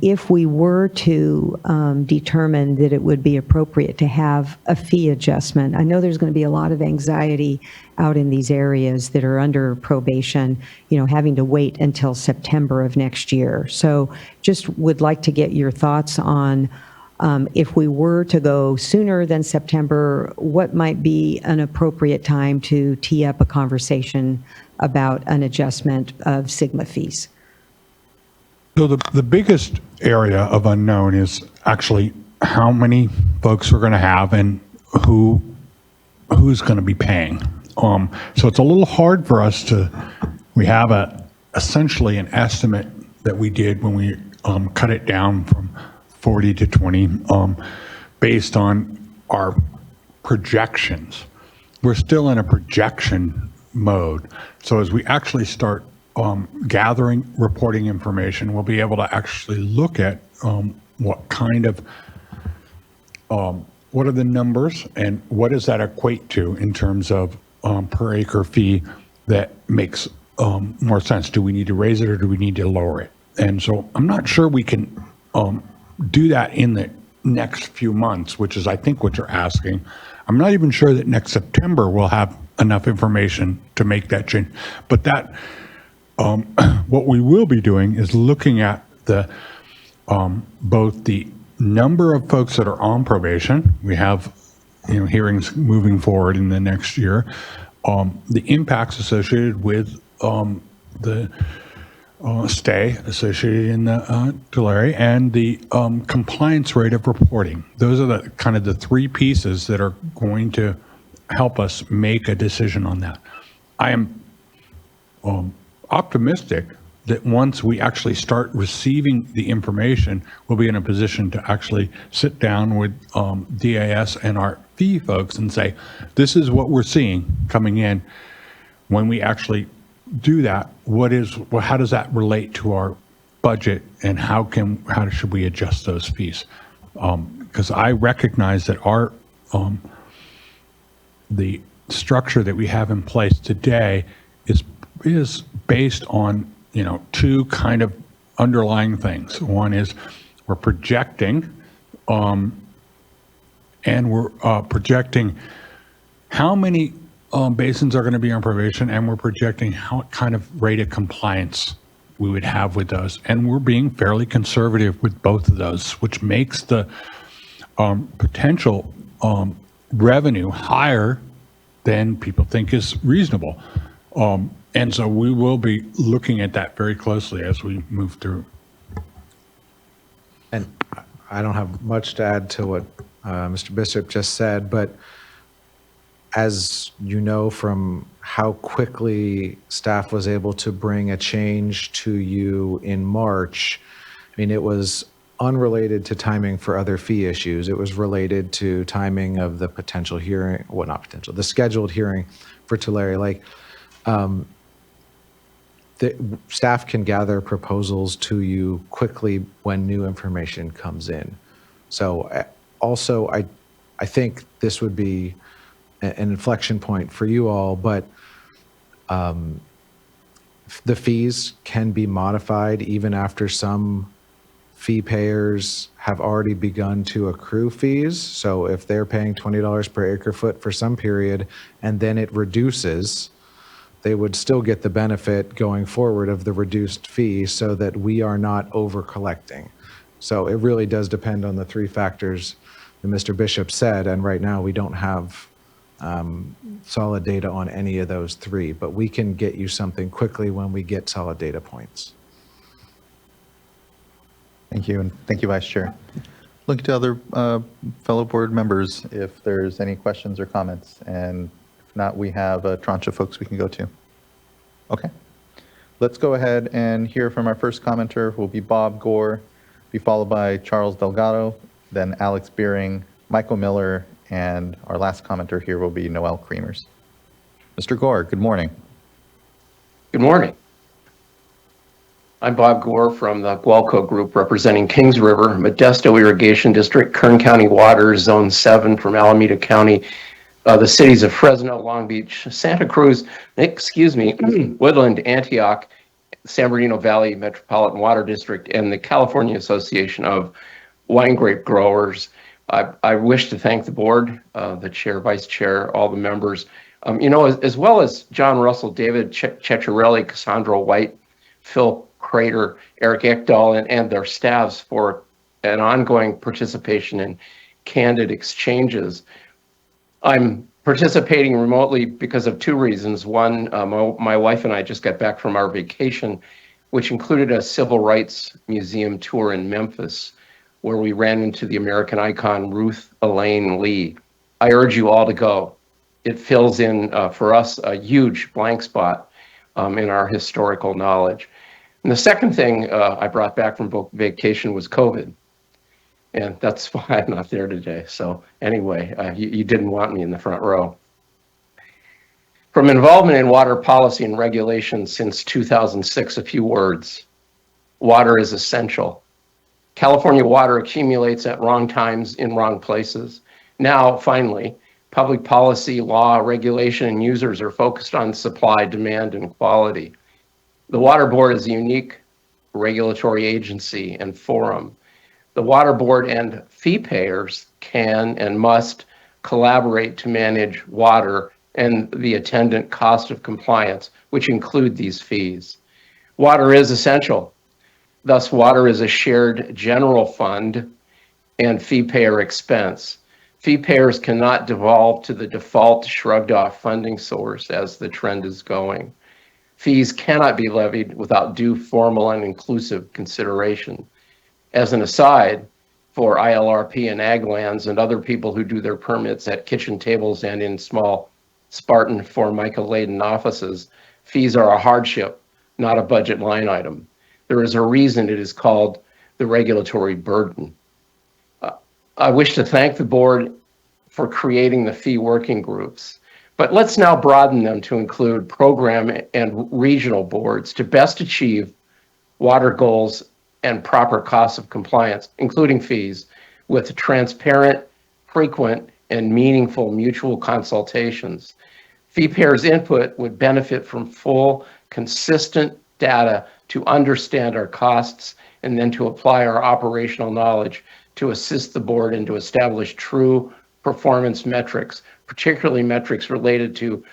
if we were to determine that it would be appropriate to have a fee adjustment, I know there's going to be a lot of anxiety out in these areas that are under probation, having to wait until September of next year. So just would like to get your thoughts on if we were to go sooner than September, what might be an appropriate time to tee up a conversation about an adjustment of Sigma fees? So the biggest area of unknown is actually how many folks we're going to have and who's going to be paying. So it's a little hard for us we have essentially an estimate that we did when we cut it down from 40 to 20 based on our projections. We're still in a projection mode. So as we actually start gathering reporting information, we'll be able to actually look at what kind of, what are the numbers and what does that equate to in terms of per acre fee that makes more sense. Do we need to raise it or do we need to lower it? And so I'm not sure we can do that in the next few months, which is I think what you're asking. I'm not even sure that next September we'll have enough information to make that change. But that what we will be doing is looking at the both the number of folks that are on probation. We have hearings moving forward in the next year. The impacts associated with the stay associated in the Tulare and the compliance rate of reporting. Those are the kind of the three pieces that are going to help us make a decision on that. I am optimistic that once we actually start receiving the information, we'll be in a position to actually sit down with DAS and our fee folks and say, this is what we're seeing coming in. When we actually do that, how does that relate to our budget, and how should we adjust those fees? Because I recognize that the structure that we have in place today is based on two kind of underlying things. One is we're projecting, and we're projecting how many basins are going to be on probation, and we're projecting what kind of rate of compliance we would have with those. And we're being fairly conservative with both of those, which makes the potential revenue higher than people think is reasonable. And so we will be looking at that very closely as we move through. And I don't have much to add to what Mr. Bishop just said, but as you know from how quickly staff was able to bring a change to you in March, I mean, it was unrelated to timing for other fee issues. It was related to timing of the potential hearing, well, not potential, the scheduled hearing for Tulare Lake. The staff can gather proposals to you quickly when new information comes in. So also, I think this would be an inflection point for you all, but the fees can be modified even after some fee payers have already begun to accrue fees. So if they're paying $20 per acre foot for some period and then it reduces, they would still get the benefit going forward of the reduced fee so that we are not over collecting. So it really does depend on the three factors that Mr. Bishop said, and right now we don't have solid data on any of those three, but we can get you something quickly when we get solid data points. Thank you, and thank you, Vice Chair. Look to other fellow board members if there's any questions or comments, and if not, we have a tranche of folks we can go to. Okay, let's go ahead and hear from our first commenter, who will be Bob Gore, be followed by Charles Delgado, then Alex Beering, Michael Miller, and our last commenter here will be Noel Creamers. Mr. Gore, good morning. Good morning. I'm Bob Gore from the Gualco Group, representing Kings River, Modesto Irrigation District, Kern County Water, Zone 7 from Alameda County, the cities of Fresno, Long Beach, Santa Cruz, Woodland, Antioch, San Bernardino Valley Metropolitan Water District, and the California Association of Wine Grape Growers. I wish to thank the board, the chair, vice chair, all the members, as well as John Russell, David Ceccarelli, Cassandra White, Phil Crater, Eric Ekdahl, and their staffs for an ongoing participation in candid exchanges. I'm participating remotely because of two reasons. One, my wife and I just got back from our vacation, which included a civil rights museum tour in Memphis, where we ran into the American icon Ruth Elaine Lee. I urge you all to go. It fills in, for us, a huge blank spot in our historical knowledge. And the second thing I brought back from vacation was COVID. And that's why I'm not there today. So anyway, you didn't want me in the front row. From involvement in water policy and regulation since 2006, a few words. Water is essential. California water accumulates at wrong times in wrong places. Now, finally, public policy, law, regulation, and users are focused on supply, demand, and quality. The Water Board is a unique regulatory agency and forum. The Water Board and fee payers can and must collaborate to manage water and the attendant cost of compliance, which include these fees. Water is essential. Thus, water is a shared general fund and fee payer expense. Fee payers cannot devolve to the default shrugged off funding source as the trend is going. Fees cannot be levied without due formal and inclusive consideration. As an aside, for ILRP and ag lands and other people who do their permits at kitchen tables and in small Spartan Formica-laden offices, fees are a hardship, not a budget line item. There is a reason it is called the regulatory burden. I wish to thank the board for creating the fee working groups, but let's now broaden them to include program and regional boards to best achieve water goals and proper costs of compliance, including fees, with transparent, frequent, and meaningful mutual consultations. Fee payers' input would benefit from full, consistent data to understand our costs and then to apply our operational knowledge to assist the board and to establish true performance metrics, particularly metrics related to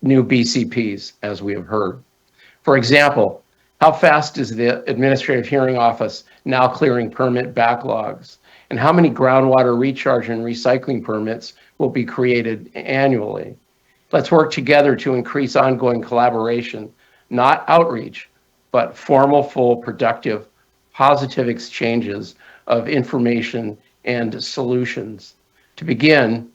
new BCPs, as we have heard. For example, how fast is the Administrative Hearing Office now clearing permit backlogs? And how many groundwater recharge and recycling permits will be created annually? Let's work together to increase ongoing collaboration, not outreach, but formal, full, productive, positive exchanges of information and solutions. To begin,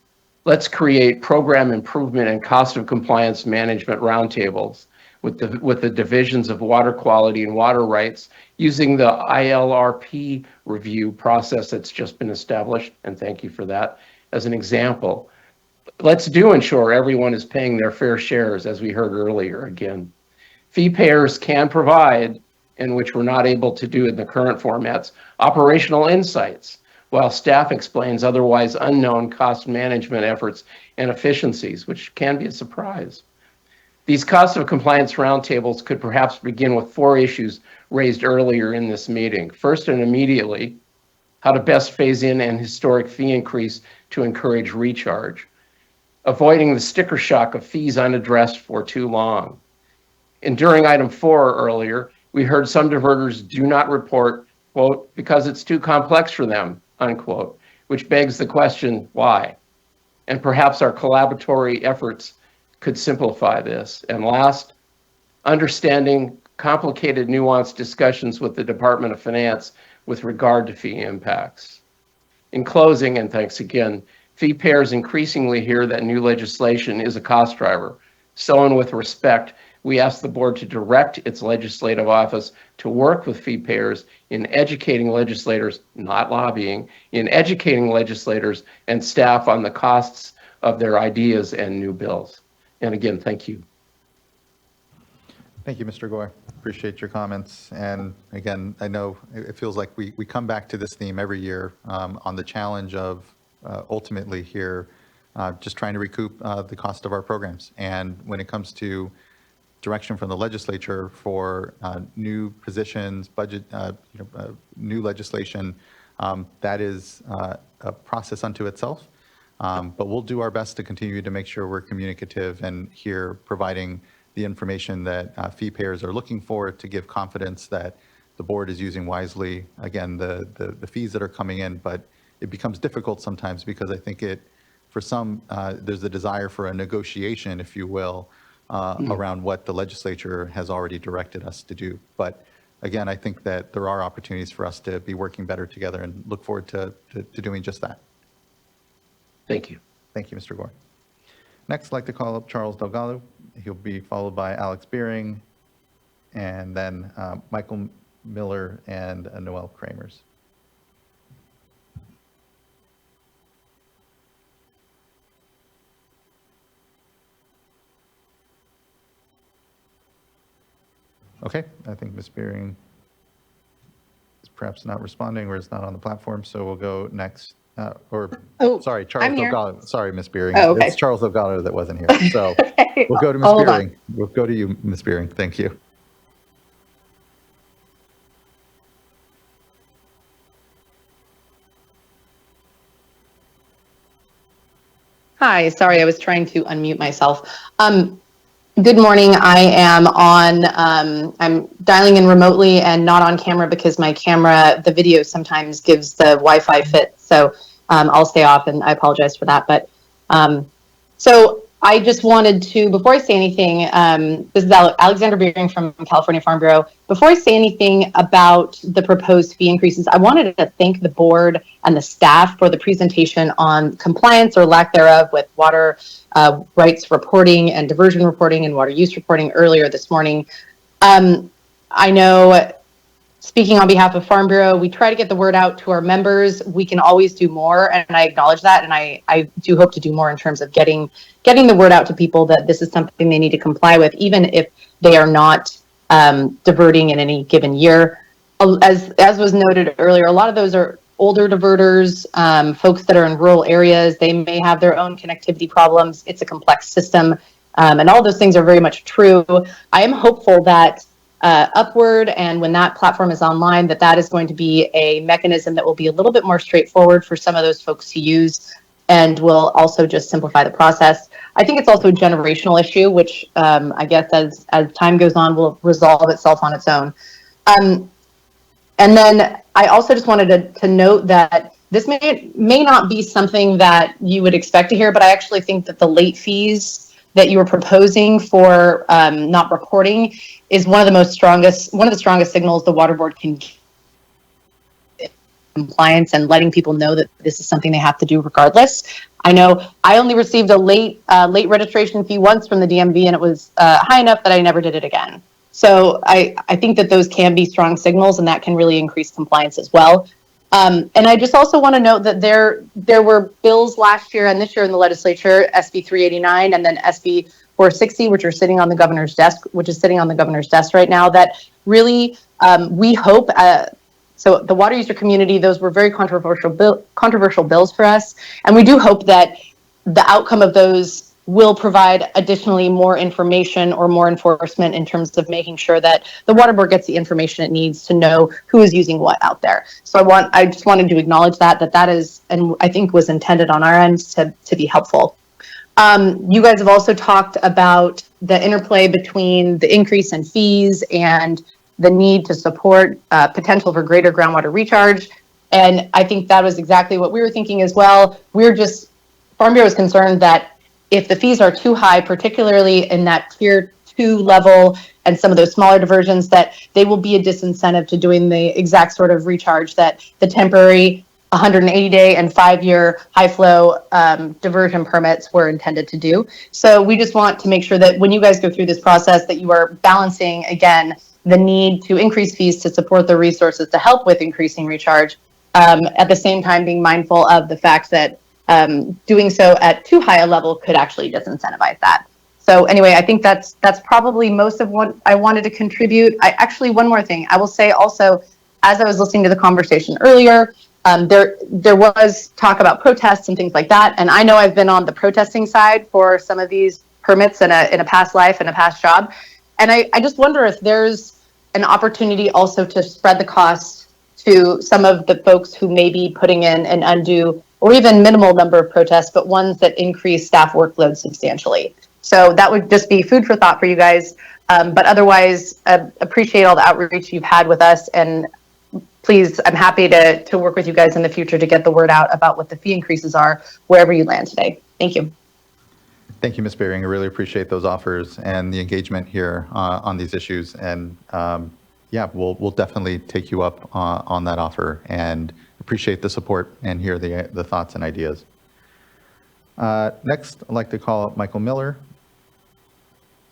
let's create program improvement and cost of compliance management roundtables with the divisions of water quality and water rights using the ILRP review process that's just been established, and thank you for that, as an example. Let's do ensure everyone is paying their fair shares, as we heard earlier again. Fee payers can provide, and which we're not able to do in the current formats, operational insights, while staff explains otherwise unknown cost management efforts and efficiencies, which can be a surprise. These cost of compliance roundtables could perhaps begin with 4 issues raised earlier in this meeting. First and immediately, how to best phase in an historic fee increase to encourage recharge. Avoiding the sticker shock of fees unaddressed for too long. And during item 4 earlier, we heard some diverters do not report, quote, because it's too complex for them, unquote, which begs the question, why? And perhaps our collaboratory efforts could simplify this. And last, understanding complicated, nuanced discussions with the Department of Finance with regard to fee impacts. In closing, and thanks again, fee payers increasingly hear that new legislation is a cost driver. So, and with respect, we ask the board to direct its legislative office to work with fee payers in educating legislators, not lobbying, in educating legislators and staff on the costs of their ideas and new bills. And again, thank you. Thank you, Mr. Gore. Appreciate your comments. And again, I know it feels like we come back to this theme every year on the challenge of ultimately here just trying to recoup the cost of our programs. And when it comes to direction from the legislature for new positions, budget, new legislation, that is a process unto itself. But we'll do our best to continue to make sure we're communicative and here providing the information that fee payers are looking for to give confidence that the board is using wisely, again, the fees that are coming in, but it becomes difficult sometimes because I think for some, there's a desire for a negotiation, if you will, around what the legislature has already directed us to do. But again, I think that there are opportunities for us to be working better together and look forward to doing just that. Thank you. Thank you, Mr. Gore. Next, I'd like to call up Charles Delgado. He'll be followed by Alex Beering, and then Michael Miller and Noel Kramers. Okay, I think Ms. Beering is perhaps not responding or is not on the platform, so we'll go next. Sorry, Charles Delgado. Sorry, Ms. Beering. Oh, okay. It's Charles Delgado that wasn't here. So we'll go to Ms. Hold on. Beering. We'll go to you, Ms. Beering. Thank you. Hi, sorry, I was trying to unmute myself. Good morning. I am I'm dialing in remotely and not on camera because my camera, the video sometimes gives the Wi-Fi fit. So I'll stay off and I apologize for that. But so I just wanted to, before I say anything, this is Alexander Beering from California Farm Bureau. Before I say anything about the proposed fee increases, I wanted to thank the board and the staff for the presentation on compliance or lack thereof with water rights reporting and diversion reporting and water use reporting earlier this morning. I know, speaking on behalf of Farm Bureau, we try to get the word out to our members. We can always do more, and I acknowledge that, and I do hope to do more in terms of getting the word out to people that this is something they need to comply with, even if they are not diverting in any given year. As was noted earlier, a lot of those are older diverters, folks that are in rural areas. They may have their own connectivity problems. It's a complex system, and all those things are very much true. I am hopeful that Upward, and when that platform is online, that is going to be a mechanism that will be a little bit more straightforward for some of those folks to use, and will also just simplify the process. I think it's also a generational issue, which I guess as time goes on will resolve itself on its own. And then I also just wanted to note that this may not be something that you would expect to hear, but I actually think that the late fees that you were proposing for not reporting is one of the strongest signals the water board can give compliance and letting people know that this is something they have to do regardless. I know I only received a late registration fee once from the DMV, and it was high enough that I never did it again. So I think that those can be strong signals, and that can really increase compliance as well. And I just also want to note that there were bills last year and this year in the legislature, SB 389 and then SB 460, which is sitting on the governor's desk right now, that really we hope. So the water user community, those were very controversial bills for us, and we do hope that the outcome of those will provide additionally more information or more enforcement in terms of making sure that the water board gets the information it needs to know who is using what out there. So I just wanted to acknowledge that is, and I think was intended on our end to be helpful. You guys have also talked about the interplay between the increase in fees and the need to support potential for greater groundwater recharge. And I think that was exactly what we were thinking as well. Farm Bureau is concerned that if the fees are too high, particularly in that tier 2 level and some of those smaller diversions, that they will be a disincentive to doing the exact sort of recharge that the temporary 180-day and 5-year high flow diversion permits were intended to do. So we just want to make sure that when you guys go through this process, that you are balancing, again, the need to increase fees to support the resources to help with increasing recharge, at the same time being mindful of the fact that doing so at too high a level could actually disincentivize that. So anyway, I think that's probably most of what I wanted to contribute. One more thing. I will say also, as I was listening to the conversation earlier, there was talk about protests and things like that. And I know I've been on the protesting side for some of these permits in a past life and a past job. And I just wonder if there's an opportunity also to spread the costs to some of the folks who may be putting in an undue or even minimal number of protests, but ones that increase staff workload substantially. So that would just be food for thought for you guys. But otherwise, appreciate all the outreach you've had with us. And please, I'm happy to work with you guys in the future to get the word out about what the fee increases are wherever you land today. Thank you. Thank you, Ms. Beering. I really appreciate those offers and the engagement here on these issues. And yeah, we'll definitely take you up on that offer and appreciate the support and hear the thoughts and ideas. Next, I'd like to call up Michael Miller.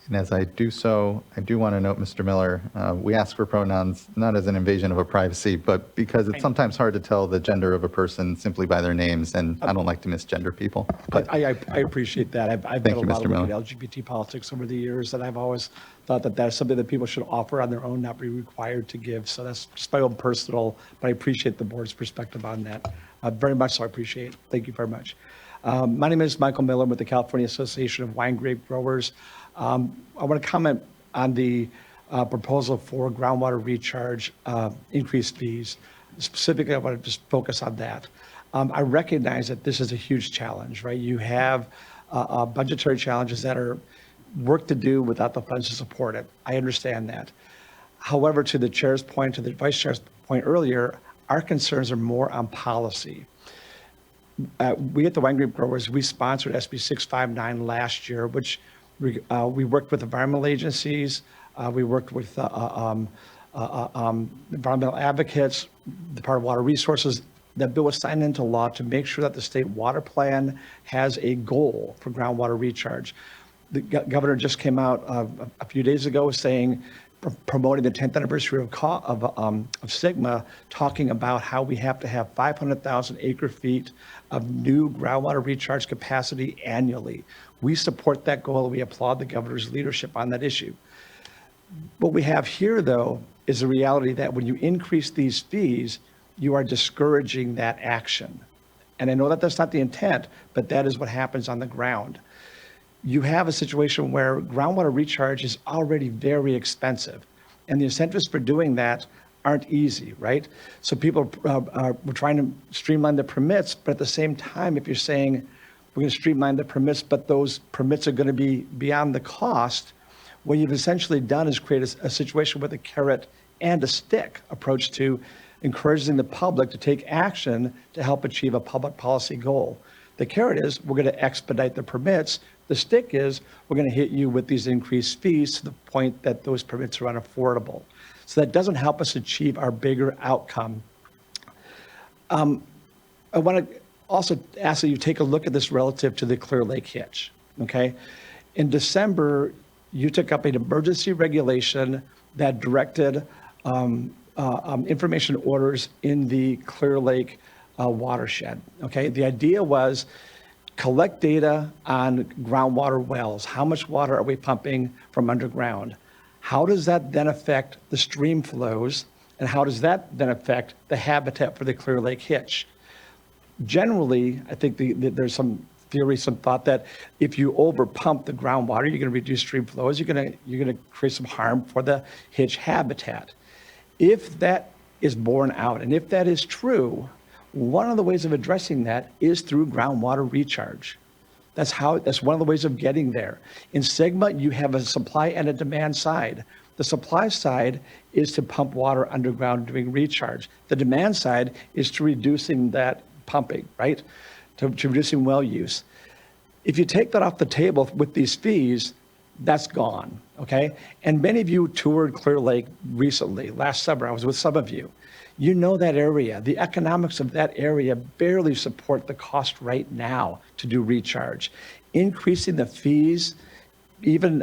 And as I do so, I do want to note, Mr. Miller, we ask for pronouns not as an invasion of our privacy, but because it's sometimes hard to tell the gender of a person simply by their names, and I don't like to misgender people. But I appreciate that. I've done a lot of work in LGBT politics over the years, and I've always thought that that's something that people should offer on their own, not be required to give. So that's just my own personal, but I appreciate the board's perspective on that. Very much so, I appreciate it. Thank you very much. My name is Michael Miller with the California Association of Wine Grape Growers. I want to comment on the proposal for groundwater recharge increased fees. Specifically, I want to just focus on that. I recognize that this is a huge challenge, right? You have budgetary challenges that are work to do without the funds to support it. I understand that. However, to the chair's point, to the vice chair's point earlier, our concerns are more on policy. We at the Wine Grape Growers, we sponsored SB 659 last year, which we worked with environmental agencies, we worked with environmental advocates, Department of Water Resources. That bill was signed into law to make sure that the state water plan has a goal for groundwater recharge. The governor just came out a few days ago saying promoting the 10th anniversary of Sigma, talking about how we have to have 500,000 acre feet of new groundwater recharge capacity annually. We support that goal. We applaud the governor's leadership on that issue. What we have here, though, is the reality that when you increase these fees, you are discouraging that action. And I know that that's not the intent, but that is what happens on the ground. You have a situation where groundwater recharge is already very expensive, and the incentives for doing that aren't easy, right? So people we're trying to streamline the permits, but at the same time, if you're saying we're going to streamline the permits, but those permits are going to be beyond the cost, what you've essentially done is create a situation with a carrot and a stick approach to encouraging the public to take action to help achieve a public policy goal. The carrot is we're going to expedite the permits. The stick is we're going to hit you with these increased fees to the point that those permits are unaffordable. So that doesn't help us achieve our bigger outcome. I want to also ask that you take a look at this relative to the Clear Lake hitch, okay? In December, you took up an emergency regulation that directed information orders in the Clear Lake watershed, okay? The idea was collect data on groundwater wells. How much water are we pumping from underground? How does that then affect the stream flows? And how does that then affect the habitat for the Clear Lake hitch? Generally, I think there's some theory, some thought that if you overpump the groundwater, you're going to reduce stream flows, you're going to create some harm for the hitch habitat. If that is borne out, and if that is true, one of the ways of addressing that is through groundwater recharge. That's one of the ways of getting there. In Sigma, you have a supply and a demand side. The supply side is to pump water underground doing recharge. The demand side is to reducing that pumping, right? To reducing well use. If you take that off the table with these fees, that's gone, okay? And many of you toured Clear Lake recently. Last summer, I was with some of you. You know that area. The economics of that area barely support the cost right now to do recharge. Increasing the fees, even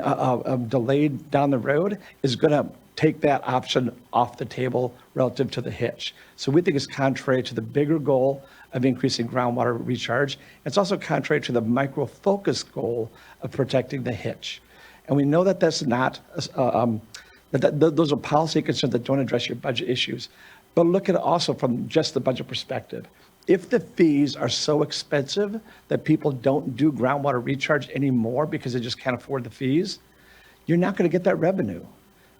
delayed down the road, is going to take that option off the table relative to the hitch. So we think it's contrary to the bigger goal of increasing groundwater recharge. It's also contrary to the micro-focus goal of protecting the hitch. And we know that that's not, those are policy concerns that don't address your budget issues. But look at it also from just the budget perspective. If the fees are so expensive that people don't do groundwater recharge anymore because they just can't afford the fees, you're not going to get that revenue.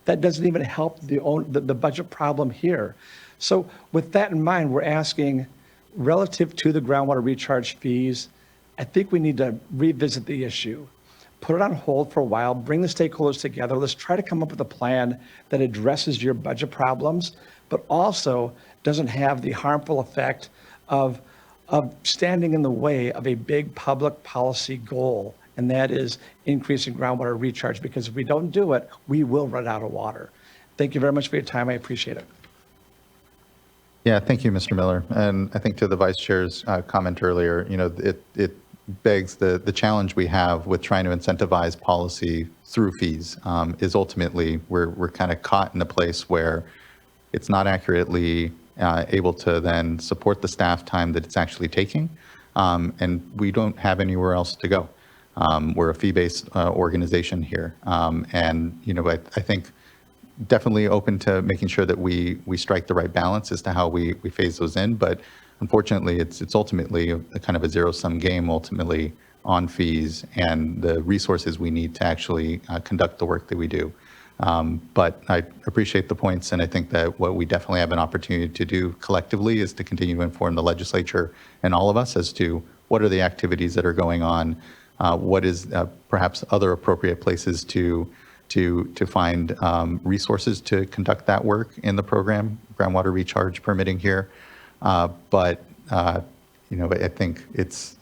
That doesn't even help the budget problem here. So with that in mind, we're asking, relative to the groundwater recharge fees, I think we need to revisit the issue, put it on hold for a while, bring the stakeholders together. Let's try to come up with a plan that addresses your budget problems, but also doesn't have the harmful effect of standing in the way of a big public policy goal, and that is increasing groundwater recharge, because if we don't do it, we will run out of water. Thank you very much for your time. I appreciate it. Yeah, thank you, Mr. Miller. And I think to the Vice Chair's comment earlier, you know, it begs the challenge we have with trying to incentivize policy through fees is ultimately we're kind of caught in a place where it's not accurately able to then support the staff time that it's actually taking, and we don't have anywhere else to go. We're a fee-based organization here, and you know, I think definitely open to making sure that we strike the right balance as to how we phase those in, but unfortunately, it's ultimately a kind of a zero-sum game ultimately on fees and the resources we need to actually conduct the work that we do. But I appreciate the points, and I think that what we definitely have an opportunity to do collectively is to continue to inform the legislature and all of us as to what are the activities that are going on, what is perhaps other appropriate places to find resources to conduct that work in the program, groundwater recharge permitting here. But you know, I think it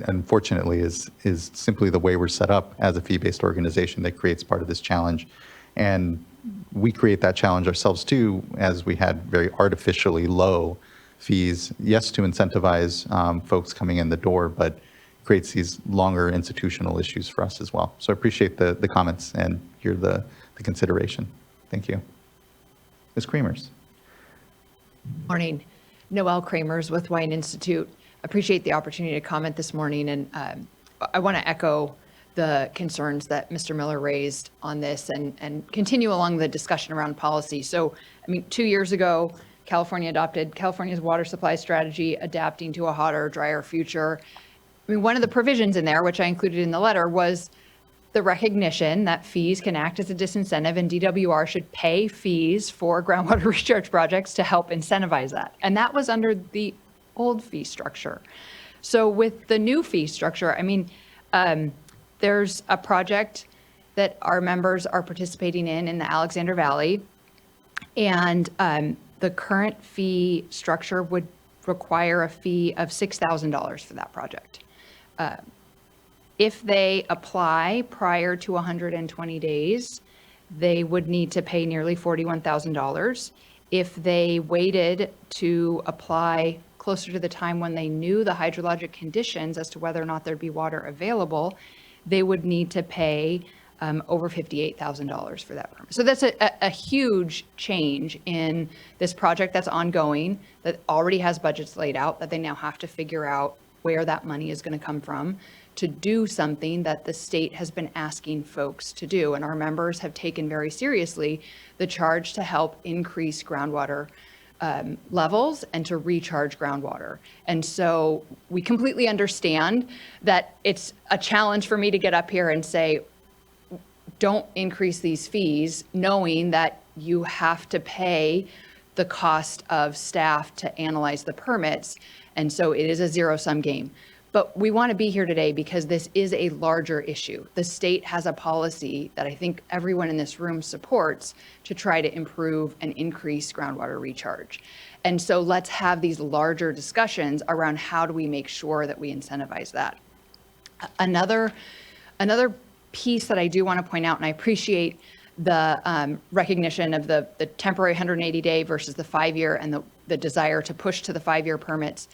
unfortunately is simply the way we're set up as a fee-based organization that creates part of this challenge. And we create that challenge ourselves too, as we had very artificially low fees, yes, to incentivize folks coming in the door, but creates these longer institutional issues for us as well. So I appreciate the comments and hear the consideration. Thank you. Ms. Creamers. Morning. Noelle Kramers with Wine Institute. Appreciate the opportunity to comment this morning, and I want to echo the concerns that Mr. Miller raised on this and continue along the discussion around policy. So, I mean, 2 years ago, California adopted California's water supply strategy, adapting to a hotter, drier future. I mean, one of the provisions in there, which I included in the letter, was the recognition that fees can act as a disincentive, and DWR should pay fees for groundwater recharge projects to help incentivize that. And that was under the old fee structure. So with the new fee structure, I mean, there's a project that our members are participating in the Alexander Valley, and the current fee structure would require a fee of $6,000 for that project. If they apply prior to 120 days, they would need to pay nearly $41,000. If they waited to apply closer to the time when they knew the hydrologic conditions as to whether or not there'd be water available, they would need to pay over $58,000 for that permit. So that's a huge change in this project that's ongoing, that already has budgets laid out, that they now have to figure out where that money is going to come from to do something that the state has been asking folks to do. And our members have taken very seriously the charge to help increase groundwater levels and to recharge groundwater. And so we completely understand that it's a challenge for me to get up here and say, don't increase these fees, knowing that you have to pay the cost of staff to analyze the permits. And so it is a zero-sum game. But we want to be here today because this is a larger issue. The state has a policy that I think everyone in this room supports to try to improve and increase groundwater recharge. And so let's have these larger discussions around how do we make sure that we incentivize that. Another piece that I do want to point out, and I appreciate the recognition of the temporary 180-day versus the 5-year and the desire to push to the 5-year permits.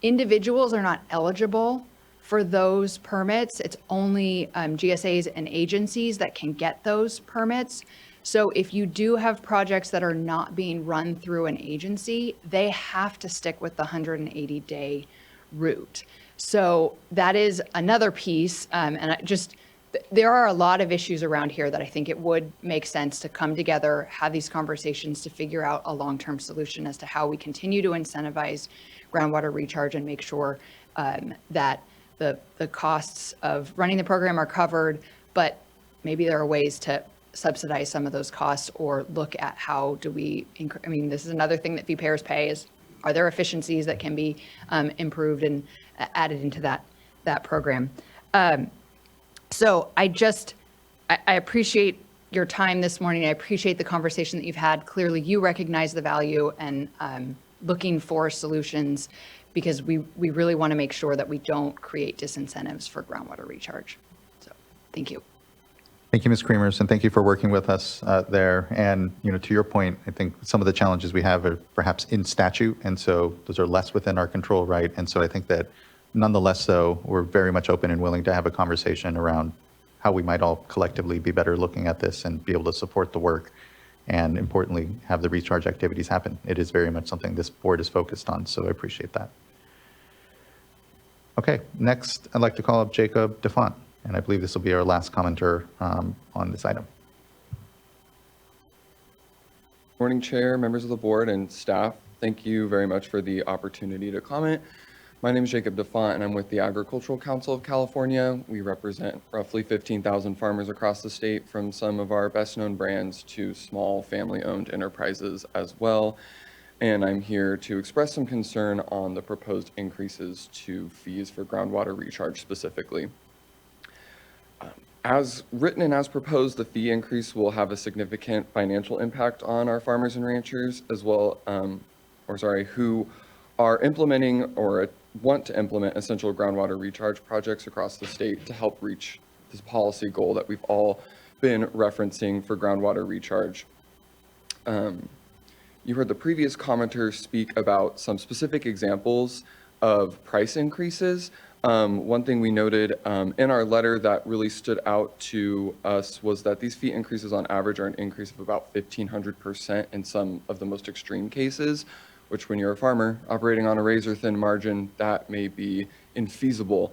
Individuals are not eligible for those permits. It's only GSAs and agencies that can get those permits. So if you do have projects that are not being run through an agency, they have to stick with the 180-day route. So that is another piece. There are a lot of issues around here that I think it would make sense to come together, have these conversations to figure out a long-term solution as to how we continue to incentivize groundwater recharge and make sure that the costs of running the program are covered, but maybe there are ways to subsidize some of those costs or look at how do we, I mean, this is another thing that fee payers pay is, are there efficiencies that can be improved and added into that program? So I appreciate your time this morning. I appreciate the conversation that you've had. Clearly, you recognize the value and looking for solutions because we really want to make sure that we don't create disincentives for groundwater recharge. So thank you. Thank you, Ms. Creamers, and thank you for working with us there. And, to your point, I think some of the challenges we have are perhaps in statute, and so those are less within our control, right? And so I think that nonetheless, so we're very much open and willing to have a conversation around how we might all collectively be better looking at this and be able to support the work and, importantly, have the recharge activities happen. It is very much something this board is focused on, so I appreciate that. Okay, next I'd like to call up Jacob DeFont, and I believe this will be our last commenter on this item. Morning, Chair, members of the board, and staff. Thank you very much for the opportunity to comment. My name is Jacob DeFont, and I'm with the Agricultural Council of California. We represent roughly 15,000 farmers across the state, from some of our best-known brands to small family-owned enterprises as well. And I'm here to express some concern on the proposed increases to fees for groundwater recharge specifically. As written and as proposed, the fee increase will have a significant financial impact on our farmers and ranchers as well, who are implementing or want to implement essential groundwater recharge projects across the state to help reach this policy goal that we've all been referencing for groundwater recharge. You heard the previous commenter speak about some specific examples of price increases. One thing we noted in our letter that really stood out to us was that these fee increases on average are an increase of about 1,500% in some of the most extreme cases, which when you're a farmer operating on a razor-thin margin, that may be infeasible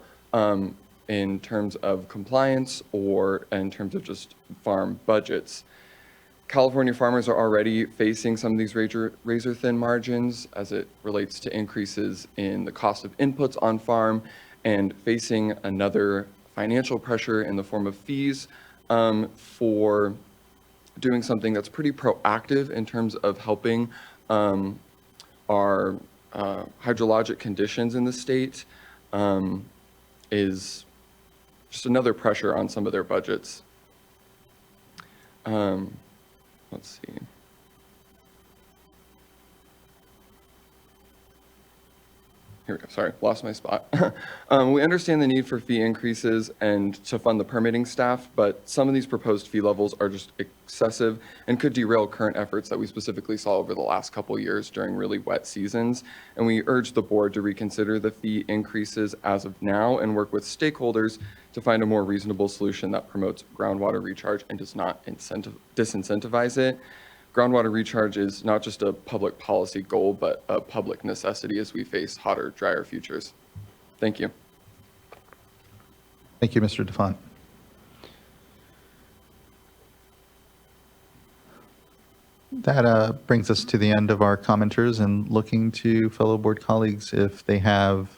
in terms of compliance or in terms of just farm budgets. California farmers are already facing some of these razor-thin margins as it relates to increases in the cost of inputs on farm and facing another financial pressure in the form of fees for doing something that's pretty proactive in terms of helping our hydrologic conditions in the state is just another pressure on some of their budgets. Let's see. Here we go. Sorry, lost my spot. We understand the need for fee increases and to fund the permitting staff, but some of these proposed fee levels are just excessive and could derail current efforts that we specifically saw over the last couple of years during really wet seasons. And we urge the board to reconsider the fee increases as of now and work with stakeholders to find a more reasonable solution that promotes groundwater recharge and does not disincentivize it. Groundwater recharge is not just a public policy goal, but a public necessity as we face hotter, drier futures. Thank you. Thank you, Mr. DeFont. That brings us to the end of our commenters and looking to fellow board colleagues if they have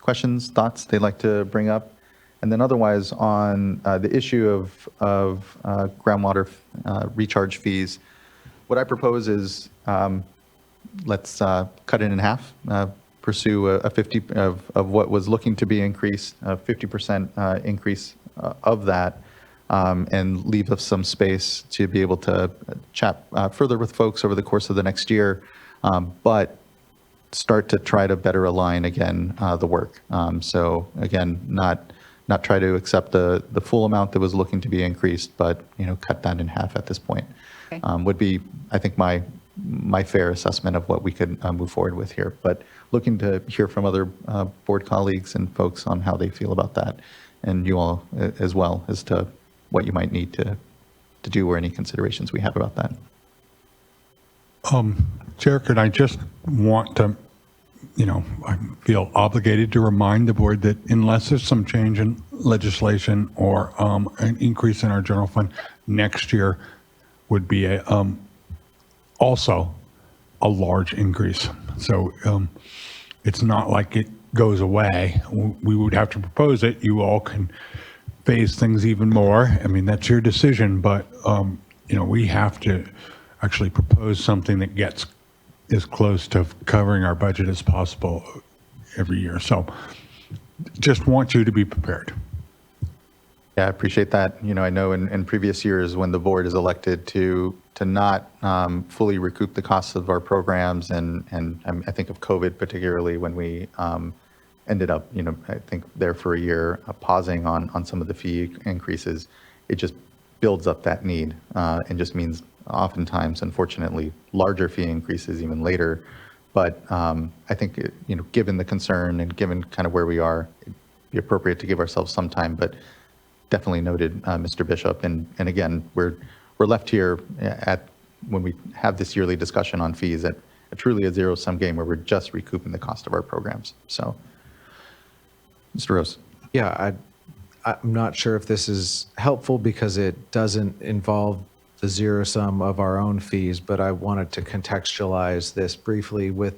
questions, thoughts they'd like to bring up. And then otherwise on the issue of groundwater recharge fees, what I propose is let's cut it in half, pursue a 50 of what was looking to be increased, a 50% increase of that, and leave us some space to be able to chat further with folks over the course of the next year, but start to try to better align again the work. So again, not try to accept the full amount that was looking to be increased, but cut that in half at this point. Okay. Would be, I think, my fair assessment of what we could move forward with here. But looking to hear from other board colleagues and folks on how they feel about that, and you all as well as to what you might need to do or any considerations we have about that. Chair, could I just want to, I feel obligated to remind the board that unless there's some change in legislation or an increase in our general fund, next year would be also a large increase. So it's not like it goes away. We would have to propose it. You all can phase things even more. I mean, that's your decision, but we have to actually propose something that gets as close to covering our budget as possible every year. So just want you to be prepared. Yeah, I appreciate that. I know in previous years when the board is elected to not fully recoup the costs of our programs, and I think of COVID particularly when we ended up, I think there for a year, pausing on some of the fee increases, it just builds up that need and just means oftentimes, unfortunately, larger fee increases even later. But I think, given the concern and given kind of where we are, it'd be appropriate to give ourselves some time, but definitely noted, Mr. Bishop. And again, we're left here when we have this yearly discussion on fees at truly a zero-sum game where we're just recouping the cost of our programs. So, Mr. Rose. Yeah, I'm not sure if this is helpful because it doesn't involve the zero sum of our own fees, but I wanted to contextualize this briefly with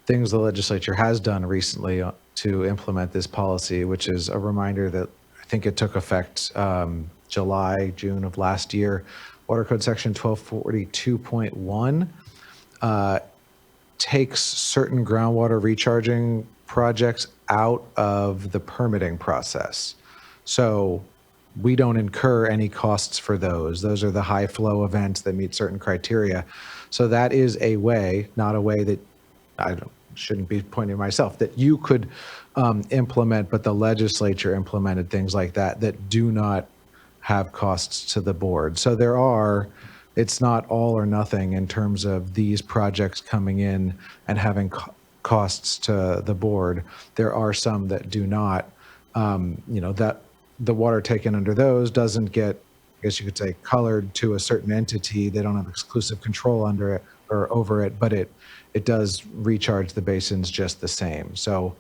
things the legislature has done recently to implement this policy, which is a reminder that I think it took effect June of last year. Water Code Section 1242.1 takes certain groundwater recharging projects out of the permitting process. So we don't incur any costs for those. Those are the high flow events that meet certain criteria. So that is a way, not a way that shouldn't be pointing to myself, that you could implement, but the legislature implemented things like that do not have costs to the board. So it's not all or nothing in terms of these projects coming in and having costs to the board. There are some that do not. That the water taken under those doesn't get, I guess you could say, colored to a certain entity. They don't have exclusive control under it or over it, but it does recharge the basins just the same. So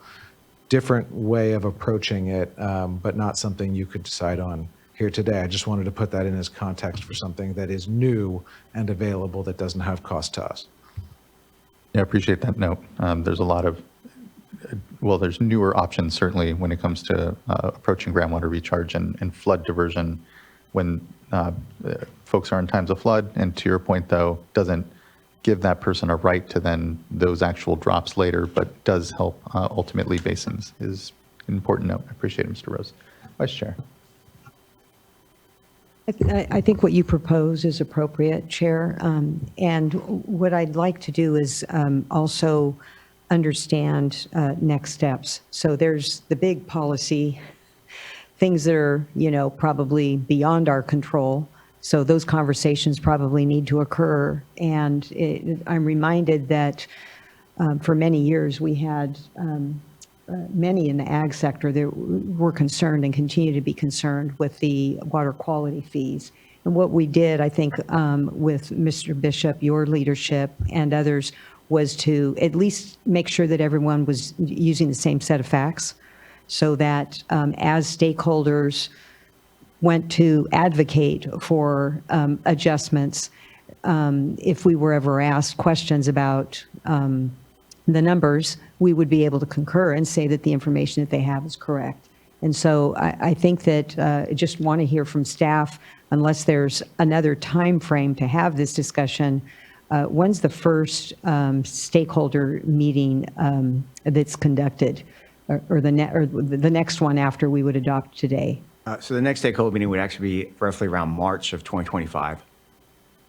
different way of approaching it, but not something you could decide on here today. I just wanted to put that in as context for something that is new and available that doesn't have cost to us. Yeah, I appreciate that note. There's a lot of, there's newer options certainly when it comes to approaching groundwater recharge and flood diversion when folks are in times of flood. And to your point, though, doesn't give that person a right to then those actual drops later, but does help ultimately basins is an important note. I appreciate it, Mr. Rose. Vice Chair. I think what you propose is appropriate, Chair. And what I'd like to do is also understand next steps. So there's the big policy, things that are, probably beyond our control. So those conversations probably need to occur. And I'm reminded that for many years we had many in the ag sector that were concerned and continue to be concerned with the water quality fees. And what we did, I think, with Mr. Bishop, your leadership and others, was to at least make sure that everyone was using the same set of facts so that as stakeholders went to advocate for adjustments, if we were ever asked questions about the numbers, we would be able to concur and say that the information that they have is correct. And so I think that I just want to hear from staff, unless there's another time frame to have this discussion. When's the first stakeholder meeting that's conducted, or the next one after we would adopt today? So the next stakeholder meeting would actually be roughly around March of 2025.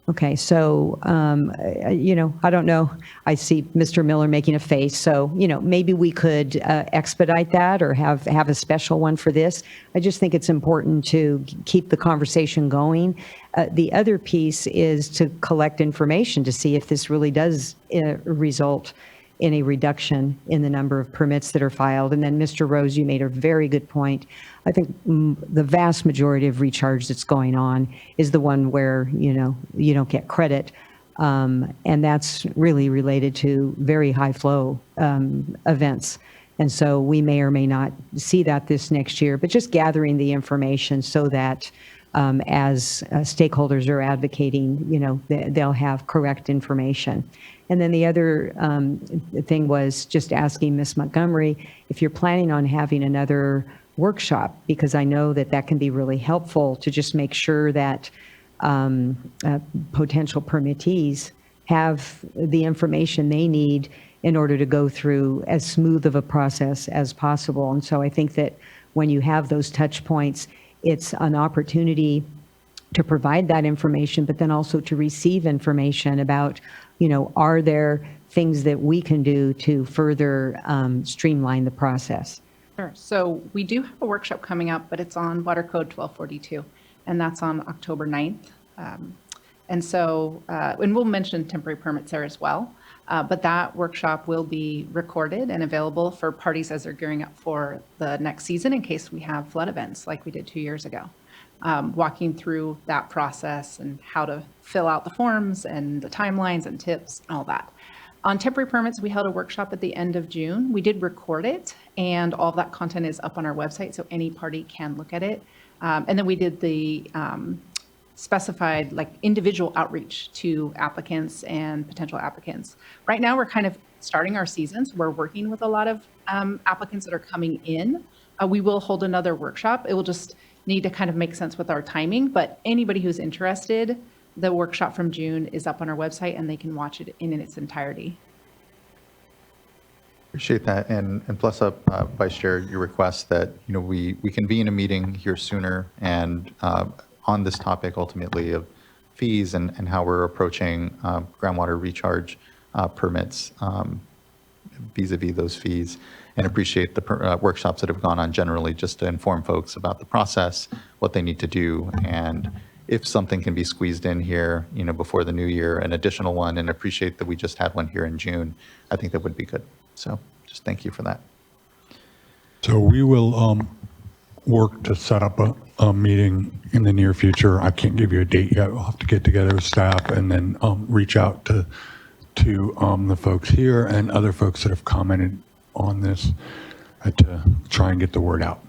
Okay, so, I don't know. I see Mr. Miller making a face. So, maybe we could expedite that or have a special one for this. I just think it's important to keep the conversation going. The other piece is to collect information to see if this really does result in a reduction in the number of permits that are filed. And then, Mr. Rose, you made a very good point. I think the vast majority of recharge that's going on is the one where, you don't get credit. And that's really related to very high flow events. And so we may or may not see that this next year, but just gathering the information so that as stakeholders are advocating, they'll have correct information. And then the other thing was just asking Ms. Montgomery if you're planning on having another workshop, because I know that can be really helpful to just make sure that potential permittees have the information they need in order to go through as smooth of a process as possible. And so I think that when you have those touch points, it's an opportunity to provide that information, but then also to receive information about, are there things that we can do to further streamline the process? Sure. So we do have a workshop coming up, but it's on Water Code 1242, and that's on October 9th. And we'll mention temporary permits there as well. But that workshop will be recorded and available for parties as they're gearing up for the next season in case we have flood events like we did 2 years ago. Walking through that process and how to fill out the forms and the timelines and tips and all that. On temporary permits, we held a workshop at the end of June. We did record it, and all of that content is up on our website, so any party can look at it. And then we did the specified individual outreach to applicants and potential applicants. Right now, we're kind of starting our season, so we're working with a lot of applicants that are coming in. We will hold another workshop. It will just need to kind of make sense with our timing, but anybody who's interested, the workshop from June is up on our website and they can watch it in its entirety. Appreciate that. And plus up, Vice Chair, your request that, we convene a meeting here sooner and on this topic ultimately of fees and how we're approaching groundwater recharge permits vis-a-vis those fees, and appreciate the workshops that have gone on generally just to inform folks about the process, what they need to do, and if something can be squeezed in here, before the new year, an additional one, and appreciate that we just had one here in June. I think that would be good. So just thank you for that. So we will work to set up a meeting in the near future. I can't give you a date yet. We'll have to get together with staff and then reach out to the folks here and other folks that have commented on this to try and get the word out.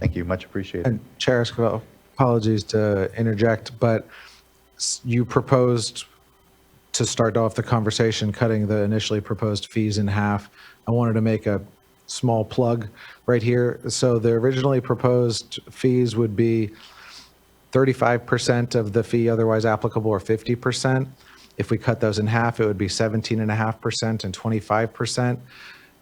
Thank you. Much appreciated. And Chair Esquivel, apologies to interject, but you proposed to start off the conversation cutting the initially proposed fees in half. I wanted to make a small plug right here. So the originally proposed fees would be 35% of the fee otherwise applicable, or 50%. If we cut those in half, it would be 17.5% and 25%.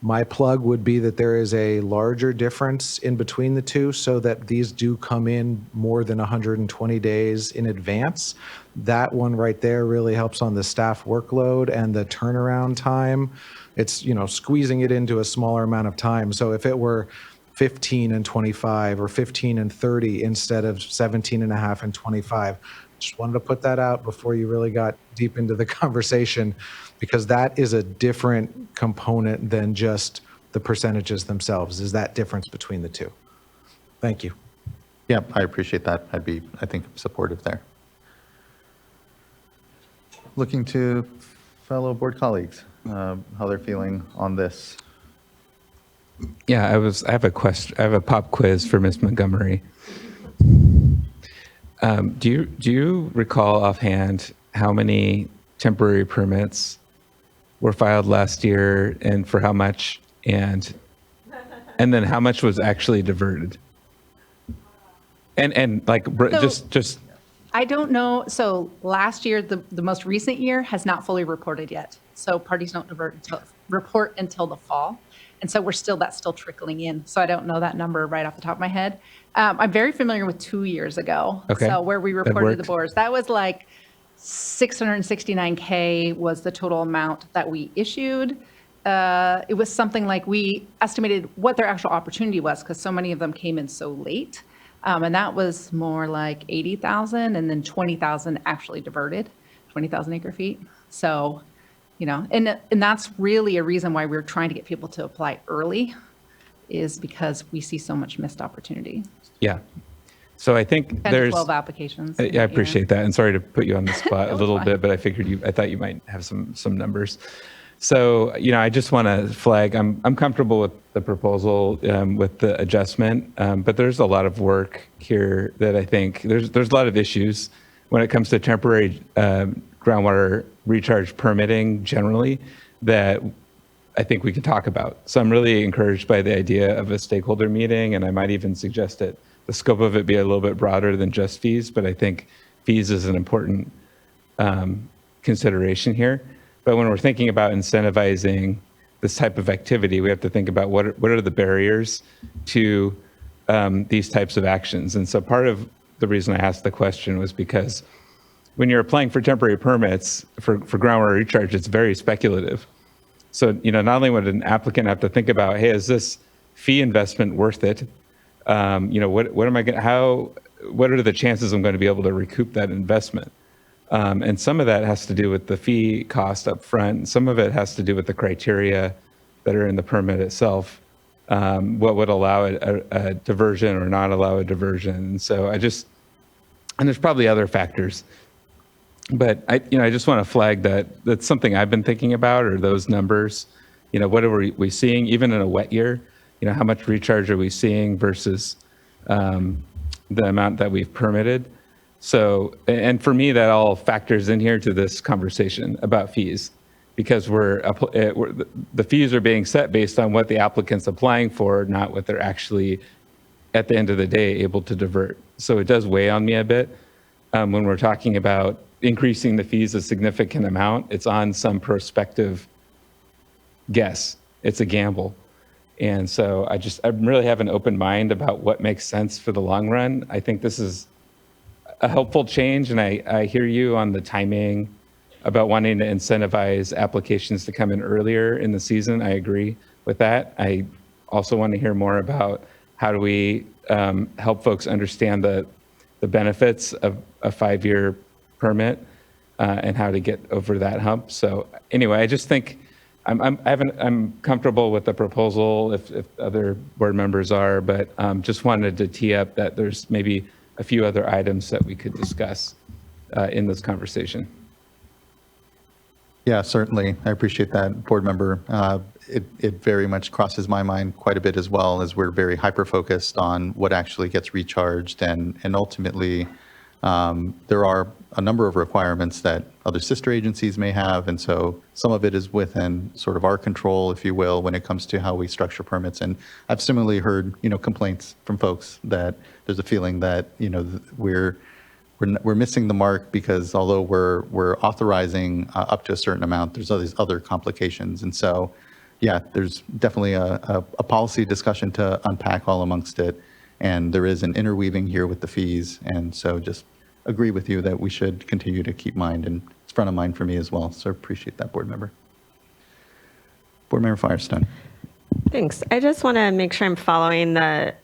My plug would be that there is a larger difference in between the two, so that these do come in more than 120 days in advance. That one right there really helps on the staff workload and the turnaround time. It's, squeezing it into a smaller amount of time. So if it were 15 and 25 or 15 and 30 instead of 17.5 and 25, just wanted to put that out before you really got deep into the conversation, because that is a different component than just the percentages themselves, is that difference between the two. Thank you. Yeah, I appreciate that. I think, supportive there. Looking to fellow board colleagues, how they're feeling on this. Yeah, I have a question. I have a pop quiz for Ms. Montgomery. Do you recall offhand how many temporary permits were filed last year, and for how much, and then how much was actually diverted? And like just I don't know. So last year, the most recent year has not fully reported yet. So parties don't report until the fall. And so that's still trickling in. So I don't know that number right off the top of my head. I'm very familiar with 2 years ago. Okay. So where we reported to the worked. boards, that was like 669K was the total amount that we issued. It was something like we estimated what their actual opportunity was, because so many of them came in so late. And that was more like 80,000, and then 20,000 actually diverted, 20,000 acre feet. So, and that's really a reason why we're trying to get people to apply early, is because we see so much missed opportunity. yeah. So I think 10 to 12 applications. I appreciate that, and sorry to put you on the spot a little bit, but I figured I thought you might have some numbers. So I just want to flag. I'm comfortable with the proposal with the adjustment, but there's a lot of work here that I think there's a lot of issues when it comes to temporary groundwater recharge permitting generally that I think we can talk about. So I'm really encouraged by the idea of a stakeholder meeting, and I might even suggest that the scope of it be a little bit broader than just fees, but I think fees is an important consideration here. But when we're thinking about incentivizing this type of activity, we have to think about what are the barriers to these types of actions. And so part of the reason I asked the question was because when you're applying for temporary permits for groundwater recharge, it's very speculative. So, not only would an applicant have to think about, hey, is this fee investment worth it? What am I going? What are the chances I'm going to be able to recoup that investment? And some of that has to do with the fee cost up front. And some of it has to do with the criteria that are in the permit itself. What would allow a diversion or not allow a diversion? And so and there's probably other factors. But I just want to flag that that's something I've been thinking about, are those numbers. What are we seeing even in a wet year? How much recharge are we seeing versus the amount that we've permitted? So, and for me, that all factors in here to this conversation about fees, because the fees are being set based on what the applicant's applying for, not what they're actually, at the end of the day, able to divert. So it does weigh on me a bit when we're talking about increasing the fees a significant amount. It's on some prospective guess. It's a gamble. And so I really have an open mind about what makes sense for the long run. I think this is a helpful change, and I hear you on the timing about wanting to incentivize applications to come in earlier in the season. I agree with that. I also want to hear more about how do we help folks understand the benefits of a 5-year permit and how to get over that hump. So anyway, I just think I'm comfortable with the proposal if other board members are, but just wanted to tee up that there's maybe a few other items that we could discuss in this conversation. Yeah, certainly. I appreciate that, board member. It very much crosses my mind quite a bit as well, as we're very hyper-focused on what actually gets recharged. And ultimately, there are a number of requirements that other sister agencies may have. And so some of it is within sort of our control, if you will, when it comes to how we structure permits. And I've similarly heard, complaints from folks that there's a feeling that, we're missing the mark because although we're authorizing up to a certain amount, there's all these other complications. And so, yeah, there's definitely a policy discussion to unpack all amongst it. And there is an interweaving here with the fees. And so just agree with you that we should continue to keep mind, and it's front of mind for me as well. So appreciate that, board member. Board member Firestone. Thanks. I just want to make sure I'm following the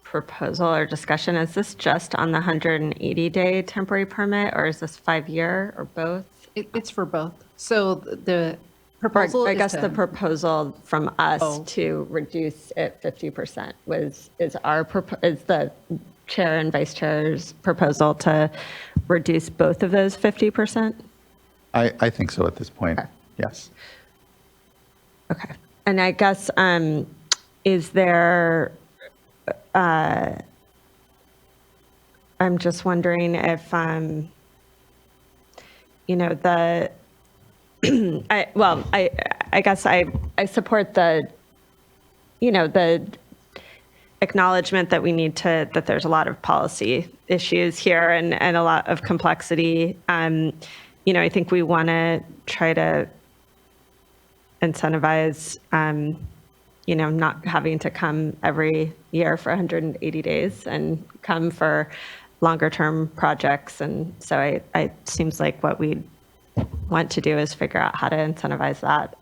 proposal or discussion. Is this just on the 180-day temporary permit, or is this 5-year, or both? It's for both. So the proposal I is guess to- the proposal from us Oh. to reduce it 50% is the chair and vice chair's proposal to reduce both of those 50%? I think so at this point. Okay. Yes. Okay. And I guess, is there, I'm just wondering if, I guess I support the acknowledgement that that there's a lot of policy issues here and a lot of complexity. I think we want to try to incentivize, not having to come every year for 180 days and come for longer term projects. And so it seems like what we want to do is figure out how to incentivize that.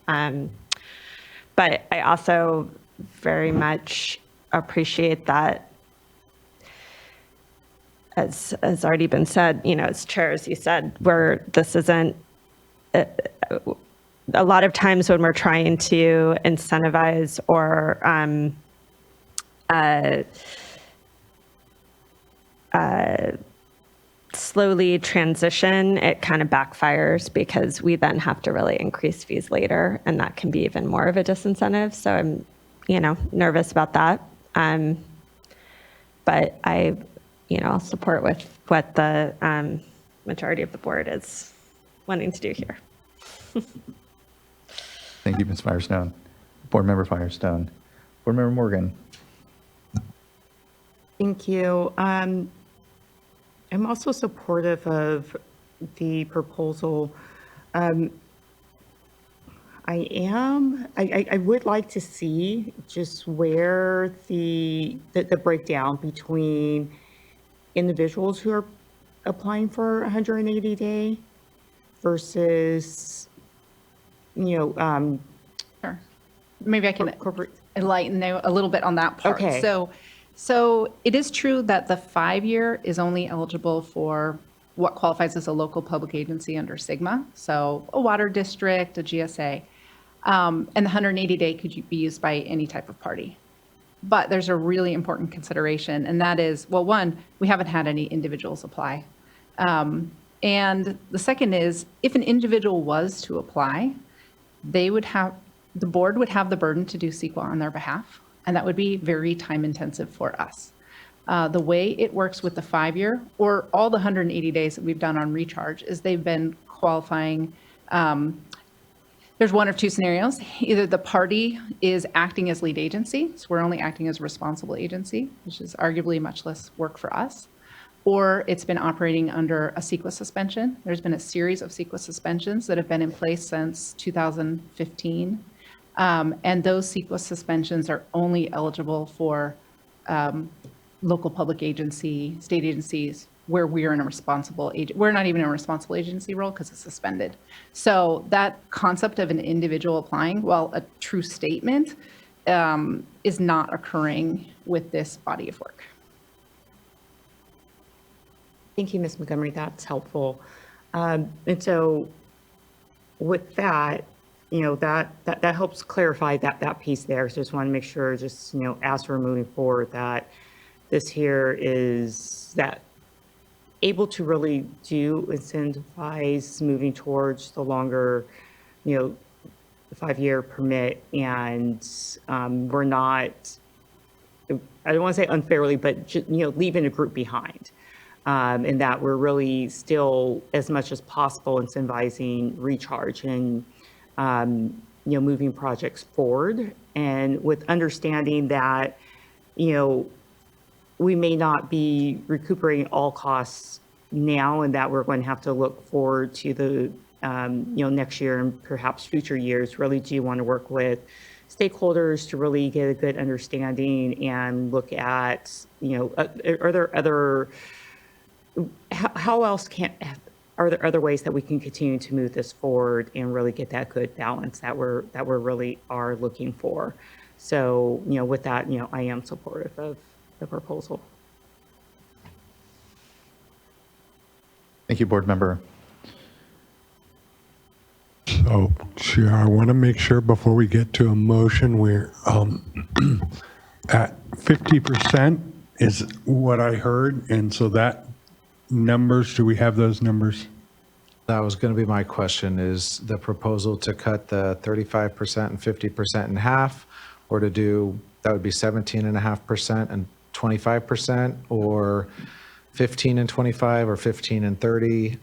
But I also very much appreciate that, as already been said, as chair, as you said, this isn't, a lot of times when we're trying to incentivize or slowly transition, it kind of backfires because we then have to really increase fees later, and that can be even more of a disincentive. So I'm, nervous about that. But I'll support with what the majority of the board is wanting to do here. Thank you, Ms. Firestone. Board member Firestone. Board member Morgan. Thank you. I'm also supportive of the proposal. I would like to see just where the breakdown between individuals who are applying for 180-day versus, Sure. Maybe I can enlighten you a little bit on that part. Okay. So it is true that the 5-year is only eligible for what qualifies as a local public agency under SGMA, so a water district, a GSA. And the 180-day could be used by any type of party. But there's a really important consideration, and that is, well, one, we haven't had any individuals apply. And the second is, if an individual was to apply, the board would have the burden to do CEQA on their behalf, and that would be very time intensive for us. The way it works with the 5-year or all the 180 days that we've done on recharge is they've been qualifying. There's one of two scenarios. Either the party is acting as lead agency, so we're only acting as a responsible agency, which is arguably much less work for us, or it's been operating under a CEQA suspension. There's been a series of CEQA suspensions that have been in place since 2015. And those CEQA suspensions are only eligible for local public agency, state agencies, where we're in a responsible we're not even in a responsible agency role because it's suspended. So that concept of an individual applying, while a true statement, is not occurring with this body of work. Thank you, Ms. Montgomery. That's helpful. And so with that, that helps clarify that piece there. So just want to make sure, just, as we're moving forward, that this here is that able to really do incentivize moving towards the longer, 5-year permit. And we're not, I don't want to say unfairly, but leaving a group behind. And that we're really still, as much as possible, incentivizing recharge and, moving projects forward. And with understanding that, we may not be recuperating all costs now, and that we're going to have to look forward to the, next year and perhaps future years. Really do want to work with stakeholders to really get a good understanding and look at, are there other, how else are there other ways that we can continue to move this forward and really get that good balance that we're really are looking for? So, with that, I am supportive of the proposal. Thank you, Board Member. So, Chair, I want to make sure before we get to a motion, we're at 50% is what I heard. And so that numbers, do we have those numbers? That was going to be my question, is the proposal to cut the 35% and 50% in half, or to do, that would be 17.5% and 25%, or 15 and 25, or 15 and 30.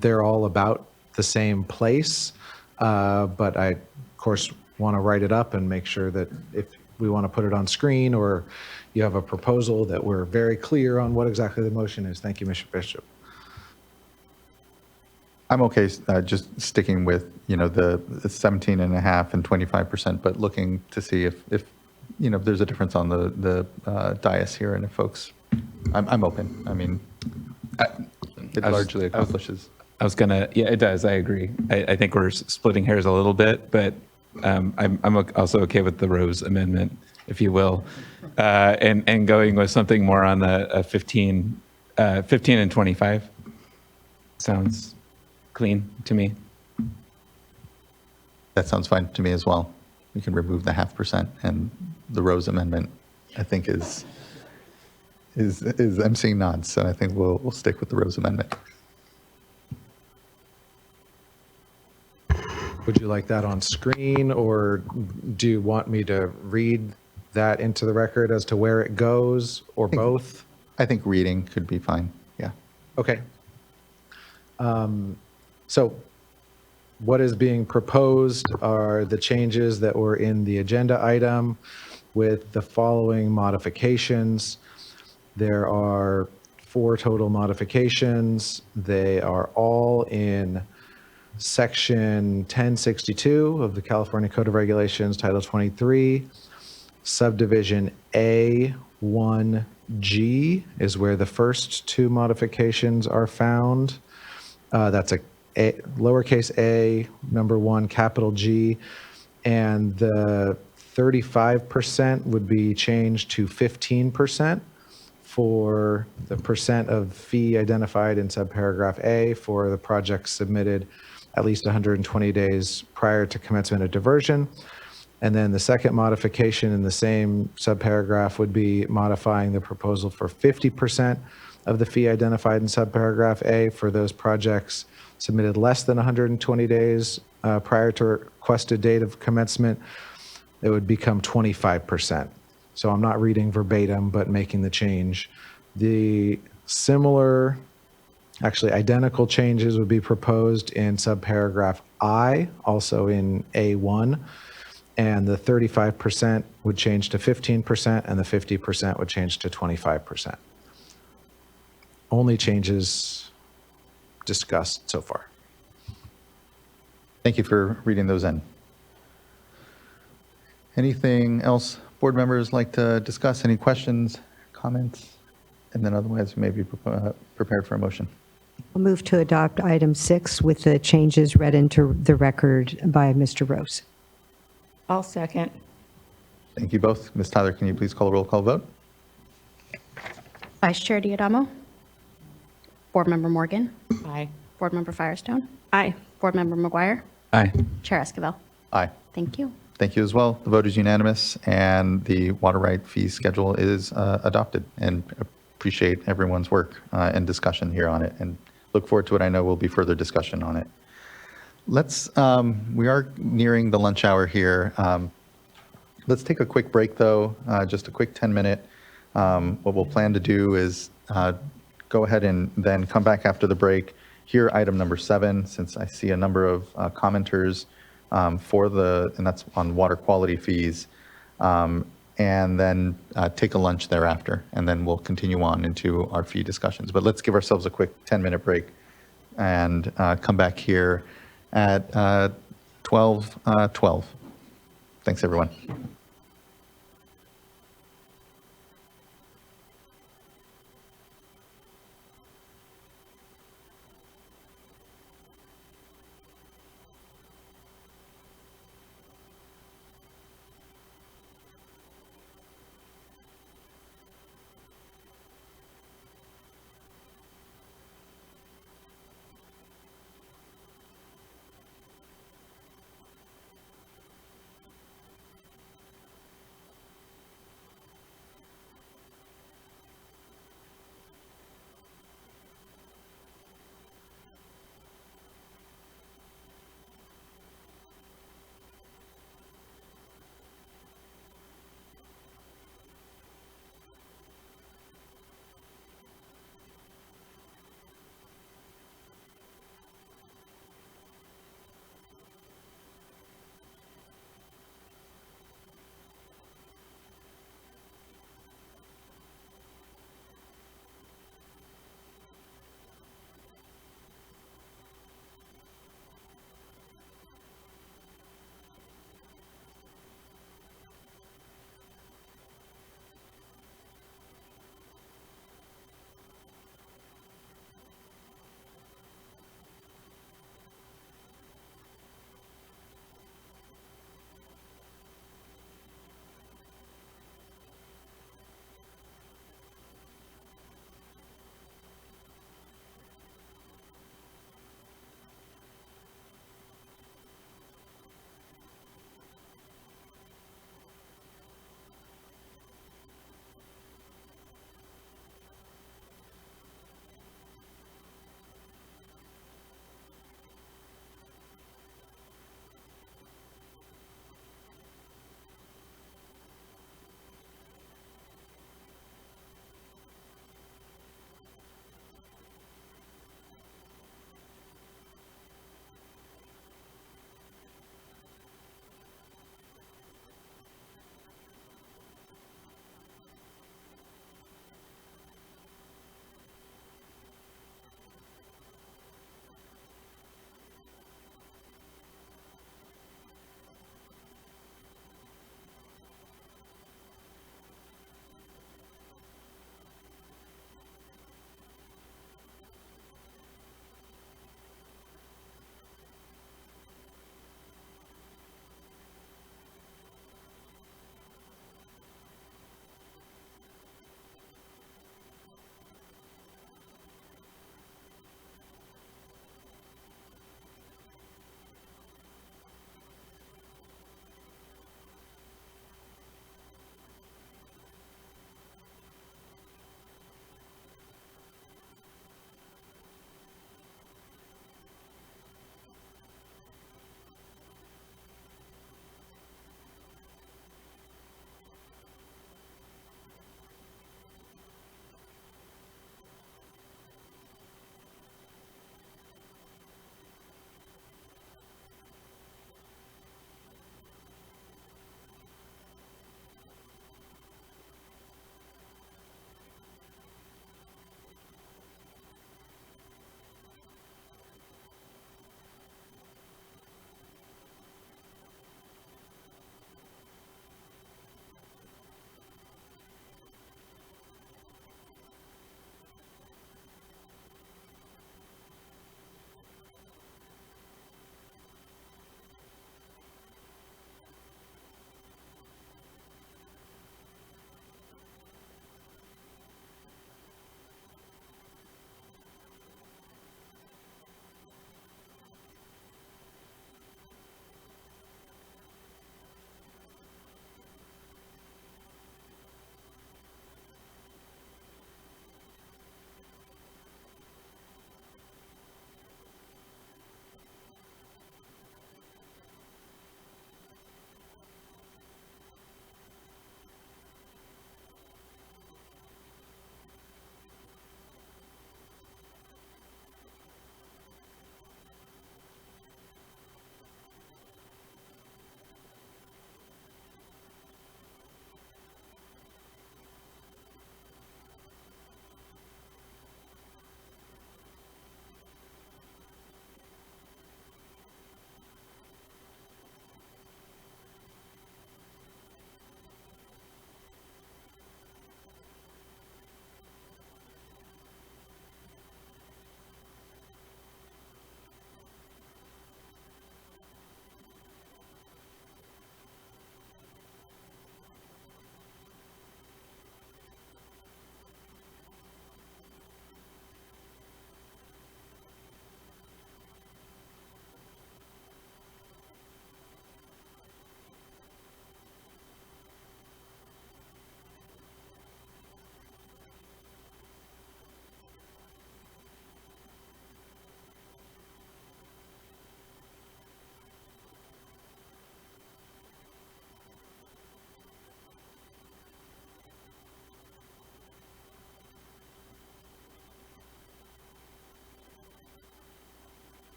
They're all about the same place, but I, of course, want to write it up and make sure that if we want to put it on screen or you have a proposal, that we're very clear on what exactly the motion is. Thank you, Mr. Bishop. I'm okay just sticking with, the 17.5 and 25%, but looking to see if there's a difference on the dais here, and if folks, I'm open. I mean, it largely accomplishes. Yeah, it does. I agree. I think we're splitting hairs a little bit, but I'm also okay with the Rose amendment, if you will, and going with something more on the 15 and 25. Sounds clean to me. That sounds fine to me as well. We can remove the 0.5%, and the Rose amendment, I think, is I'm seeing nods, so I think we'll stick with the Rose amendment. Would you like that on screen, or do you want me to read that into the record as to where it goes, or both? I think reading could be fine. Yeah. Okay. So what is being proposed are the changes that were in the agenda item with the following modifications. There are 4 total modifications. They are all in Section 1062 of the California Code of Regulations, Title 23, Subdivision A1G is where the first 2 modifications are found. That's a lowercase a, number 1, capital G, and the 35% would be changed to 15% for the percent of fee identified in subparagraph A for the project submitted at least 120 days prior to commencement of diversion. And then the second modification in the same subparagraph would be modifying the proposal for 50% of the fee identified in subparagraph A for those projects submitted less than 120 days prior to requested date of commencement. It would become 25%. So I'm not reading verbatim, but making the change. The similar, actually identical changes would be proposed in subparagraph I, also in A1, and the 35% would change to 15% and the 50% would change to 25%. Only changes discussed so far. Thank you for reading those in. Anything else board members like to discuss? Any questions, comments? And then otherwise, we may be prepared for a motion. I'll move to adopt item 6 with the changes read into the record by Mr. Rose. I'll second. Thank you both. Ms. Tyler, can you please call a roll call vote? Vice Chair Diadamo. Board Member Morgan. Aye. Board Member Firestone. Aye. Board Member McGuire. Aye. Chair Esquivel. Aye. Thank you. Thank you as well. The vote is unanimous, and the water right fee schedule is adopted. And appreciate everyone's work and discussion here on it, and look forward to it. I know will be further discussion on it. We are nearing the lunch hour here. Let's take a quick break, though, just a quick 10-minute. What we'll plan to do is go ahead and then come back after the break, hear item number 7, since I see a number of commenters and that's on water quality fees, and then take a lunch thereafter, and then we'll continue on into our fee discussions. But let's give ourselves a quick 10-minute break and come back here at 12:12. Thanks, everyone.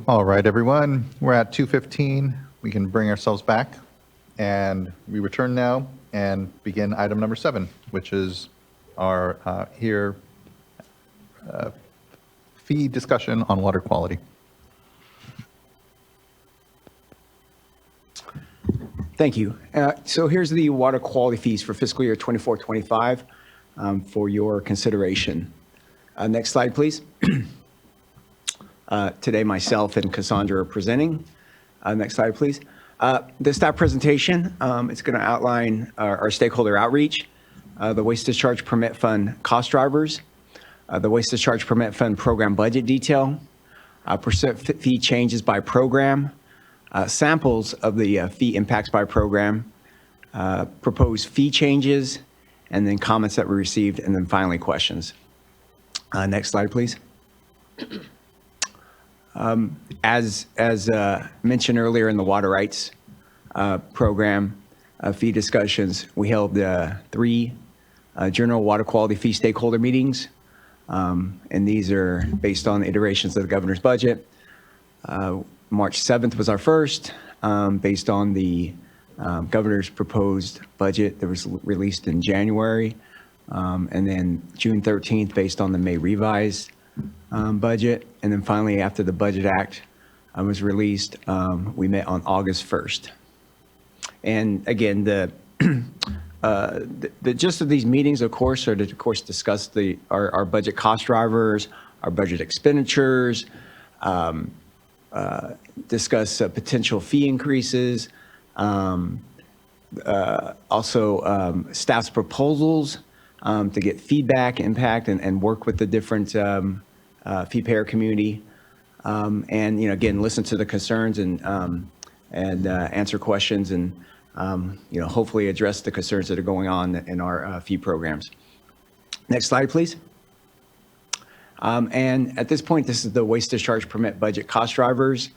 All right, everyone, we're at 2:15. We can bring ourselves back, and we return now and begin item number 7, which is our fee discussion on water quality. Thank you. So here's the water quality fees for fiscal year 24-25 for your consideration. Next slide, please. Today, myself and Cassandra are presenting. Next slide, please. The staff presentation, it's going to outline our stakeholder outreach, the Waste Discharge Permit Fund cost drivers, the Waste Discharge Permit Fund program budget detail, percent fee changes by program, samples of the fee impacts by program, proposed fee changes, and then comments that were received, and then finally questions. Next slide, please. As mentioned earlier in the water rights program fee discussions, we held 3 general water quality fee stakeholder meetings, and these are based on the iterations of the governor's budget. March 7th was our first, based on the governor's proposed budget that was released in January, and then June 13th based on the May revised budget, and then finally after the Budget Act was released, we met on August 1st. And again, the gist of these meetings, of course, are to, of course, discuss our budget cost drivers, our budget expenditures, discuss potential fee increases, also staff's proposals to get feedback, impact, and work with the different fee payer community, and again, listen to the concerns and answer questions, and hopefully address the concerns that are going on in our fee programs. Next slide, please. And at this point, this is the waste discharge permit budget cost drivers.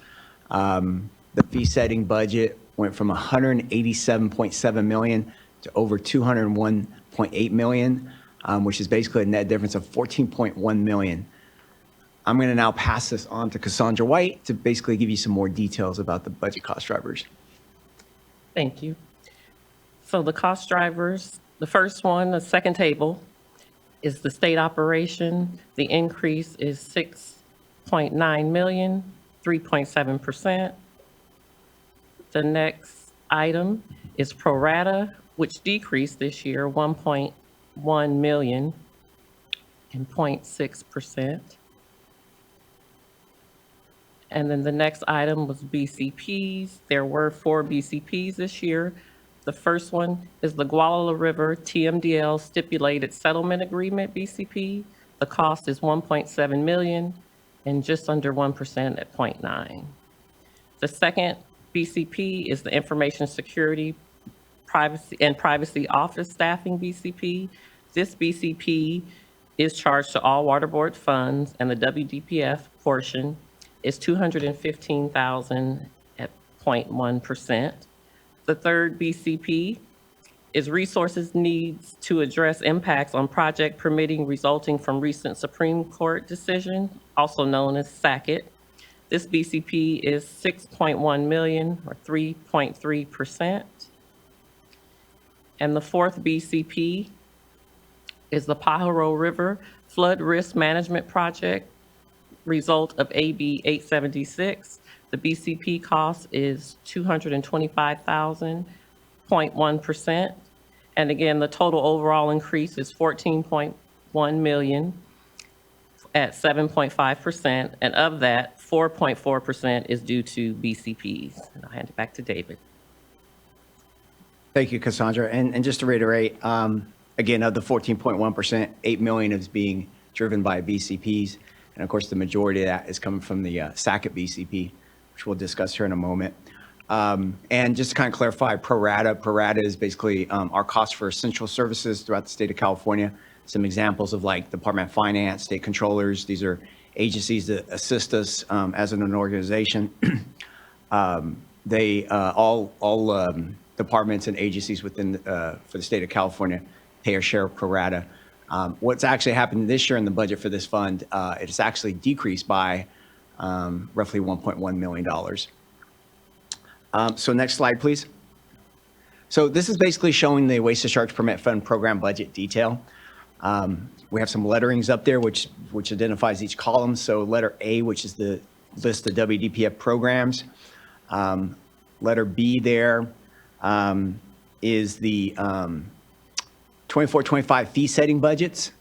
The fee setting budget went from 187.7 million to over 201.8 million, which is basically a net difference of 14.1 million. I'm going to now pass this on to Cassandra White to basically give you some more details about the budget cost drivers. Thank you. So the cost drivers, the first one, the second table, is the state operation. The increase is 6.9 million, 3.7%. The next item is pro rata, which decreased this year 1.1 million and 0.6%. And then the next item was BCPs. There were 4 BCPs this year. The first one is the Gualala River TMDL Stipulated Settlement Agreement BCP. The cost is 1.7 million and just under 1% at 0.9. The second BCP is the Information Security Privacy Office Staffing BCP. This BCP is charged to all water board funds, and the WDPF portion is 215,000 at 0.1%. The third BCP is resources needs to address impacts on project permitting resulting from recent Supreme Court decision, also known as SACIT. This BCP is 6.1 million or 3.3%. And the fourth BCP is the Pajaro River Flood Risk Management Project, result of AB 876. The BCP cost is 225,000, 0.1%. And again, the total overall increase is 14.1 million at 7.5%. And of that, 4.4% is due to BCPs. And I'll hand it back to David. Thank you, Cassandra. And just to reiterate, again, of the 14.1%, 8 million is being driven by BCPs. And of course, the majority of that is coming from the SACIT BCP, which we'll discuss here in a moment. And just to kind of clarify, pro rata is basically our cost for essential services throughout the state of California. Some examples of like Department of Finance, state controllers. These are agencies that assist us as an organization. They all departments and agencies within for the state of California pay a share of pro rata. What's actually happened this year in the budget for this fund, it's actually decreased by roughly $1.1 million. So next slide, please. So this is basically showing the waste discharge permit fund program budget detail. We have some letterings up there which identifies each column. So letter A, which is the list of WDPF programs. Letter B there is the 24-25 fee setting budgets.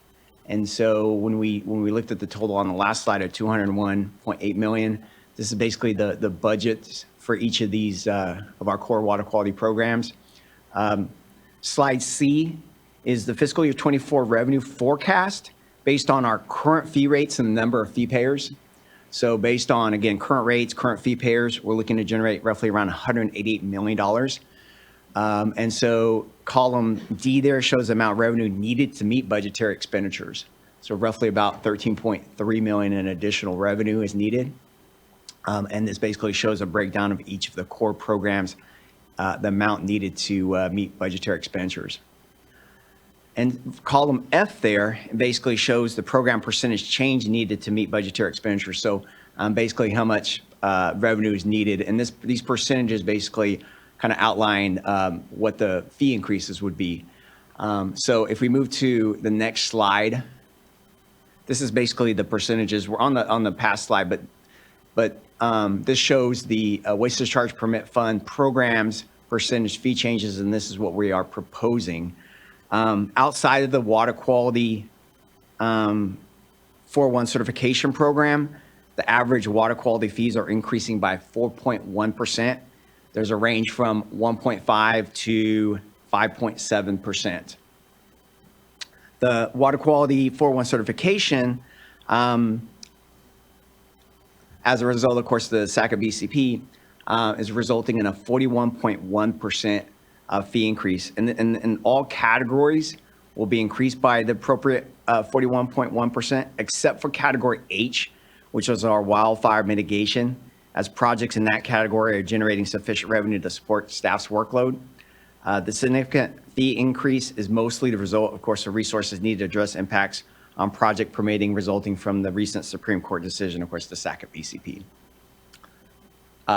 And so when we looked at the total on the last slide at 201.8 million, this is basically the budgets for each of these of our core water quality programs. Slide C is the fiscal year 24 revenue forecast based on our current fee rates and the number of fee payers. So based on, again, current rates, current fee payers, we're looking to generate roughly around $188 million. And so column D there shows the amount of revenue needed to meet budgetary expenditures. So roughly about 13.3 million in additional revenue is needed. And this basically shows a breakdown of each of the core programs, the amount needed to meet budgetary expenditures. And column F there basically shows the program percentage change needed to meet budgetary expenditures. So basically how much revenue is needed. And these percentages basically kind of outline what the fee increases would be. So if we move to the next slide, this is basically the percentages. We're on the past slide, but this shows the waste discharge permit fund programs percentage fee changes, and this is what we are proposing. Outside of the water quality 4.1 certification program, the average water quality fees are increasing by 4.1%. There's a range from 1.5 to 5.7%. The water quality 4.1 certification, as a result, of course, the SWRCB is resulting in a 41.1% fee increase. And all categories will be increased by the appropriate 41.1%, except for category H, which is our wildfire mitigation, as projects in that category are generating sufficient revenue to support staff's workload. The significant fee increase is mostly the result, of course, of resources needed to address impacts on project permitting resulting from the recent Supreme Court decision, of course, the SWRCB.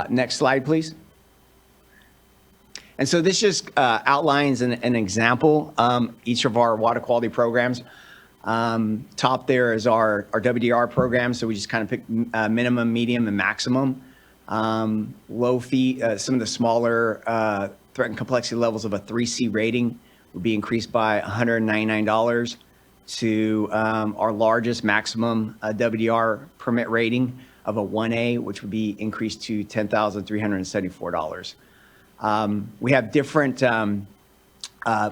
Next slide, please. And so this just outlines an example, each of our water quality programs. Top there is our WDR program, so we just kind of pick minimum, medium, and maximum. Low fee, some of the smaller threat and complexity levels of a 3C rating would be increased by $199 to our largest maximum WDR permit rating of a 1A, which would be increased to $10,374. We have different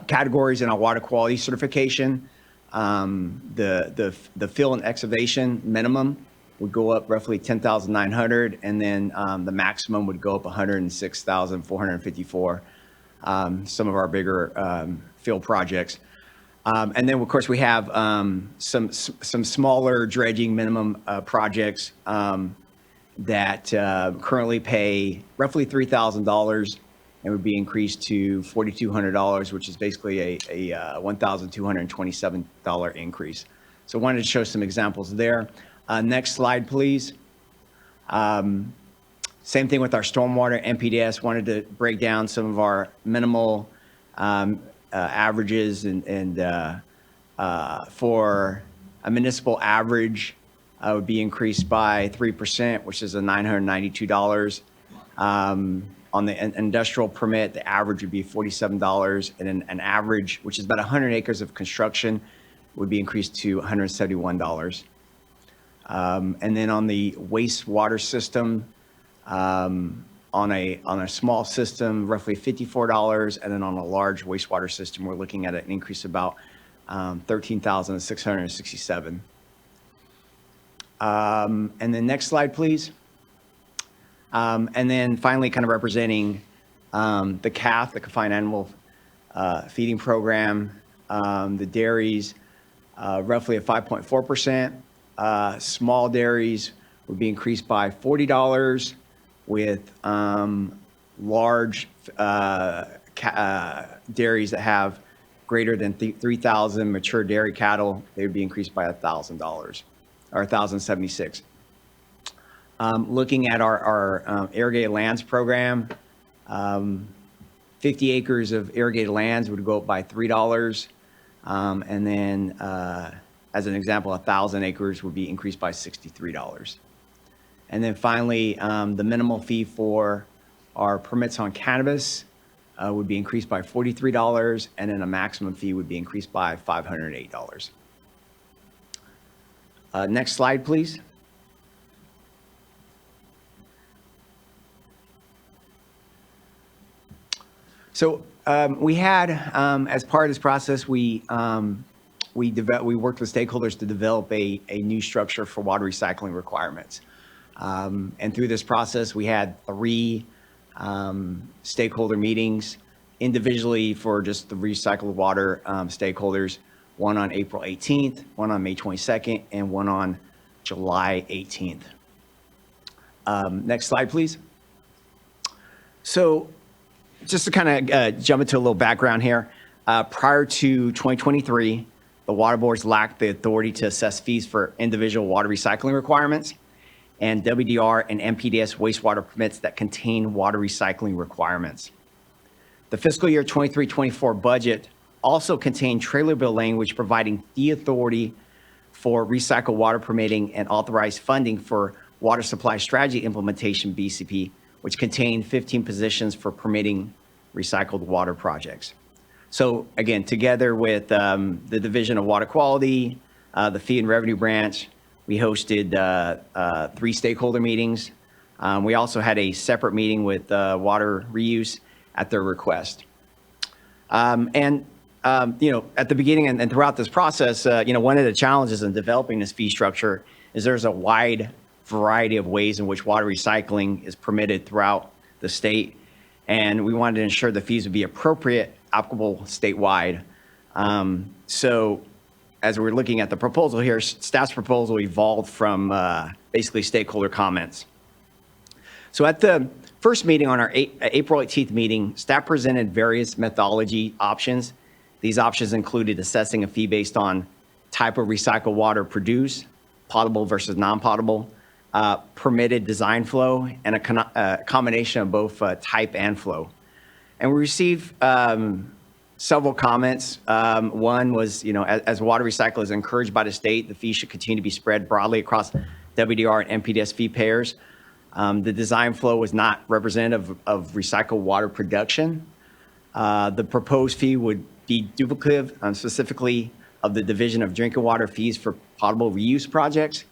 categories in our water quality certification. The fill and excavation minimum would go up roughly 10,900, and then the maximum would go up 106,454. Some of our bigger fill projects. And then, of course, we have some smaller dredging minimum projects that currently pay roughly $3,000 and would be increased to $4,200, which is basically a $1,227 increase. So I wanted to show some examples there. Next slide, please. Same thing with our stormwater NPDES. Wanted to break down some of our minimal averages and for a municipal average would be increased by 3%, which is a $992. On the industrial permit, the average would be $47, and an average, which is about 100 acres of construction, would be increased to $171. And then on the wastewater system, on a small system, roughly $54, and then on a large wastewater system, we're looking at an increase of about $13,667. And then next slide, please. And then finally, kind of representing the CAF, the Confined Animal Feeding Program, the dairies, roughly at 5.4%. Small dairies would be increased by $40, with large dairies that have greater than 3,000 mature dairy cattle, they would be increased by $1,000 or $1,076. Looking at our irrigated lands program, 50 acres of irrigated lands would go up by $3. And then, as an example, 1,000 acres would be increased by $63. And then finally, the minimal fee for our permits on cannabis would be increased by $43, and then a maximum fee would be increased by $508. Next slide, please. So we had, as part of this process, we worked with stakeholders to develop a new structure for water recycling requirements. And through this process, we had 3 stakeholder meetings individually for just the recycled water stakeholders, one on April 18th, one on May 22nd, and one on July 18th. Next slide, please. So just to kind of jump into a little background here, prior to 2023, the water boards lacked the authority to assess fees for individual water recycling requirements and WDR and MPDS wastewater permits that contain water recycling requirements. The fiscal year 23-24 budget also contained trailer bill language providing the authority for recycled water permitting and authorized funding for water supply strategy implementation BCP, which contained 15 positions for permitting recycled water projects. So again, together with the Division of Water Quality, the Fee and Revenue Branch, we hosted 3 stakeholder meetings. We also had a separate meeting with water reuse at their request. You know, at the beginning and throughout this process, you know, one of the challenges in developing this fee structure is there's a wide variety of ways in which water recycling is permitted throughout the state. And we wanted to ensure the fees would be appropriate, applicable statewide. So as we're looking at the proposal here, staff's proposal evolved from basically stakeholder comments. So at the first meeting on our April 18th meeting, staff presented various methodology options. These options included assessing a fee based on type of recycled water produced, potable versus non-potable, permitted design flow, and a combination of both type and flow. And we received several comments. One was, you know, as water recycle is encouraged by the state, the fee should continue to be spread broadly across WDR and MPDS fee payers. The design flow was not representative of recycled water production. The proposed fee would be duplicative, specifically of the Division of Drinking Water fees for potable reuse projects.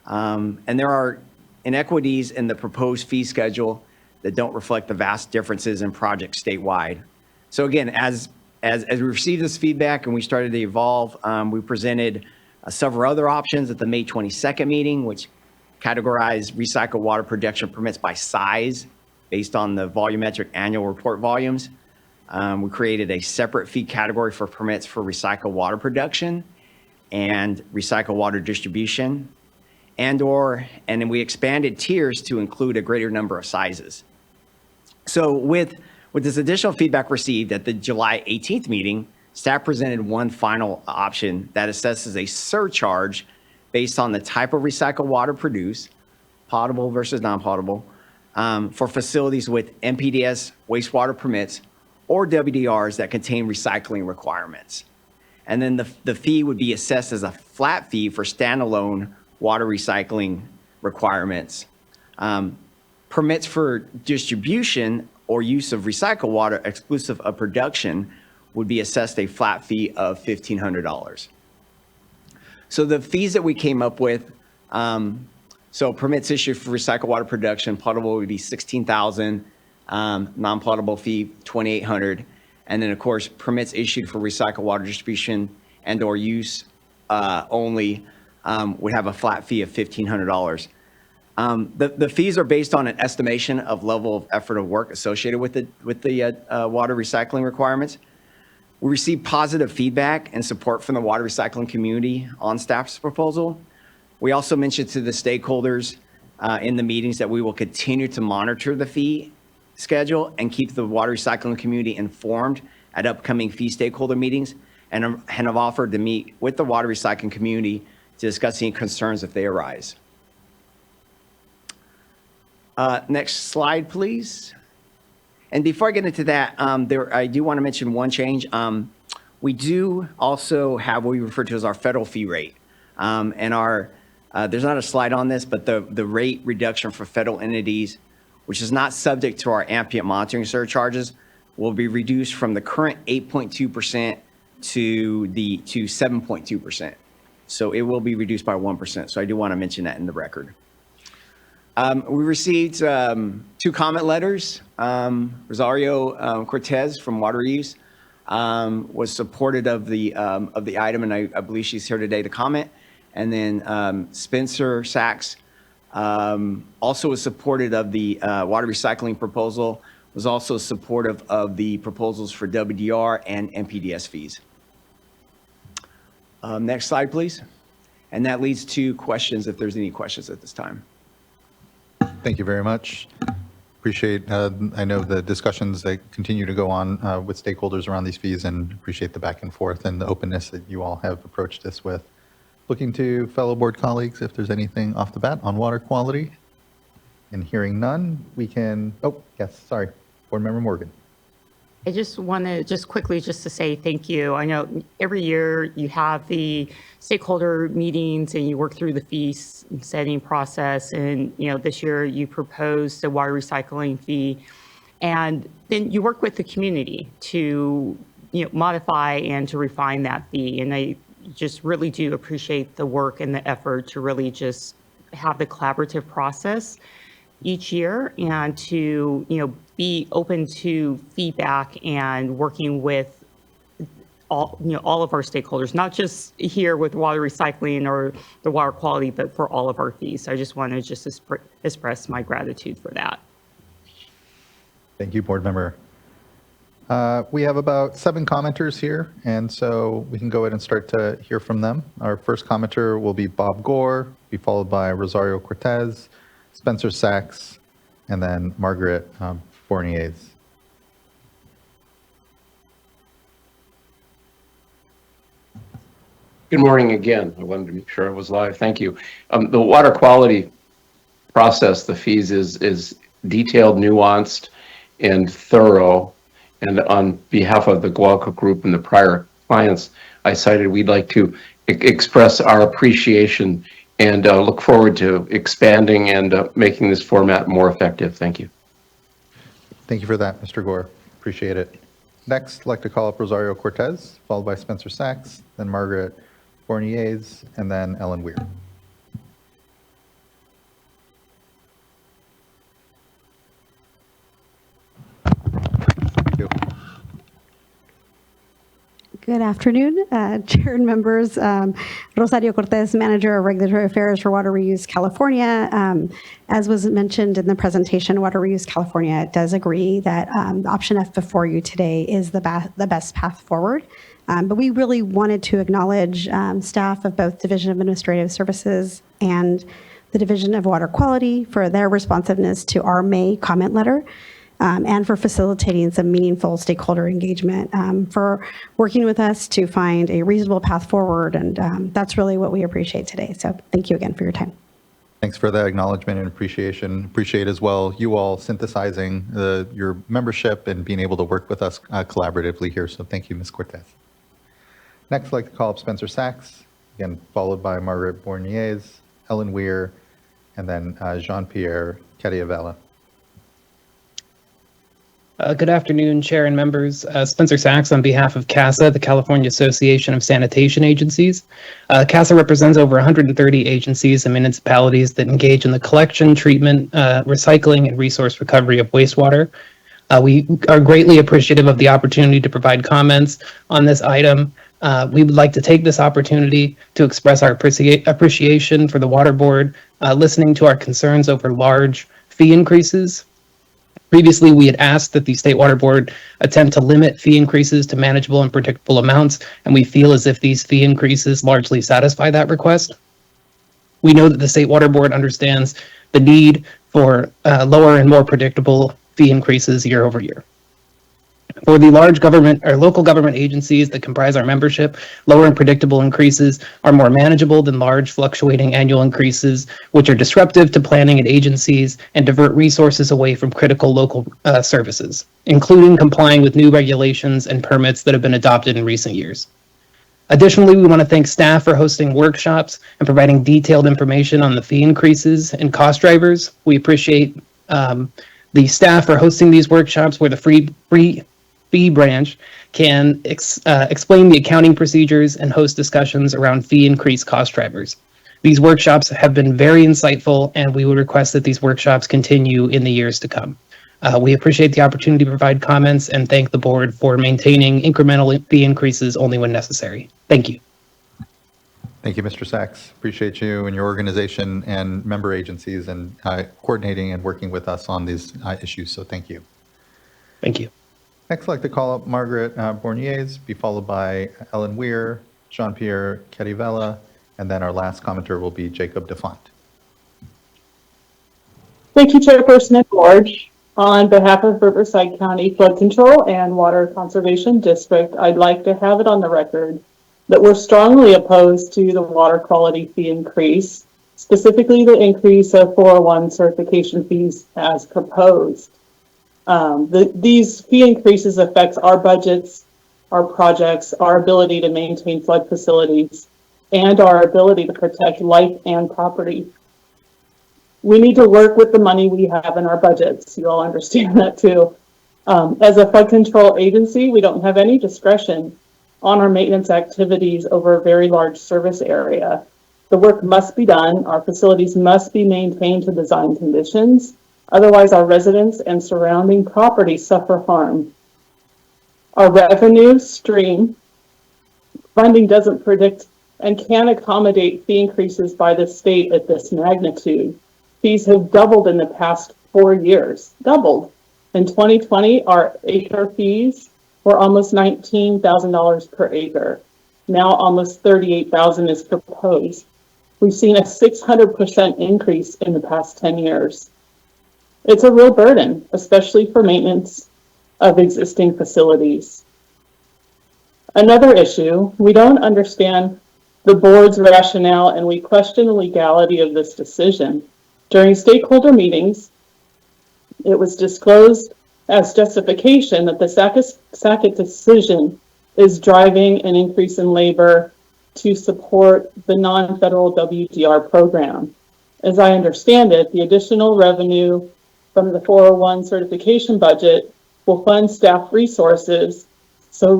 And there are inequities in the proposed fee schedule that don't reflect the vast differences in projects statewide. So again, as we received this feedback and we started to evolve, we presented several other options at the May 22nd meeting, which categorized recycled water production permits by size based on the volumetric annual report volumes. We created a separate fee category for permits for recycled water production and recycled water distribution, and then we expanded tiers to include a greater number of sizes. So with this additional feedback received at the July 18th meeting, staff presented one final option that assesses a surcharge based on the type of recycled water produced, potable versus non-potable, for facilities with MPDS wastewater permits or WDRs that contain recycling requirements. And then the fee would be assessed as a flat fee for standalone water recycling requirements. Permits for distribution or use of recycled water exclusive of production would be assessed a flat fee of $1,500. So the fees that we came up with, so permits issued for recycled water production, potable would be $16,000, non-potable fee $2,800, and then of course permits issued for recycled water distribution and or use only would have a flat fee of $1,500. The fees are based on an estimation of level of effort of work associated with the water recycling requirements. We received positive feedback and support from the water recycling community on staff's proposal. We also mentioned to the stakeholders in the meetings that we will continue to monitor the fee schedule and keep the water recycling community informed at upcoming fee stakeholder meetings, and have offered to meet with the water recycling community to discuss any concerns if they arise. Next slide, please. And before I get into that, I do want to mention one change. We do also have what we refer to as our federal fee rate. And there's not a slide on this, but the rate reduction for federal entities, which is not subject to our ambient monitoring surcharges, will be reduced from the current 8.2% to 7.2%. So it will be reduced by 1%. So I do want to mention that in the record. We received 2 comment letters. Rosario Cortez from Water Reuse was supportive of the item, and I believe she's here today to comment. And then Spencer Sachs also was supportive of the water recycling proposal, was also supportive of the proposals for WDR and MPDS fees. Next slide, please. And that leads to questions, if there's any questions at this time. Thank you very much. Appreciate, I know the discussions that continue to go on with stakeholders around these fees, and appreciate the back and forth and the openness that you all have approached this with. Looking to fellow board colleagues, if there's anything off the bat on water quality. And hearing none, we can, oh, yes, sorry, Board Member Morgan. I just want to quickly to say thank you. I know every year you have the stakeholder meetings and you work through the fee setting process. And, this year you proposed the water recycling fee. And then you work with the community to, modify and to refine that fee. And I just really do appreciate the work and the effort to really just have the collaborative process each year, and to be open to feedback and working with all of our stakeholders, not just here with water recycling or the water quality, but for all of our fees. So I just want to just express my gratitude for that. Thank you, Board Member. We have about 7 commenters here, and so we can go ahead and start to hear from them. Our first commenter will be Bob Gore, be followed by Rosario Cortez, Spencer Sachs, and then Margaret Fourniers. Good morning again. I wanted to make sure I was live. Thank you. The water quality process, the fees is detailed, nuanced, and thorough. And on behalf of the Gualco Group and the prior clients I cited, we'd like to express our appreciation and look forward to expanding and making this format more effective. Thank you. Thank you for that, Mr. Gore. Appreciate it. Next, I'd like to call up Rosario Cortez, followed by Spencer Sachs, then Margaret Fourniers, and then Ellen Weir. Good afternoon, Chair and members. Rosario Cortez, Manager of Regulatory Affairs for Water Reuse California. As was mentioned in the presentation, Water Reuse California does agree that option F before you today is the best path forward. But we really wanted to acknowledge staff of both Division of Administrative Services and the Division of Water Quality for their responsiveness to our May comment letter. And for facilitating some meaningful stakeholder engagement, for working with us to find a reasonable path forward. And that's really what we appreciate today. So thank you again for your time. Thanks for that acknowledgement and appreciation. Appreciate as well you all synthesizing your membership and being able to work with us collaboratively here. So thank you, Ms. Cortez. Next, I'd like to call up Spencer Sachs, again, followed by Margaret Fourniers, Ellen Weir, and then Jean-Pierre Cadiavella. Good afternoon, Chair and members. Spencer Sachs on behalf of CASA, the California Association of Sanitation Agencies. CASA represents over 130 agencies and municipalities that engage in the collection, treatment, recycling, and resource recovery of wastewater. We are greatly appreciative of the opportunity to provide comments on this item. We would like to take this opportunity to express our appreciation for the Water Board, listening to our concerns over large fee increases. Previously, we had asked that the State Water Board attempt to limit fee increases to manageable and predictable amounts, and we feel as if these fee increases largely satisfy that request. We know that the State Water Board understands the need for lower and more predictable fee increases year over year. For the large government or local government agencies that comprise our membership, lower and predictable increases are more manageable than large fluctuating annual increases, which are disruptive to planning at agencies and divert resources away from critical local services, including complying with new regulations and permits that have been adopted in recent years. Additionally, we want to thank staff for hosting workshops and providing detailed information on the fee increases and cost drivers. We appreciate the staff for hosting these workshops where the free fee branch can explain the accounting procedures and host discussions around fee increase cost drivers. These workshops have been very insightful, and we would request that these workshops continue in the years to come. We appreciate the opportunity to provide comments and thank the board for maintaining incremental fee increases only when necessary. Thank you. Thank you, Mr. Sachs. Appreciate you and your organization and member agencies and coordinating and working with us on these issues. So thank you. Thank you. Next, I'd like to call up Margaret Borniers, be followed by Ellen Weir, Jean-Pierre Carivella, and then our last commenter will be Jacob Defont. Thank you, Chairperson and Board. On behalf of Riverside County Flood Control and Water Conservation District, I'd like to have it on the record that we're strongly opposed to the water quality fee increase, specifically the increase of 401 certification fees as proposed. These fee increases affects our budgets, our projects, our ability to maintain flood facilities, and our ability to protect life and property. We need to work with the money we have in our budgets. You all understand that too. As a flood control agency, we don't have any discretion on our maintenance activities over a very large service area. The work must be done. Our facilities must be maintained to design conditions. Otherwise, our residents and surrounding property suffer harm. Our revenue stream funding doesn't predict and can accommodate fee increases by the state at this magnitude. Fees have doubled in the past 4 years, doubled. In 2020, our acre fees were almost $19,000 per acre. Now almost $38,000 is proposed. We've seen a 600% increase in the past 10 years. It's a real burden, especially for maintenance of existing facilities. Another issue, we don't understand the board's rationale and we question the legality of this decision. During stakeholder meetings, it was disclosed as justification that the Sackett decision is driving an increase in labor to support the non-federal WDR program. As I understand it, the additional revenue from the 401 certification budget will fund staff resources so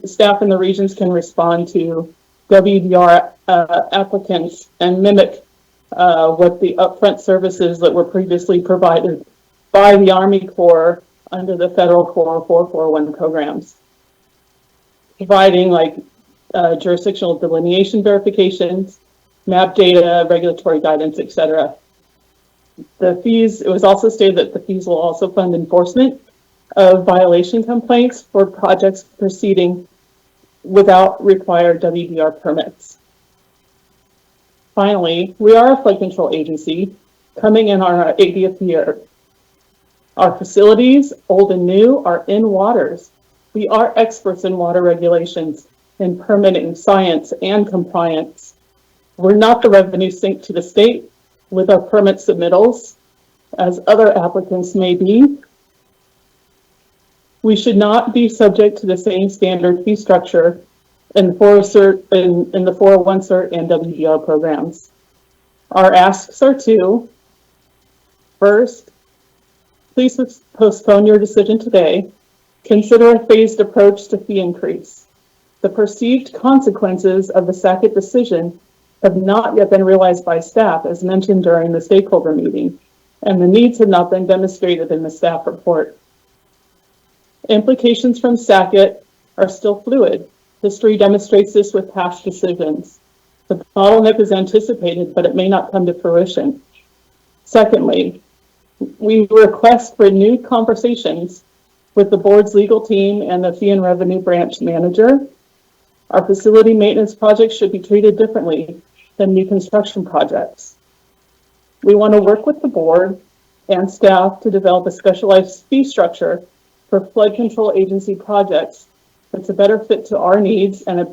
staff in the regions can respond to WDR applicants and mimic what the upfront services that were previously provided by the Army Corps under the federal 404-401 programs, providing like jurisdictional delineation verifications, map data, regulatory guidance, etc. The fees, it was also stated that the fees will also fund enforcement of violation complaints for projects proceeding without required WDR permits. Finally, we are a flood control agency coming in on our 80th year. Our facilities, old and new, are in waters. We are experts in water regulations, in permitting, science, and compliance. We're not the revenue sink to the state with our permit submittals, as other applicants may be. We should not be subject to the same standard fee structure in the 401 cert and WDR programs. Our asks are two. First, please postpone your decision today. Consider a phased approach to fee increase. The perceived consequences of the Sackett decision have not yet been realized by staff, as mentioned during the stakeholder meeting, and the needs have not been demonstrated in the staff report. Implications from Sackett are still fluid. History demonstrates this with past decisions. The bottleneck is anticipated, but it may not come to fruition. Secondly, we request renewed conversations with the board's legal team and the fee and revenue branch manager. Our facility maintenance projects should be treated differently than new construction projects. We want to work with the board and staff to develop a specialized fee structure for flood control agency projects. It's a better fit to our needs and that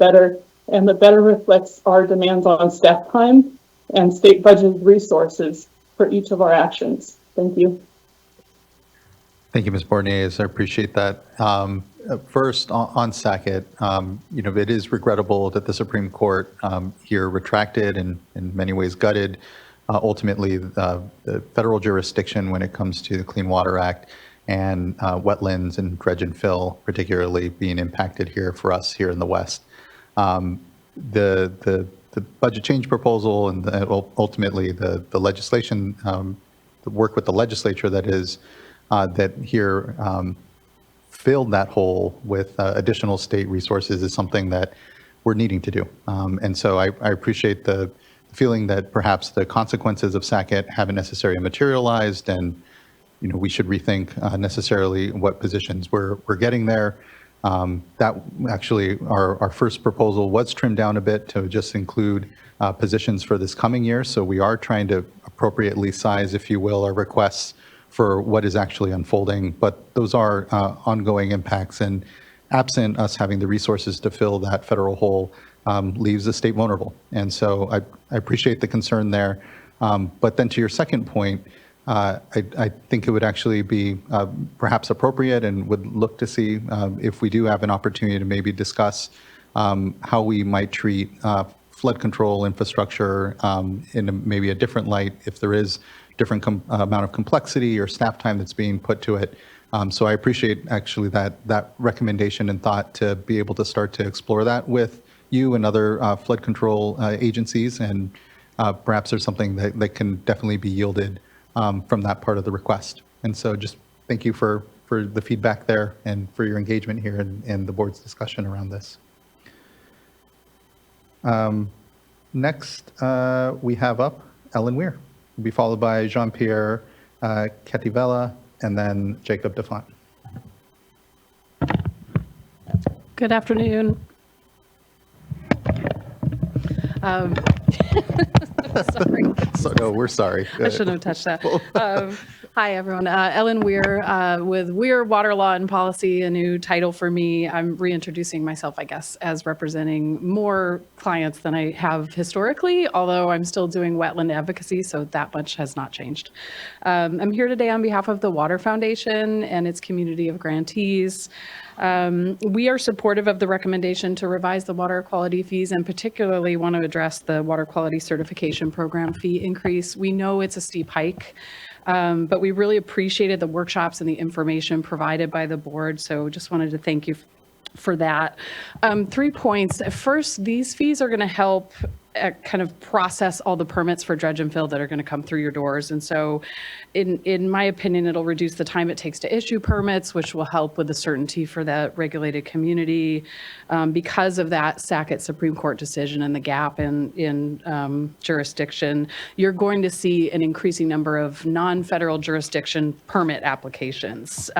better reflects our demands on staff time and state budget resources for each of our actions. Thank you. Thank you, Ms. Bornez. I appreciate that. First, on SACIT, it is regrettable that the Supreme Court here retracted and in many ways gutted ultimately the federal jurisdiction when it comes to the Clean Water Act and wetlands and dredge and fill, particularly being impacted here for us here in the West. The budget change proposal and ultimately the legislation, the work with the legislature that is that here filled that hole with additional state resources is something that we're needing to do. And so I appreciate the feeling that perhaps the consequences of SACIT haven't necessarily materialized, and we should rethink necessarily what positions we're getting there. That actually, our first proposal was trimmed down a bit to just include positions for this coming year. So we are trying to appropriately size, if you will, our requests for what is actually unfolding. But those are ongoing impacts, and absent us having the resources to fill that federal hole leaves the state vulnerable. And so I appreciate the concern there. But then to your second point, I think it would actually be perhaps appropriate and would look to see if we do have an opportunity to maybe discuss how we might treat flood control infrastructure in maybe a different light if there is different amount of complexity or staff time that's being put to it. So I appreciate actually that recommendation and thought to be able to start to explore that with you and other flood control agencies, and perhaps there's something that can definitely be yielded from that part of the request. And so just thank you for the feedback there and for your engagement here and the board's discussion around this. Next, we have up Ellen Weir. Will be followed by Jean-Pierre Cativella and then Jacob Defont. Good afternoon. Sorry. So, no, we're sorry. I shouldn't have touched that. Hi, everyone. Ellen Weir with Weir Water Law and Policy, a new title for me. I'm reintroducing myself, I guess, as representing more clients than I have historically, although I'm still doing wetland advocacy, so that much has not changed. I'm here today on behalf of the Water Foundation and its community of grantees. We are supportive of the recommendation to revise the water quality fees, and particularly want to address the water quality certification program fee increase. We know it's a steep hike, but we really appreciated the workshops and the information provided by the board. So just wanted to thank you for that. 3 points. First, these fees are going to help kind of process all the permits for dredge and fill that are going to come through your doors. And so in my opinion, it'll reduce the time it takes to issue permits, which will help with the certainty for that regulated community. Because of that SACIT Supreme Court decision and the gap in jurisdiction, you're going to see an increasing number of non-federal jurisdiction permit applications.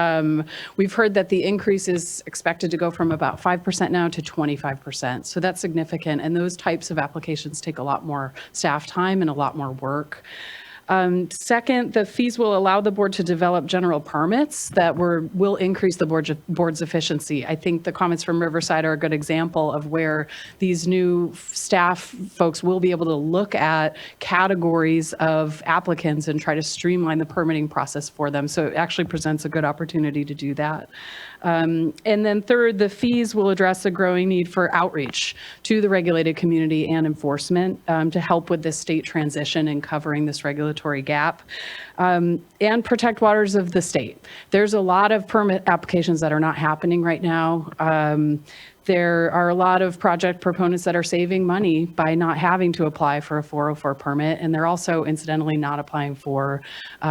We've heard that the increase is expected to go from about 5% now to 25%. So that's significant. And those types of applications take a lot more staff time and a lot more work. Second, the fees will allow the board to develop general permits that will increase the board's efficiency. I think the comments from Riverside are a good example of where these new staff folks will be able to look at categories of applicants and try to streamline the permitting process for them. So it actually presents a good opportunity to do that. And then third, the fees will address a growing need for outreach to the regulated community and enforcement to help with this state transition and covering this regulatory gap, and protect waters of the state. There's a lot of permit applications that are not happening right now. There are a lot of project proponents that are saving money by not having to apply for a 404 permit, and they're also incidentally not applying for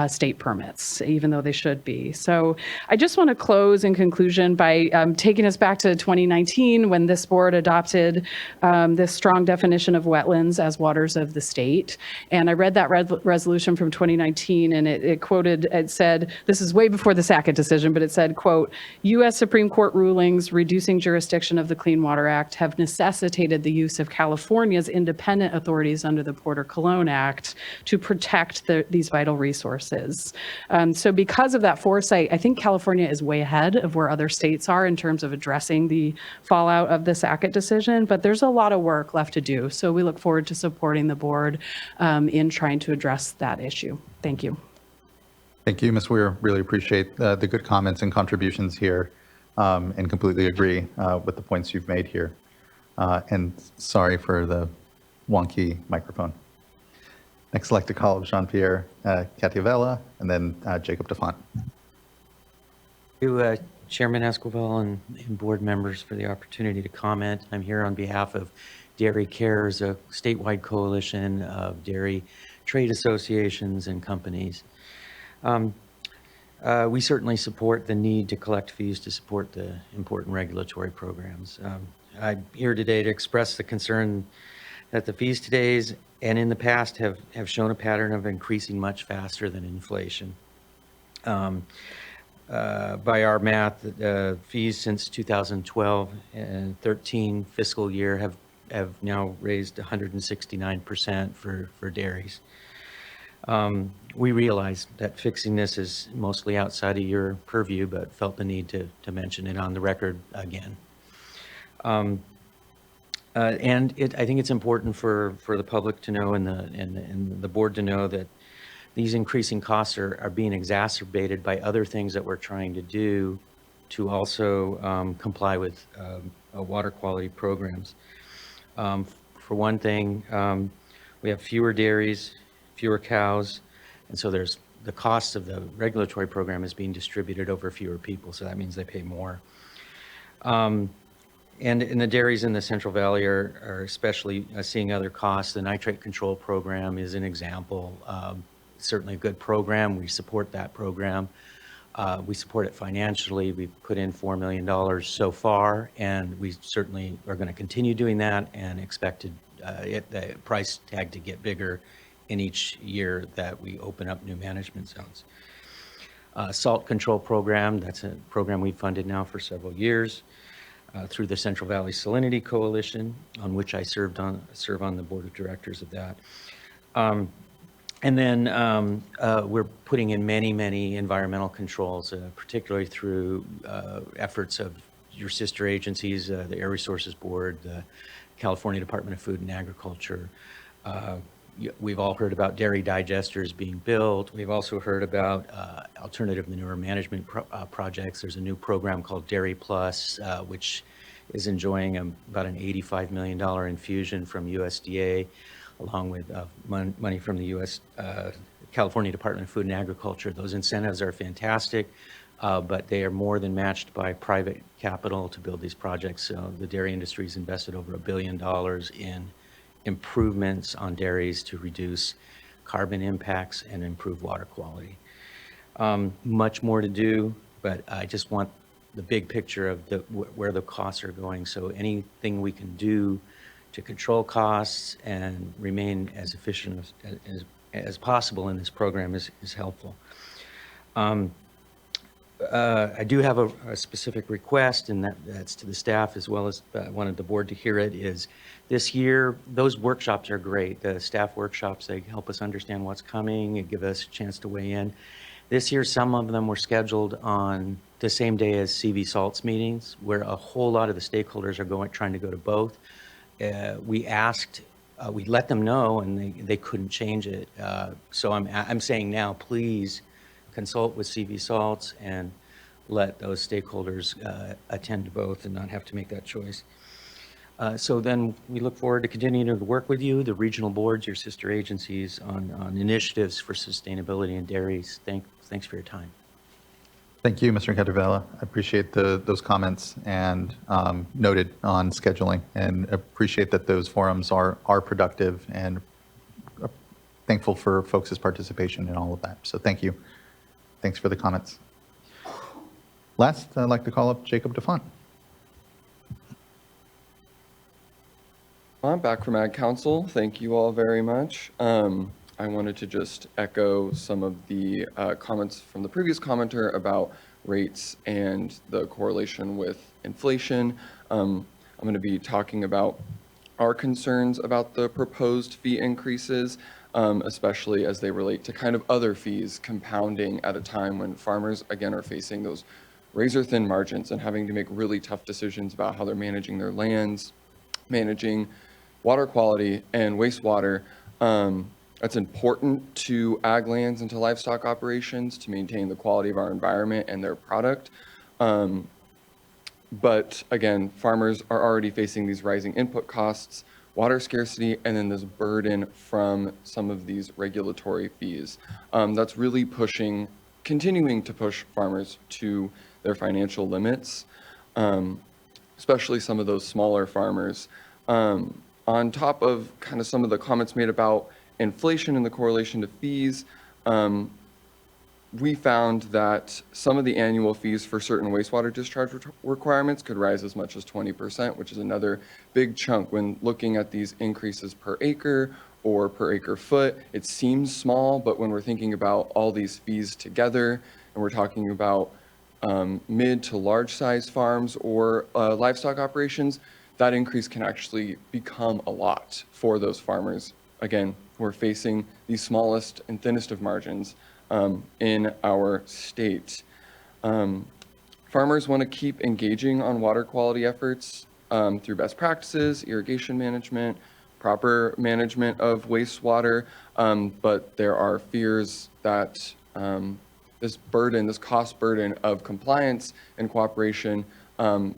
state permits, even though they should be. So I just want to close in conclusion by taking us back to 2019 when this board adopted this strong definition of wetlands as waters of the state. And I read that resolution from 2019, and it said, this is way before the SACIT decision, but it said, quote, U.S. Supreme Court rulings reducing jurisdiction of of the Clean Water Act have necessitated the use of California's independent authorities under the Porter Cologne Act to protect these vital resources. So because of that foresight, I think California is way ahead of where other states are in terms of addressing the fallout of the Sackett decision, but there's a lot of work left to do. So we look forward to supporting the board in trying to address that issue. Thank you. Thank you, Ms. Weir. Really appreciate the good comments and contributions here, and completely agree with the points you've made here. And sorry for the wonky microphone. Next, I'd like to call up Jean-Pierre Catiavella and then Jacob DeFont. To Chairman Esquivel and board members for the opportunity to comment. I'm here on behalf of Dairy Cares, a statewide coalition of dairy trade associations and companies. We certainly support the need to collect fees to support the important regulatory programs. I'm here today to express the concern that the fees today and in the past have shown a pattern of increasing much faster than inflation. By our math, fees since 2012 and 13 fiscal year have now raised 169% for dairies. We realize that fixing this is mostly outside of your purview, but felt the need to mention it on the record again. And I think it's important for the public to know and the board to know that these increasing costs are being exacerbated by other things that we're trying to do to also comply with water quality programs. For one thing, we have fewer dairies, fewer cows, and so there's the cost of the regulatory program is being distributed over fewer people, so that means they pay more. And the dairies in the Central Valley are especially seeing other costs. The nitrate control program is an example. Certainly a good program. We support that program. We support it financially. We've put in $4 million so far, and we certainly are going to continue doing that and expected the price tag to get bigger in each year that we open up new management zones. Salt control program, that's a program we've funded now for several years through the Central Valley Salinity Coalition, on which I serve on the board of directors of that. And then we're putting in many environmental controls, particularly through efforts of your sister agencies, the Air Resources Board, the California Department of Food and Agriculture. We've all heard about dairy digesters being built. We've also heard about alternative manure management projects. There's a new program called Dairy Plus, which is enjoying about an $85 million infusion from USDA, along with money from the U.S. California Department of Food and Agriculture. Those incentives are fantastic, but they are more than matched by private capital to build these projects. So the dairy industry's invested over $1 billion in improvements on dairies to reduce carbon impacts and improve water quality. Much more to do, but I just want the big picture of where the costs are going. So anything we can do to control costs and remain as efficient as possible in this program is helpful. I do have a specific request, and that's to the staff as well as I wanted the board to hear it, is this year, those workshops are great. The staff workshops, they help us understand what's coming and give us a chance to weigh in. This year, some of them were scheduled on the same day as CV Salt's meetings, where a whole lot of the stakeholders are trying to go to both. We let them know, and they couldn't change it. So I'm saying now, please consult with CV Salts and let those stakeholders attend to both and not have to make that choice. So then we look forward to continuing to work with you, the regional boards, your sister agencies, on initiatives for sustainability in dairies. Thanks for your time. Thank you, Mr. Catiavella. I appreciate those comments and noted on scheduling, and appreciate that those forums are productive, and thankful for folks' participation in all of that. So thank you. Thanks for the comments. Last, I'd like to call up Jacob DeFont. I'm back from Ag Council. Thank you all very much. I wanted to just echo some of the comments from the previous commenter about rates and the correlation with inflation. I'm going to be talking about our concerns about the proposed fee increases, especially as they relate to kind of other fees compounding at a time when farmers, again, are facing those razor-thin margins and having to make really tough decisions about how they're managing their lands, managing water quality and wastewater. That's important to ag lands and to livestock operations to maintain the quality of our environment and their product. But again, farmers are already facing these rising input costs, water scarcity, and then this burden from some of these regulatory fees. That's really continuing to push farmers to their financial limits, especially some of those smaller farmers. On top of kind of some of the comments made about inflation and the correlation to fees, we found that some of the annual fees for certain wastewater discharge requirements could rise as much as 20%, which is another big chunk when looking at these increases per acre or per acre foot. It seems small, but when we're thinking about all these fees together, and we're talking about mid to large size farms or livestock operations, that increase can actually become a lot for those farmers. Again, we're facing the smallest and thinnest of margins in our state. Farmers want to keep engaging on water quality efforts through best practices, irrigation management, proper management of wastewater, but there are fears that this cost burden of compliance and cooperation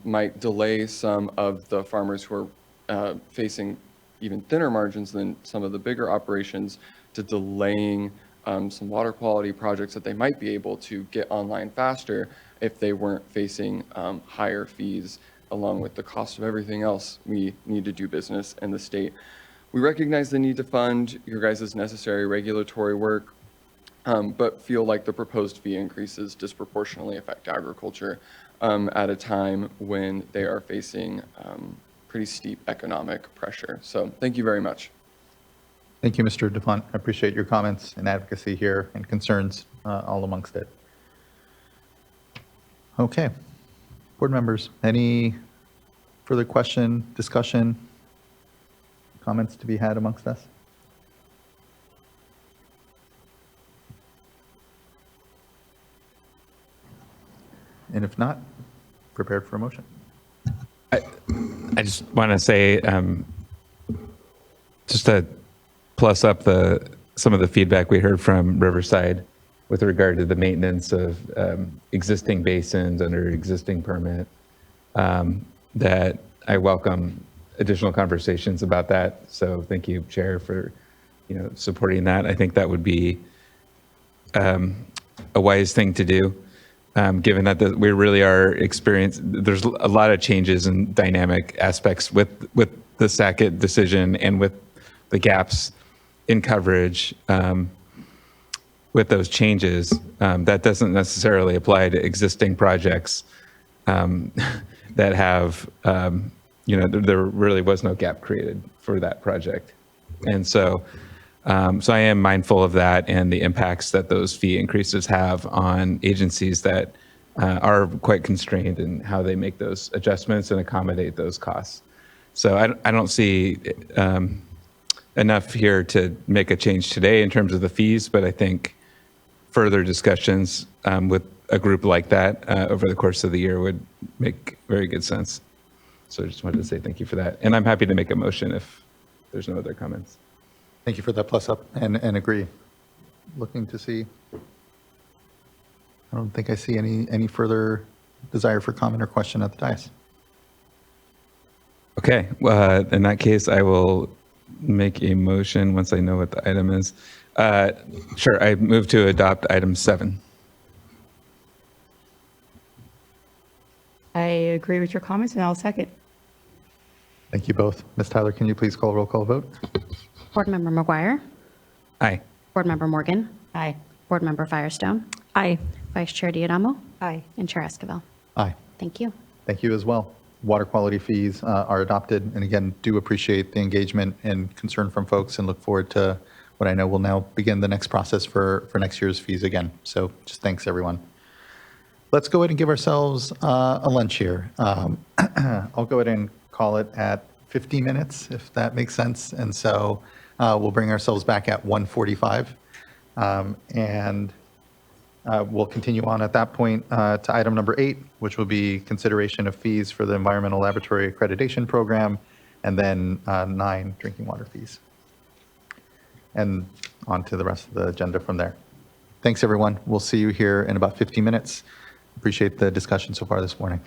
might delay some of the farmers who are facing even thinner margins than some of the bigger operations to delaying some water quality projects that they might be able to get online faster if they weren't facing higher fees along with the cost of everything else we need to do business in the state. We recognize the need to fund your guys' necessary regulatory work, but feel like the proposed fee increases disproportionately affect agriculture at a time when they are facing pretty steep economic pressure. So thank you very much. Thank you, Mr. DuPont. I appreciate your comments and advocacy here and concerns all amongst it. Okay. Board members, any further question, discussion, comments to be had amongst us? And if not, prepared for a motion. I just want to say, just to plus up some of the feedback we heard from Riverside with regard to the maintenance of existing basins under existing permit, that I welcome additional conversations about that. So thank you, Chair, for supporting that. I think that would be a wise thing to do. Given that we really are there's a lot of changes and dynamic aspects with the Sackett decision and with the gaps in coverage with those changes. That doesn't necessarily apply to existing projects that have, there really was no gap created for that project. And so I am mindful of that and the impacts that those fee increases have on agencies that are quite constrained in how they make those adjustments and accommodate those costs. So I don't see enough here to make a change today in terms of the fees, but I think further discussions with a group like that over the course of the year would make very good sense. So I just wanted to say thank you for that. And I'm happy to make a motion if there's no other comments. Thank you for that plus up and agree. Looking to see. I don't think I see any further desire for comment or question at the dais. Okay, in that case, I will make a motion once I know what the item is. Sure, I move to adopt item 7. I agree with your comments and I'll second. Thank you both. Ms. Tyler, can you please call roll call vote? Board Member McGuire. Aye. Board Member Morgan. Aye. Board Member Firestone. Aye. Vice Chair Diadamo. Aye. And Chair Esquivel. Aye. Thank you. Thank you as well. Water quality fees are adopted, and again, do appreciate the engagement and concern from folks and look forward to what I know will now begin the next process for next year's fees again. So just thanks, everyone. Let's go ahead and give ourselves a lunch here. I'll go ahead and call it at 50 minutes, if that makes sense. And so we'll bring ourselves back at 1:45. And we'll continue on at that point to item number 8, which will be consideration of fees for the Environmental Laboratory Accreditation Program, and then 9, drinking water fees. And on to the rest of the agenda from there. Thanks, everyone. We'll see you here in about 15 minutes. Appreciate the discussion so far this morning.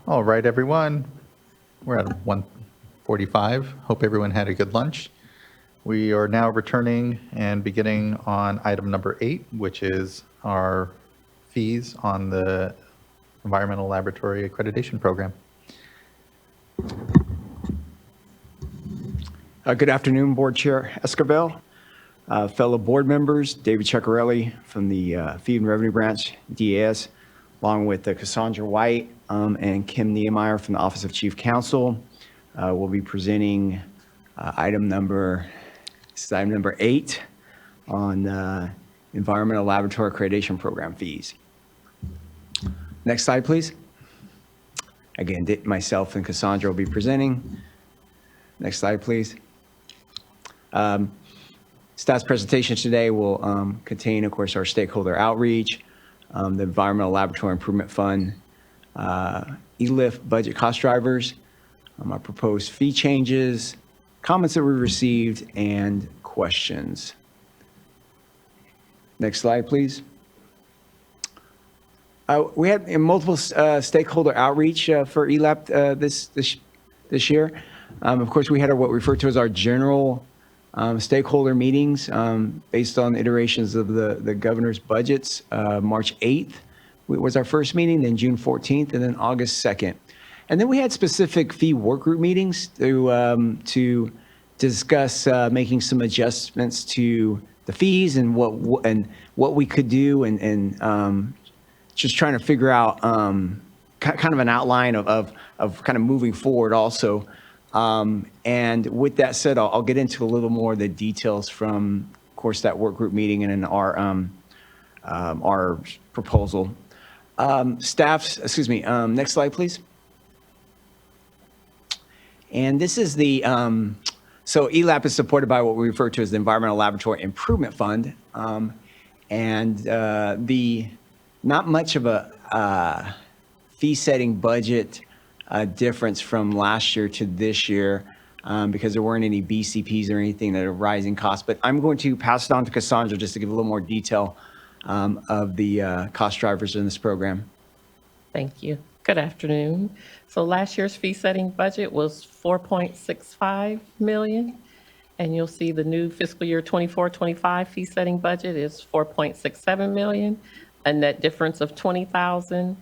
All right, everyone. We're at 1:45. Hope everyone had a good lunch. We are now returning and beginning on item number 8, which is our fees on the Environmental Laboratory Accreditation Program. Good afternoon, Board Chair Escobar, fellow board members, David Ceccarelli from the Feed and Revenue Branch, DAS, along with Cassandra White and Kim Niemeyer from the Office of Chief Counsel. We'll be presenting item number 8 on Environmental Laboratory Accreditation Program fees. Next slide, please. Again, myself and Cassandra will be presenting. Next slide, please. Staff's presentation today will contain, of course, our stakeholder outreach, the Environmental Laboratory Improvement Fund, ELIF budget cost drivers, our proposed fee changes, comments that we received, and questions. Next slide, please. We had multiple stakeholder outreach for ELAP this year. Of course, we had what we refer to as our general stakeholder meetings based on iterations of the governor's budgets. March 8th was our first meeting, then June 14th, and then August 2nd. And then we had specific fee work group meetings to discuss making some adjustments to the fees and what we could do and just trying to figure out kind of an outline of kind of moving forward also. And with that said, I'll get into a little more of the details from, of course, that work group meeting and in our proposal. Next slide, please. And this is the, so ELAP is supported by what we refer to as the Environmental Laboratory Improvement Fund. And not much of a fee setting budget difference from last year to this year because there weren't any BCPs or anything that are rising costs. But I'm going to pass it on to Cassandra just to give a little more detail of the cost drivers in this program. Thank you. Good afternoon. So last year's fee setting budget was $4.65 million. And you'll see the new fiscal year 24-25 fee setting budget is $4.67 million, a net difference of $20,000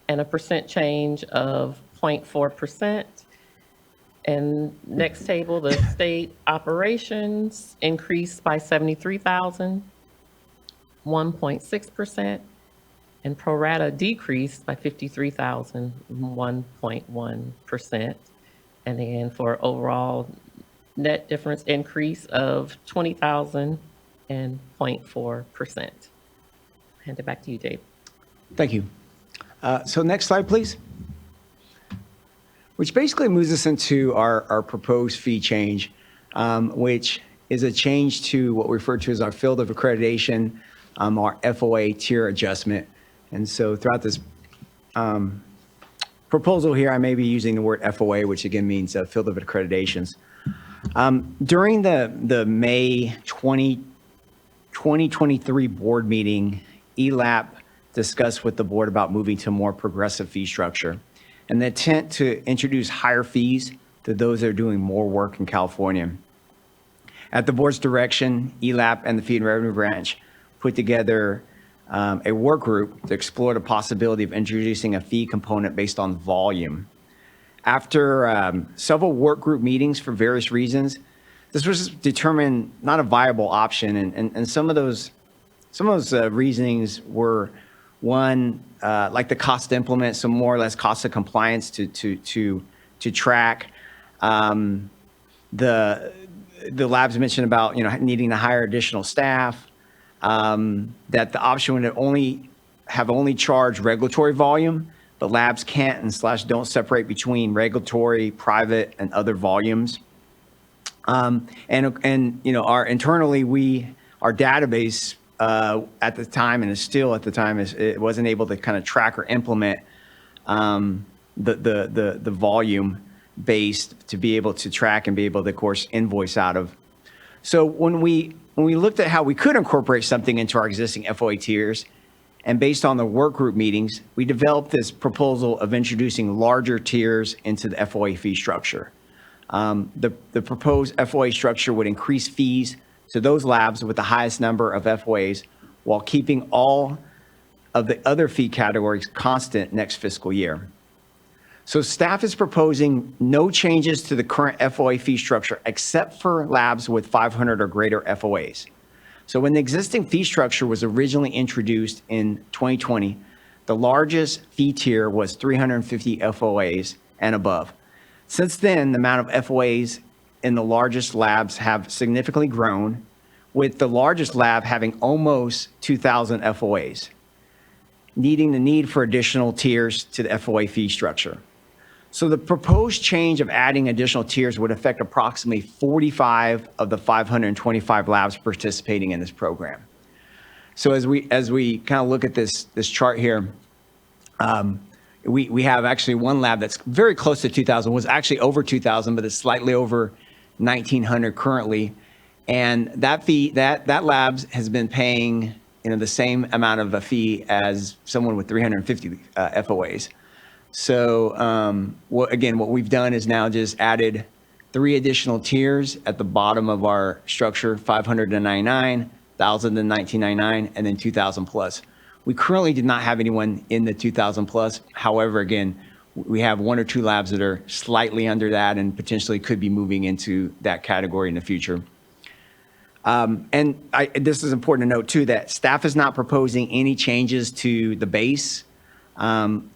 and a percent change of 0.4%. And next table, the state operations increased by $73,000, 1.6%, and pro rata decreased by $53,000, 1.1%. And again, for overall net difference increase of $20,000 and 0.4%. Hand it back to you, Dave. Thank you. So next slide, please. Which basically moves us into our proposed fee change, which is a change to what we refer to as our field of accreditation, our FOA tier adjustment. And so throughout this proposal here, I may be using the word FOA, which again means field of accreditations. During the May 2023 board meeting, ELAP discussed with the board about moving to a more progressive fee structure and the intent to introduce higher fees to those that are doing more work in California. At the board's direction, ELAP and the Feed and Revenue Branch put together a work group to explore the possibility of introducing a fee component based on volume. After several work group meetings for various reasons, this was determined not a viable option, and some of those reasonings were one, like the cost to implement, so more or less cost of compliance to track. The labs mentioned about needing to hire additional staff. That the option would only charge regulatory volume, but labs can't and / don't separate between regulatory, private, and other volumes. And our database at the time, and is still at the time, it wasn't able to kind of track or implement the volume based to be able to track and be able to, of course, invoice out of. So when we looked at how we could incorporate something into our existing FOA tiers, And based on the work group meetings, we developed this proposal of introducing larger tiers into the FOA fee structure. The proposed FOA structure would increase fees to those labs with the highest number of FOAs while keeping all of the other fee categories constant next fiscal year. So staff is proposing no changes to the current FOA fee structure except for labs with 500 or greater FOAs. So when the existing fee structure was originally introduced in 2020, the largest fee tier was 350 FOAs and above. Since then, the amount of FOAs in the largest labs have significantly grown, with the largest lab having almost 2,000 FOAs, needing the need for additional tiers to the FOA fee structure. So the proposed change of adding additional tiers would affect approximately 45 of the 525 labs participating in this program. So as we kind of look at this chart here, we have actually one lab that's very close to 2,000, was actually over 2,000, but it's slightly over 1,900 currently. And that fee, that lab has been paying the same amount of a fee as someone with 350 FOAs. So what we've done is now just added 3 additional tiers at the bottom of our structure: 500 to 99, 1,000 to 1999, and then 2,000 plus. We currently did not have anyone in the 2,000 plus. However, again, we have 1 or 2 labs that are slightly under that and potentially could be moving into that category in the future. This is important to note too, that staff is not proposing any changes to the base,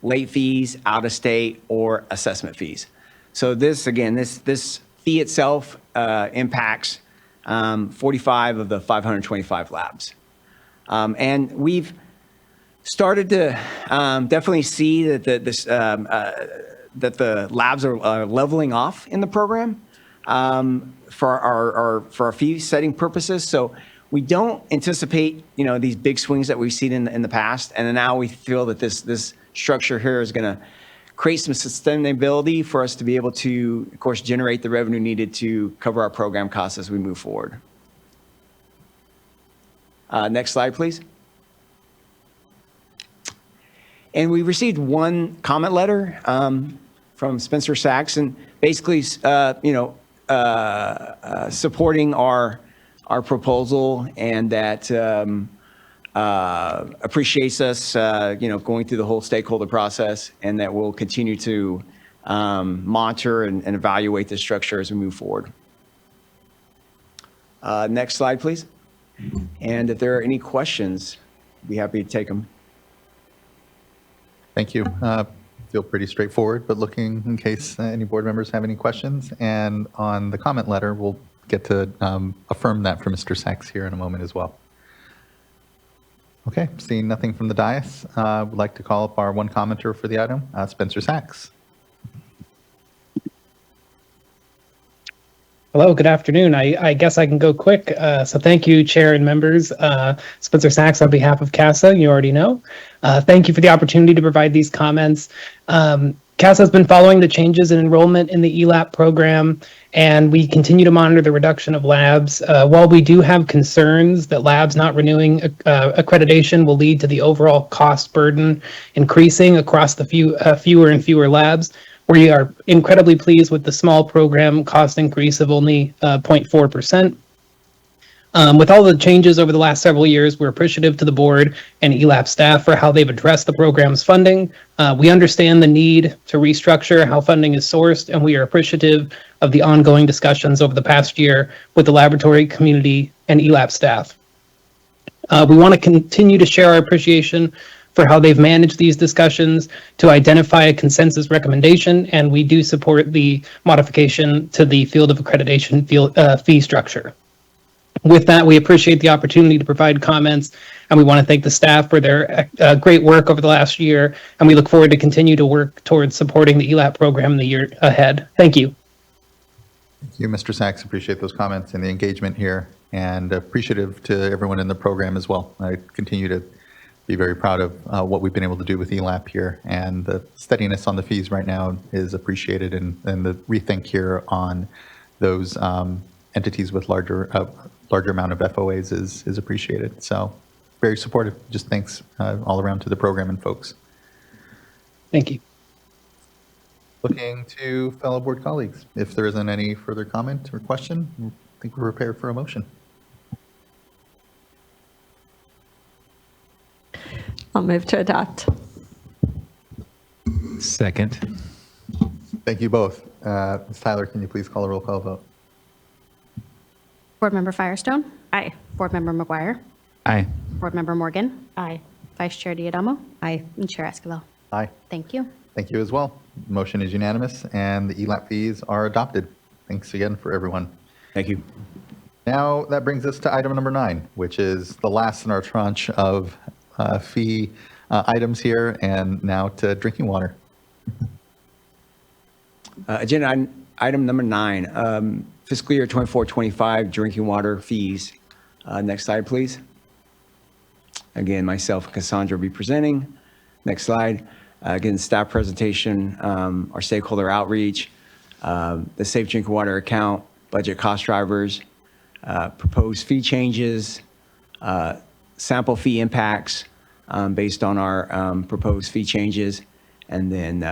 late fees, out of state, or assessment fees. So this fee itself impacts 45 of the 525 labs. And we've started to definitely see that the labs are leveling off in the program for our fee setting purposes. So we don't anticipate these big swings that we've seen in the past, and now we feel that this structure here is going to create some sustainability for us to be able to, of course, generate the revenue needed to cover our program costs as we move forward. Next slide, please. And we received one comment letter from Spencer Sachs, and basically, supporting our proposal, and that appreciates us, going through the whole stakeholder process, and that we'll continue to monitor and evaluate the structure as we move forward. Next slide, please. And if there are any questions, I'd be happy to take them. Thank you. Feel pretty straightforward, but looking in case any board members have any questions. And on the comment letter, we'll get to affirm that for Mr. Sachs here in a moment as well. Okay, seeing nothing from the dais, would like to call up our one commenter for the item, Spencer Sachs. Hello, good afternoon. I guess I can go quick. So thank you, Chair and members. Spencer Sachs on behalf of CASA, you already know. Thank you for the opportunity to provide these comments. CASA has been following the changes in enrollment in the ELAP program, and we continue to monitor the reduction of labs. While we do have concerns that labs not renewing accreditation will lead to the overall cost burden increasing across the fewer and fewer labs, we are incredibly pleased with the small program cost increase of only 0.4%. With all the changes over the last several years, we're appreciative to the board and ELAP staff for how they've addressed the program's funding. We understand the need to restructure how funding is sourced, and we are appreciative of the ongoing discussions over the past year with the laboratory community and ELAP staff. We want to continue to share our appreciation for how they've managed these discussions to identify a consensus recommendation, and we do support the modification to the field of accreditation fee structure. With that, we appreciate the opportunity to provide comments, and we want to thank the staff for their great work over the last year, and we look forward to continue to work towards supporting the ELAP program in the year ahead. Thank you. Thank you, Mr. Sachs. Appreciate those comments and the engagement here, and appreciative to everyone in the program as well. I continue to be very proud of what we've been able to do with ELAP here, and the steadiness on the fees right now is appreciated, and the rethink here on those entities with larger amount of FOAs is appreciated. So very supportive. Just thanks all around to the program and folks. Thank you. Looking to fellow board colleagues, if there isn't any further comment or question, I think we're prepared for a motion. I'll move to adopt. Second. Thank you both. Ms. Tyler, can you please call a roll call vote? Board Member Firestone. Aye. Board Member McGuire. Aye. Board Member Morgan. Aye. Vice Chair Diadamo. Aye. And Chair Esquivel. Aye. Thank you. Thank you as well. Motion is unanimous, and the ELAP fees are adopted. Thanks again for everyone. Thank you. Now, that brings us to item number 9, which is the last in our tranche of fee items here, and now to drinking water. Agenda item number 9, fiscal year 24-25 drinking water fees. Next slide, please. Again, myself and Cassandra will be presenting. Next slide. Again, staff presentation, our stakeholder outreach, the Safe Drinking Water account, budget cost drivers, proposed fee changes, sample fee impacts based on our proposed fee changes, and then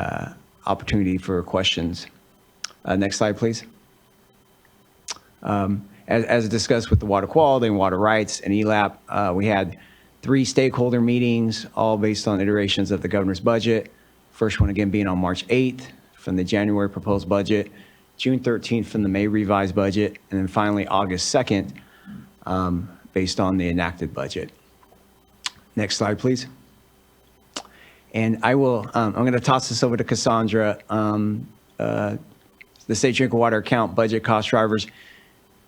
opportunity for questions. Next slide, please. As discussed with the water quality and water rights and ELAP, we had 3 stakeholder meetings, all based on iterations of the governor's budget. First one again being on March 8th from the January proposed budget, June 13th from the May revised budget, and then finally August 2nd based on the enacted budget. Next slide, please. And I'm going to toss this over to Cassandra. The Safe Drinking Water account budget cost drivers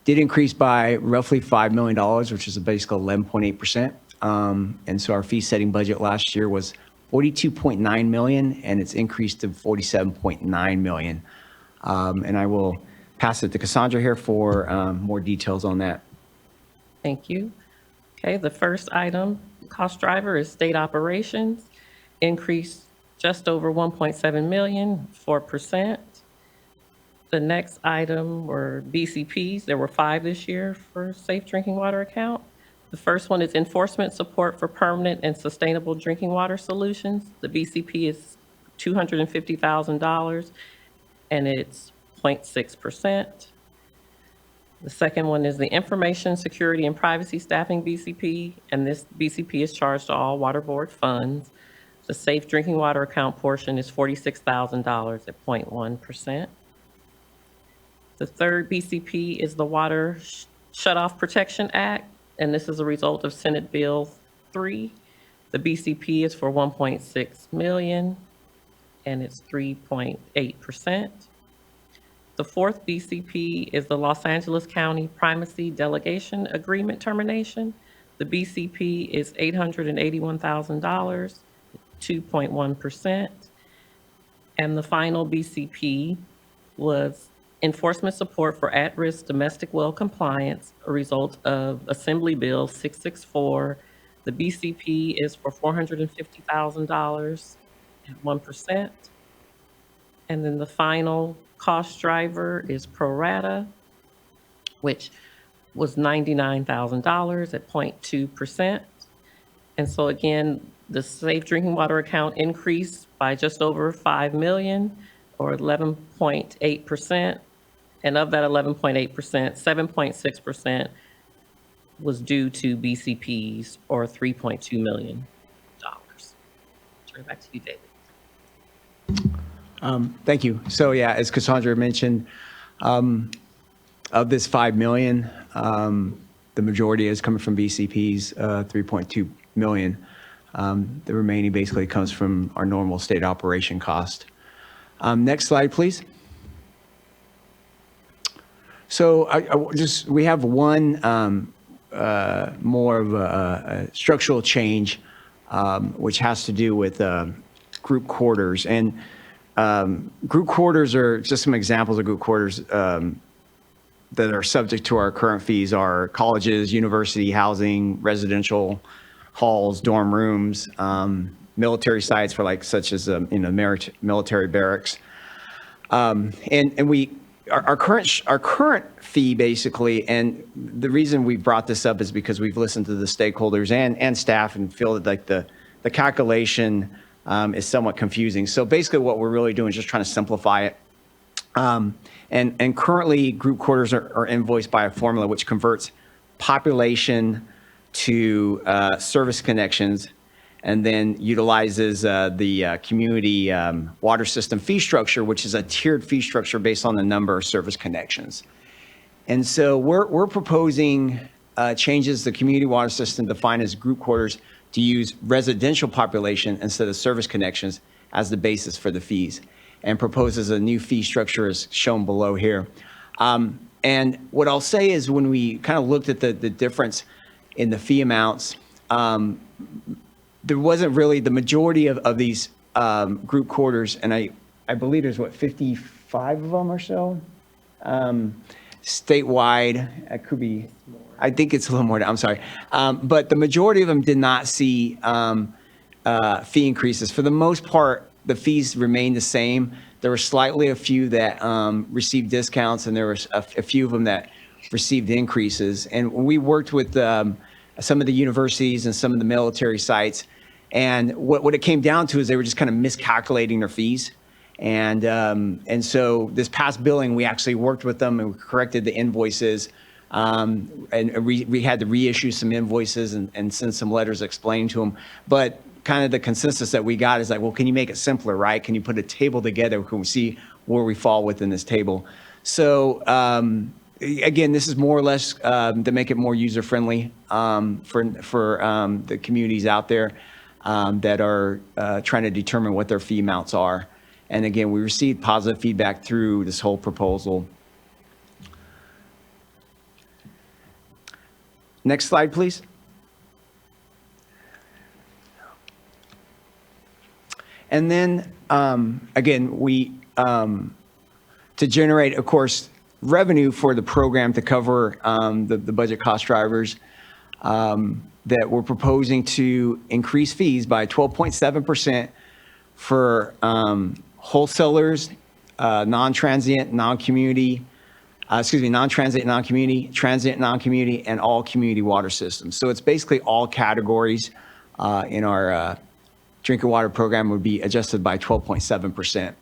did increase by roughly $5 million, which is basically 11.8%. And so our fee setting budget last year was $42.9 million, and it's increased to $47.9 million. And I will pass it to Cassandra here for more details on that. Thank you. Okay, the first item, cost driver, is state operations, increased just over 1.7 million, 4%. The next item were BCPs. There were 5 this year for Safe Drinking Water account. The first one is enforcement support for permanent and sustainable drinking water solutions. The BCP is $250,000, and it's 0.6%. The second one is the information security and privacy staffing BCP, and this BCP is charged to all water board funds. The Safe Drinking Water account portion is $46,000 at 0.1%. The third BCP is the Water Shutoff Protection Act, and this is a result of Senate Bill 3. The BCP is for 1.6 million, and it's 3.8%. The fourth BCP is the Los Angeles County Primacy Delegation Agreement termination. The BCP is $881,000, 2.1%. And the final BCP was enforcement support for at-risk domestic well compliance, a result of Assembly Bill 664. The BCP is for $450,000 at 1%. And then the final cost driver is pro rata, which was $99,000 at 0.2%. And so again, the Safe Drinking Water account increased by just over 5 million, or 11.8%. And of that 11.8%, 7.6% was due to BCPs, or $3.2 million. Turn it back to you, David. Thank you. So yeah, as Cassandra mentioned, of this 5 million, the majority is coming from BCPs, 3.2 million. The remaining basically comes from our normal state operation cost. Next slide, please. So we have one more of a structural change, which has to do with group quarters. And group quarters are just some examples of group quarters that are subject to our current fees are colleges, university housing, residential halls, dorm rooms, military sites for such as military barracks. And we our current fee basically, and the reason we brought this up is because we've listened to the stakeholders and staff and feel that like the calculation is somewhat confusing. So basically what we're really doing is just trying to simplify it. And currently group quarters are invoiced by a formula which converts population to service connections and then utilizes the community water system fee structure, which is a tiered fee structure based on the number of service connections. And so we're proposing changes the community water system defined as group quarters to use residential population instead of service connections as the basis for the fees, and proposes a new fee structure as shown below here. And what I'll say is when we kind of looked at the difference in the fee amounts, there wasn't really the majority of these group quarters, and I believe there's 55 of them or so statewide. It could be, I think it's a little more, I'm sorry. But the majority of them did not see fee increases. For the most part, the fees remained the same. There were slightly a few that received discounts, and there were a few of them that received increases. And we worked with some of the universities and some of the military sites, and what it came down to is they were just kind of miscalculating their fees. And so this past billing, we actually worked with them and we corrected the invoices. And we had to reissue some invoices and send some letters explaining to them. But kind of the consensus that we got is like, well, can you make it simpler, right? Can you put a table together? Can we see where we fall within this table? So again, this is more or less to make it more user-friendly for the communities out there that are trying to determine what their fee amounts are. And again, we received positive feedback through this whole proposal. Next slide, please. And then, again, we, to generate, of course, revenue for the program to cover the budget cost drivers, that we're proposing to increase fees by 12.7% for wholesalers, non-transient, non-community, non-transit, non-community, transient, non-community, and all community water systems. So it's basically all categories in our drinking water program would be adjusted by 12.7%.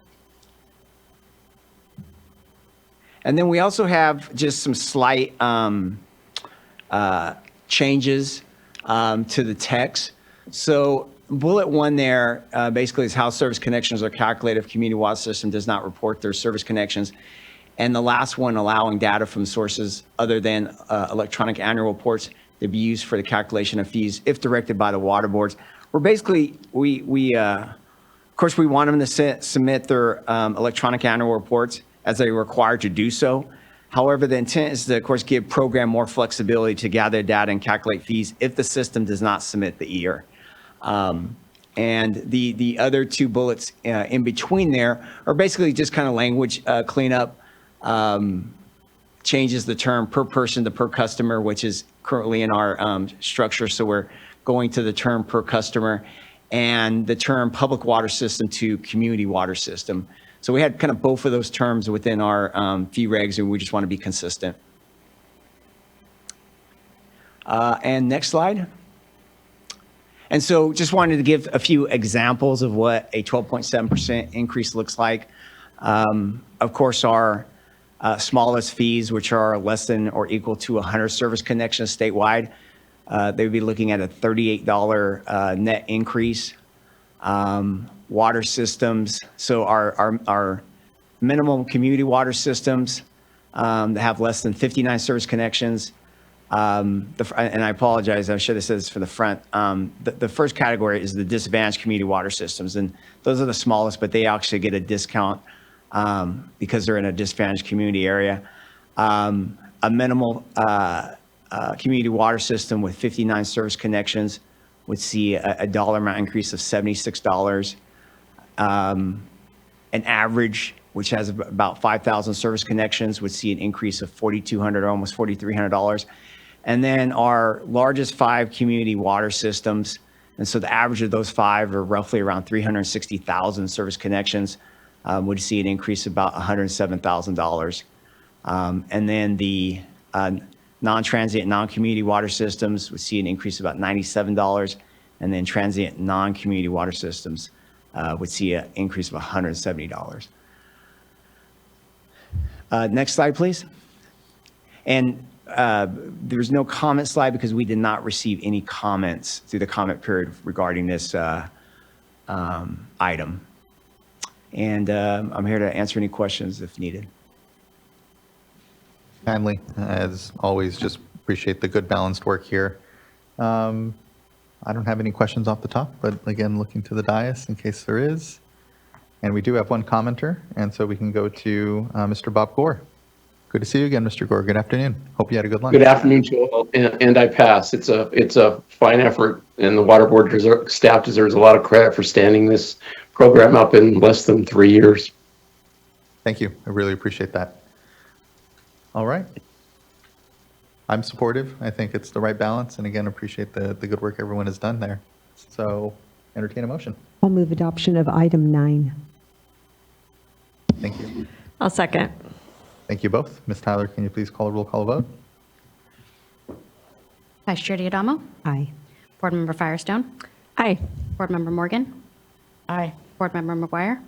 And then we also have just some slight changes to the text. So bullet 1 there basically is how service connections are calculated if community water system does not report their service connections. And the last one, allowing data from sources other than electronic annual reports to be used for the calculation of fees if directed by the water boards. We're basically, of course, we want them to submit their electronic annual reports as they are required to do so. However, the intent is to, of course, give program more flexibility to gather data and calculate fees if the system does not submit the ER. And the other 2 bullets in between there are basically just kind of language cleanup, changes the term per person to per customer, which is currently in our structure. So we're going to the term per customer, and the term public water system to community water system. So we had kind of both of those terms within our fee regs, and we just want to be consistent. And next slide. And so just wanted to give a few examples of what a 12.7% increase looks like. Of course, our smallest fees, which are less than or equal to 100 service connections statewide, they would be looking at a $38 net increase. Water systems, so our minimum community water systems that have less than 59 service connections. And I apologize, I should have said this for the front. The first category is the disadvantaged community water systems, and those are the smallest, but they actually get a discount because they're in a disadvantaged community area. A minimal community water system with 59 service connections would see a dollar amount increase of $76. An average, which has about 5,000 service connections, would see an increase of $4,200 or almost $4,300. And then our largest 5 community water systems, and so the average of those 5 are roughly around 360,000 service connections, would see an increase of about $107,000. And then the non-transient, non-community water systems would see an increase of about $97. And then transient, non-community water systems would see an increase of $170. Next slide, please. And there's no comment slide because we did not receive any comments through the comment period regarding this item. And I'm here to answer any questions if needed. Kindly, as always, just appreciate the good balanced work here. I don't have any questions off the top, but again, looking to the dais in case there is. And we do have one commenter, and so we can go to Mr. Bob Gore. Good to see you again, Mr. Gore. Good afternoon. Hope you had a good lunch. Good afternoon, Joel, and I pass. It's a fine effort, and the Water Board staff deserves a lot of credit for standing this program up in less than 3 years. Thank you. I really appreciate that. All right. I'm supportive. I think it's the right balance, and again, appreciate the good work everyone has done there. So, entertain a motion. I'll move adoption of item 9. Thank you. I'll second. Thank you both. Ms. Tyler, can you please call a roll call vote? Vice Chair Diadamo? Aye. Board Member Firestone? Aye. Board Member Morgan? Aye. Board Member McGuire?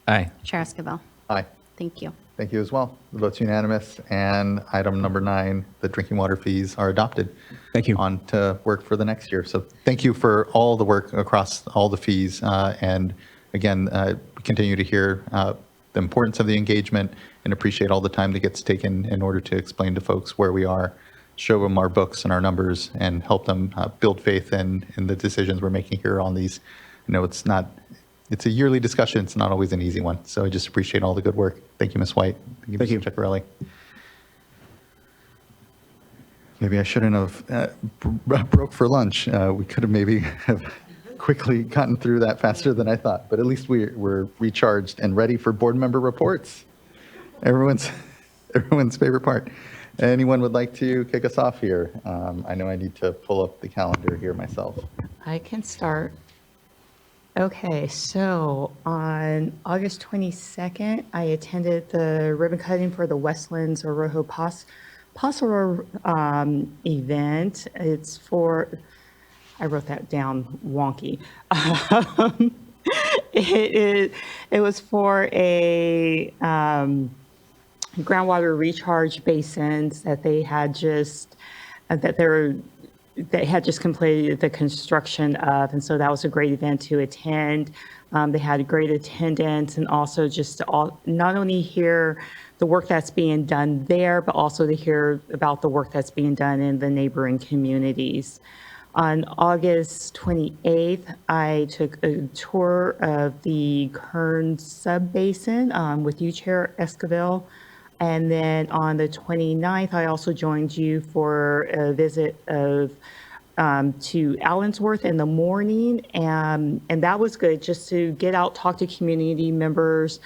Aye. Chair Esquivel? Aye. Thank you. Thank you as well. The vote's unanimous, and item number 9, the drinking water fees are adopted. Thank you. On to work for the next year. So thank you for all the work across all the fees, and again, continue to hear the importance of the engagement and appreciate all the time that gets taken in order to explain to folks where we are, show them our books and our numbers, and help them build faith in the decisions we're making here on these. I know it's a yearly discussion. It's not always an easy one. So I just appreciate all the good work. Thank you, Ms. White. Thank you, Mr. Ciccarelli. Maybe I shouldn't have broke for lunch. We could have maybe have quickly gotten through that faster than I thought, but at least we're recharged and ready for board member reports. Everyone's favorite part. Anyone would like to kick us off here? I know I need to pull up the calendar here myself. I can start. Okay, so on August 22nd, I attended the ribbon cutting for the Westlands Orojo Paso event. It's for, I wrote that down wonky. It was for a groundwater recharge basins that they had just completed the construction of, and so that was a great event to attend. They had a great attendance, and also just to not only hear the work that's being done there, but also to hear about the work that's being done in the neighboring communities. On August 28th, I took a tour of the Kern Subbasin with you, Chair Esquivel. And then on the 29th, I also joined you for a visit to Allensworth in the morning. And that was good, just to get out, talk to community members,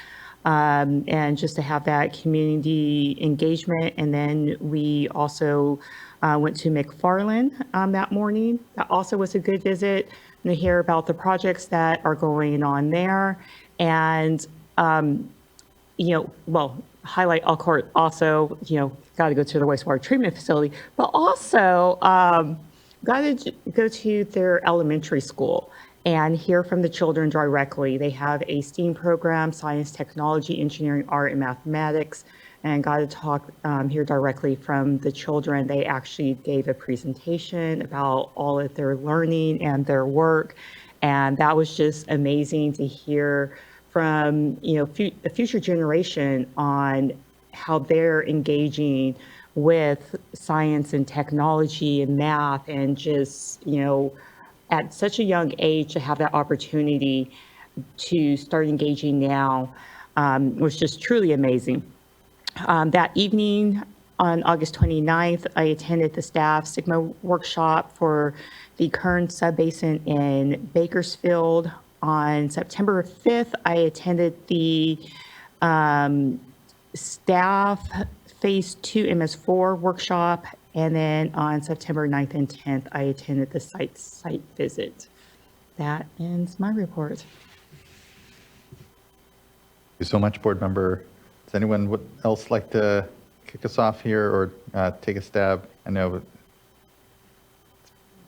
and just to have that community engagement. And then we also went to McFarland that morning. That also was a good visit, and to hear about the projects that are going on there. And, highlight Elkhart also, got to go to the wastewater treatment facility, but also got to go to their elementary school and hear from the children directly. They have a STEAM program, science, technology, engineering, art, and mathematics, and got to talk, hear directly from the children. They actually gave a presentation about all of their learning and their work, and that was just amazing to hear from a future generation on how they're engaging with science and technology and math, and just at such a young age to have that opportunity to start engaging now was just truly amazing. That evening on August 29th, I attended the staff Sigma workshop for the Kern Subbasin in Bakersfield. On September 5th, I attended the staff Phase 2 MS4 workshop. And then on September 9th and 10th, I attended the site visit. That ends my report. Thank you so much, board member. Does anyone else like to kick us off here or take a stab? I know it's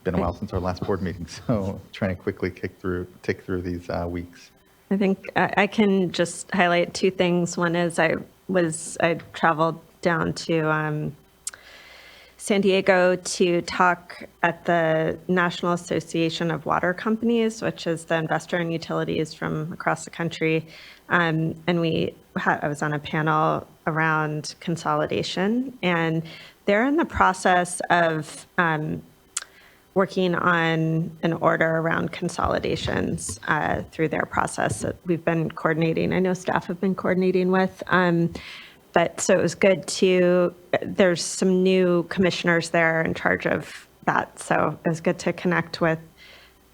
been a while since our last board meeting, so trying to quickly tick through these weeks. I think I can just highlight two things. One is I traveled down to San Diego to talk at the National Association of Water Companies, which is the investor-owned utilities from across the country. And I was on a panel around consolidation, and they're in the process of working on an order around consolidations through their process that we've been coordinating. I know staff have been coordinating with. But so it was good there's some new commissioners there in charge of that. So it was good to connect with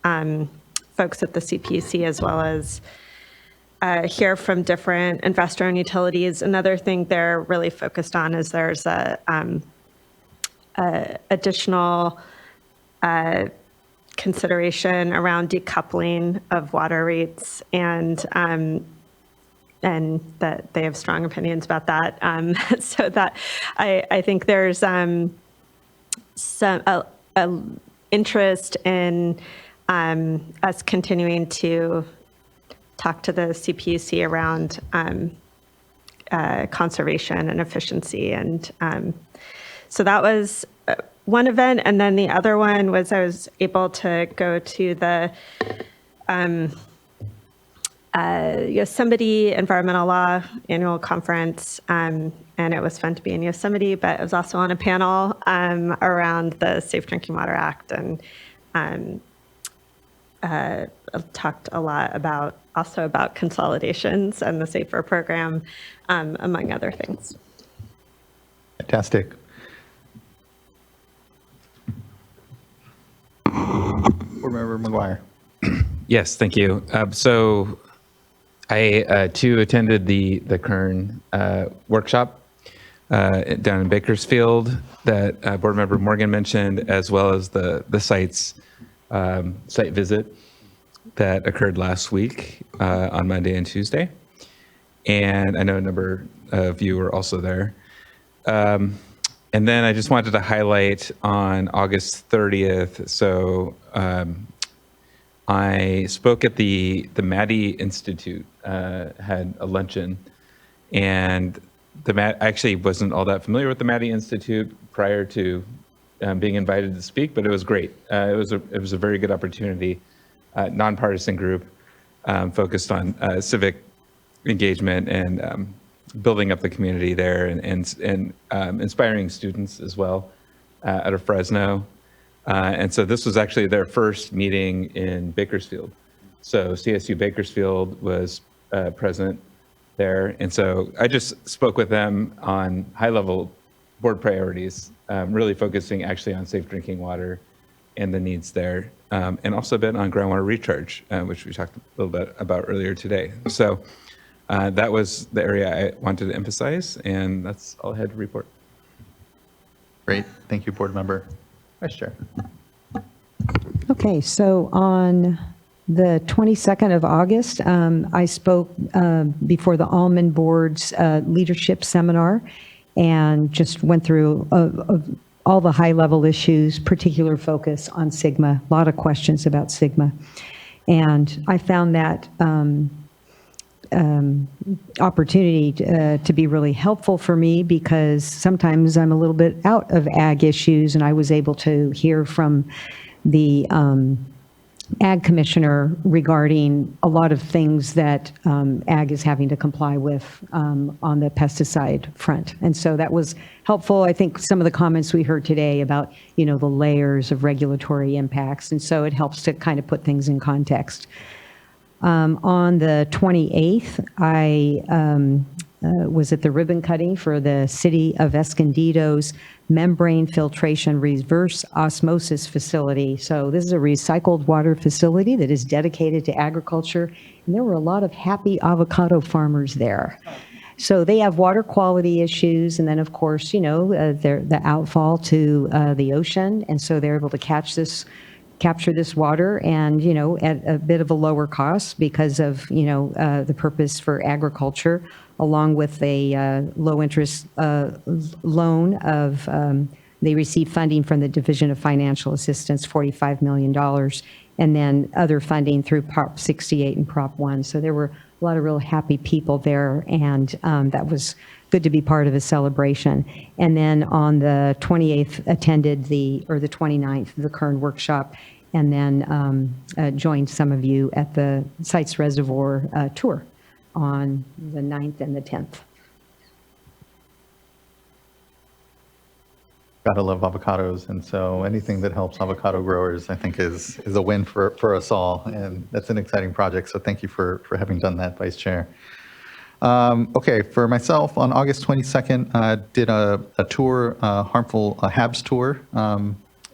folks at the CPUC as well as hear from different investor-owned utilities. Another thing they're really focused on is there's a additional consideration around decoupling of water rates and that they have strong opinions about that. So that I think there's some interest in us continuing to talk to the CPUC around conservation and efficiency. And so that was one event. And then the other one was I was able to go to the Yosemite Environmental Law Annual Conference, and it was fun to be in Yosemite, but I was also on a panel around the Safe Drinking Water Act, and talked a lot about consolidations and the SAFER program, among other things. Fantastic. Board Member McGuire. Yes, thank you. So I too attended the Kern workshop down in Bakersfield that Board Member Morgan mentioned, as well as the site visit that occurred last week on Monday and Tuesday. And I know a number of you were also there. And then I just wanted to highlight on August 30th. So I spoke at the Maddie Institute, had a luncheon, and I actually wasn't all that familiar with the Maddie Institute prior to being invited to speak, but it was great. It was a very good opportunity, nonpartisan group focused on civic engagement and building up the community there and inspiring students as well out of Fresno. And so this was actually their first meeting in Bakersfield. So CSU Bakersfield was present there. And so I just spoke with them on high-level board priorities, really focusing actually on safe drinking water and the needs there, and also a bit on groundwater recharge, which we talked a little bit about earlier today. So that was the area I wanted to emphasize, and that's all I had to report. Great. Thank you, Board Member. Vice Chair. Okay, so on the 22nd of August, I spoke before the Almond Board's leadership seminar and just went through all the high-level issues, particular focus on SGMA, a lot of questions about SGMA. And I found that opportunity to be really helpful for me because sometimes I'm a little bit out of ag issues, and I was able to hear from the ag commissioner regarding a lot of things that ag is having to comply with on the pesticide front. And so that was helpful. I think some of the comments we heard today about, the layers of regulatory impacts. And so it helps to kind of put things in context. On the 28th, I was at the ribbon cutting for the City of Escondido's membrane filtration reverse osmosis facility. So this is a recycled water facility that is dedicated to agriculture. And there were a lot of happy avocado farmers there. So they have water quality issues. And then, of course, the outfall to the ocean. And so they're able to catch this capture this water and, at a bit of a lower cost because of, the purpose for agriculture, along with a low interest loan of, they received funding from the Division of Financial Assistance, $45 million, and then other funding through Prop 68 and Prop 1. So there were a lot of real happy people there, and that was good to be part of a celebration. And then on the 28th, attended the 29th, the Kern workshop, and then joined some of you at the Sites Reservoir tour on the 9th and the 10th. Gotta love avocados, and so anything that helps avocado growers, I think, is a win for us all, and that's an exciting project. So thank you for having done that, Vice Chair. Okay, for myself, on August 22nd, I did a tour, harmful HABs tour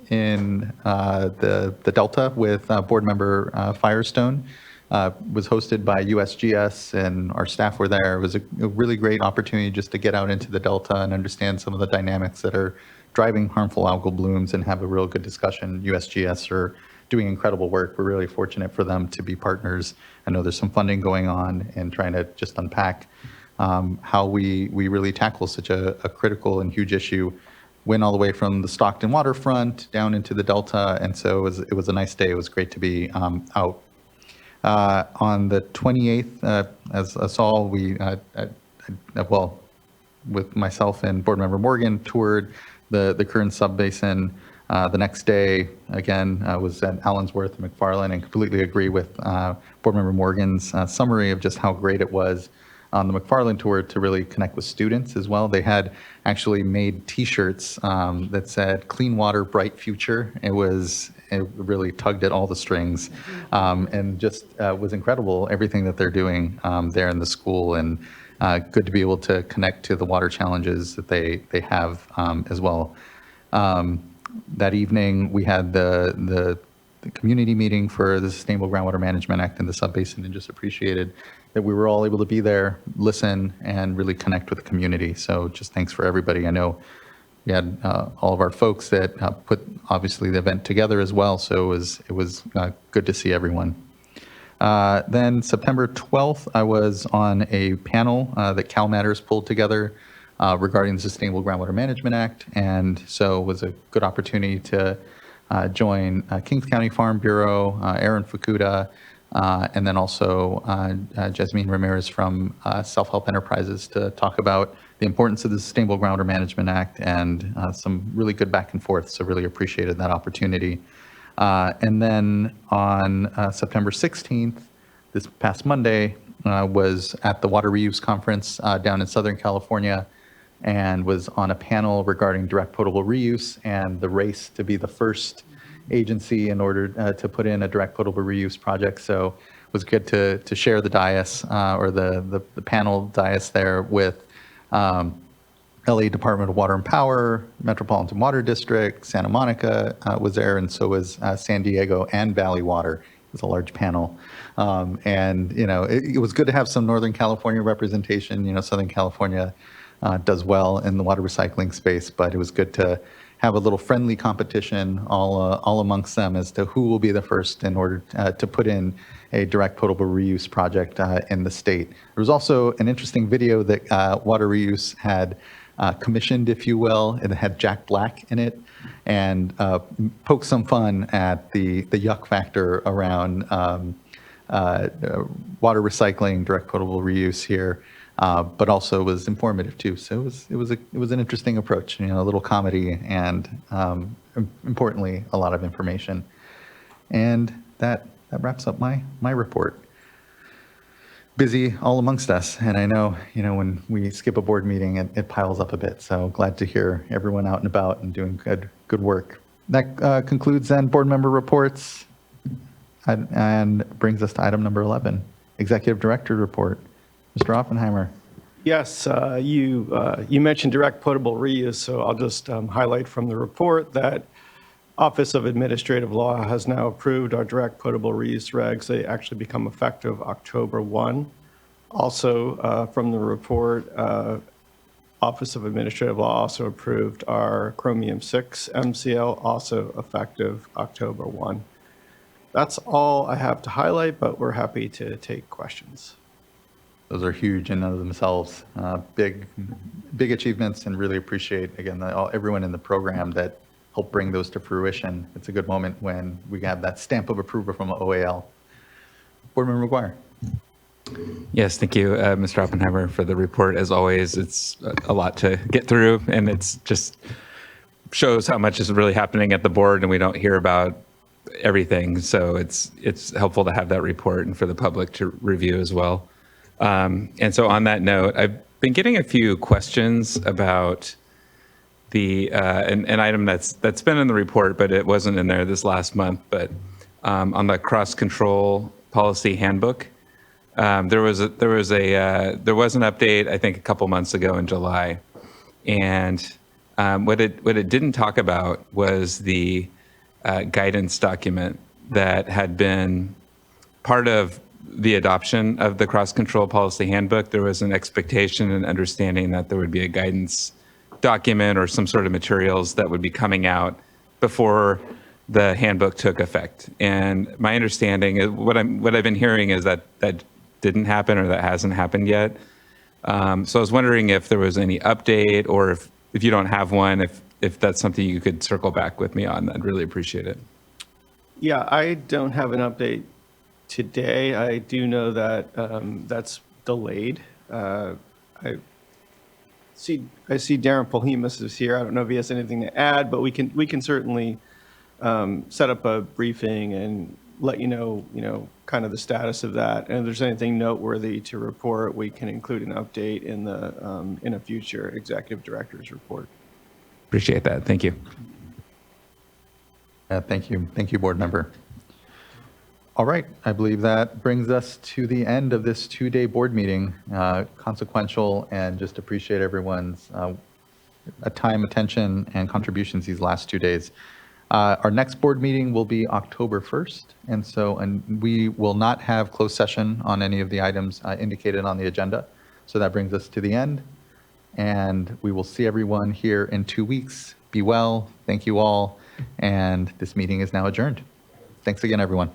in the Delta with board member Firestone. Was hosted by USGS, and our staff were there. It was a really great opportunity just to get out into the Delta and understand some of the dynamics that are driving harmful algal blooms and have a real good discussion. USGS are doing incredible work. We're really fortunate for them to be partners. I know there's some funding going on and trying to just unpack how we really tackle such a critical and huge issue. Went all the way from the Stockton waterfront down into the Delta, and so it was a nice day. It was great to be out. On the 28th, as us all, we, with myself and board member Morgan, toured the Kern Subbasin. The next day, again, was at Allensworth and McFarland, and completely agree with board member Morgan's summary of just how great it was on the McFarland tour to really connect with students as well. They had actually made T-shirts that said "Clean Water, Bright Future." It really tugged at all the strings, and just was incredible everything that they're doing there in the school, and good to be able to connect to the water challenges that they have as well. That evening, we had the community meeting for the Sustainable Groundwater Management Act in the Subbasin, and just appreciated that we were all able to be there, listen, and really connect with the community. So just thanks for everybody. I know we had all of our folks that put, obviously, the event together as well, so it was good to see everyone. Then September 12th, I was on a panel that Cal Matters pulled together regarding the Sustainable Groundwater Management Act, and so it was a good opportunity to join Kings County Farm Bureau, Aaron Fukuda, and then also Jasmine Ramirez from Self-Help Enterprises to talk about the importance of the Sustainable Groundwater Management Act, and some really good back and forth, so really appreciated that opportunity. And then on September 16th, this past Monday, was at the Water Reuse Conference down in Southern California, and was on a panel regarding direct potable reuse and the race to be the first agency in order to put in a direct potable reuse project. So it was good to share the dais or the panel dais there with LA Department of Water and Power, Metropolitan Water District, Santa Monica was there, and so was San Diego and Valley Water. It was a large panel. And, it was good to have some Northern California representation. Southern California does well in the water recycling space, but it was good to have a little friendly competition all amongst them as to who will be the first in order to put in a direct potable reuse project in the state. There was also an interesting video that Water Reuse had commissioned, if you will. It had Jack Black in it, and poked some fun at the yuck factor around water recycling, direct potable reuse here, but also was informative too. So it was an interesting approach, a little comedy and importantly a lot of information. And that wraps up my report. Busy all amongst us, and I know when we skip a board meeting, it piles up a bit. So glad to hear everyone out and about and doing good work. That concludes then board member reports, and brings us to item number 11, Executive Director report. Mr. Oppenheimer. Yes, you mentioned direct potable reuse, so I'll just highlight from the report that Office of Administrative Law has now approved our direct potable reuse regs. They actually become effective October 1. Also, from the report, Office of Administrative Law also approved our Chromium 6 MCL, also effective October 1. That's all I have to highlight, but we're happy to take questions. Those are huge in and of themselves, big achievements, and really appreciate, again, everyone in the program that helped bring those to fruition. It's a good moment when we have that stamp of approval from OAL. Board Member McGuire. Yes, thank you, Mr. Oppenheimer, for the report. As always, it's a lot to get through, and it's just shows how much is really happening at the board, and we don't hear about everything. So it's helpful to have that report and for the public to review as well. And so on that note, I've been getting a few questions about the an item that's been in the report, but it wasn't in there this last month. But on the cross control policy handbook, there was an update, I think, a couple months ago in July, and what it didn't talk about was the guidance document that had been part of the adoption of the cross control policy handbook. There was an expectation and understanding that there would be a guidance document or some sort of materials that would be coming out before the handbook took effect. And my understanding is what I've been hearing is that didn't happen, or that hasn't happened yet. So I was wondering if there was any update, or if you don't have one, if that's something you could circle back with me on. I'd really appreciate it. Yeah, I don't have an update today. I do know that that's delayed. I see Darren Polhemus is here. I don't know if he has anything to add, but we can certainly set up a briefing and let you know, kind of the status of that. And if there's anything noteworthy to report, we can include an update in a future executive director's report. Appreciate that. Thank you. Thank you. Thank you, board member. All right. I believe that brings us to the end of this two-day board meeting. Consequential, and just appreciate everyone's time, attention, and contributions these last 2 days. Our next board meeting will be October 1st, and we will not have closed session on any of the items indicated on the agenda. So that brings us to the end, and we will see everyone here in 2 weeks. Be well. Thank you all, and this meeting is now adjourned. Thanks again, everyone.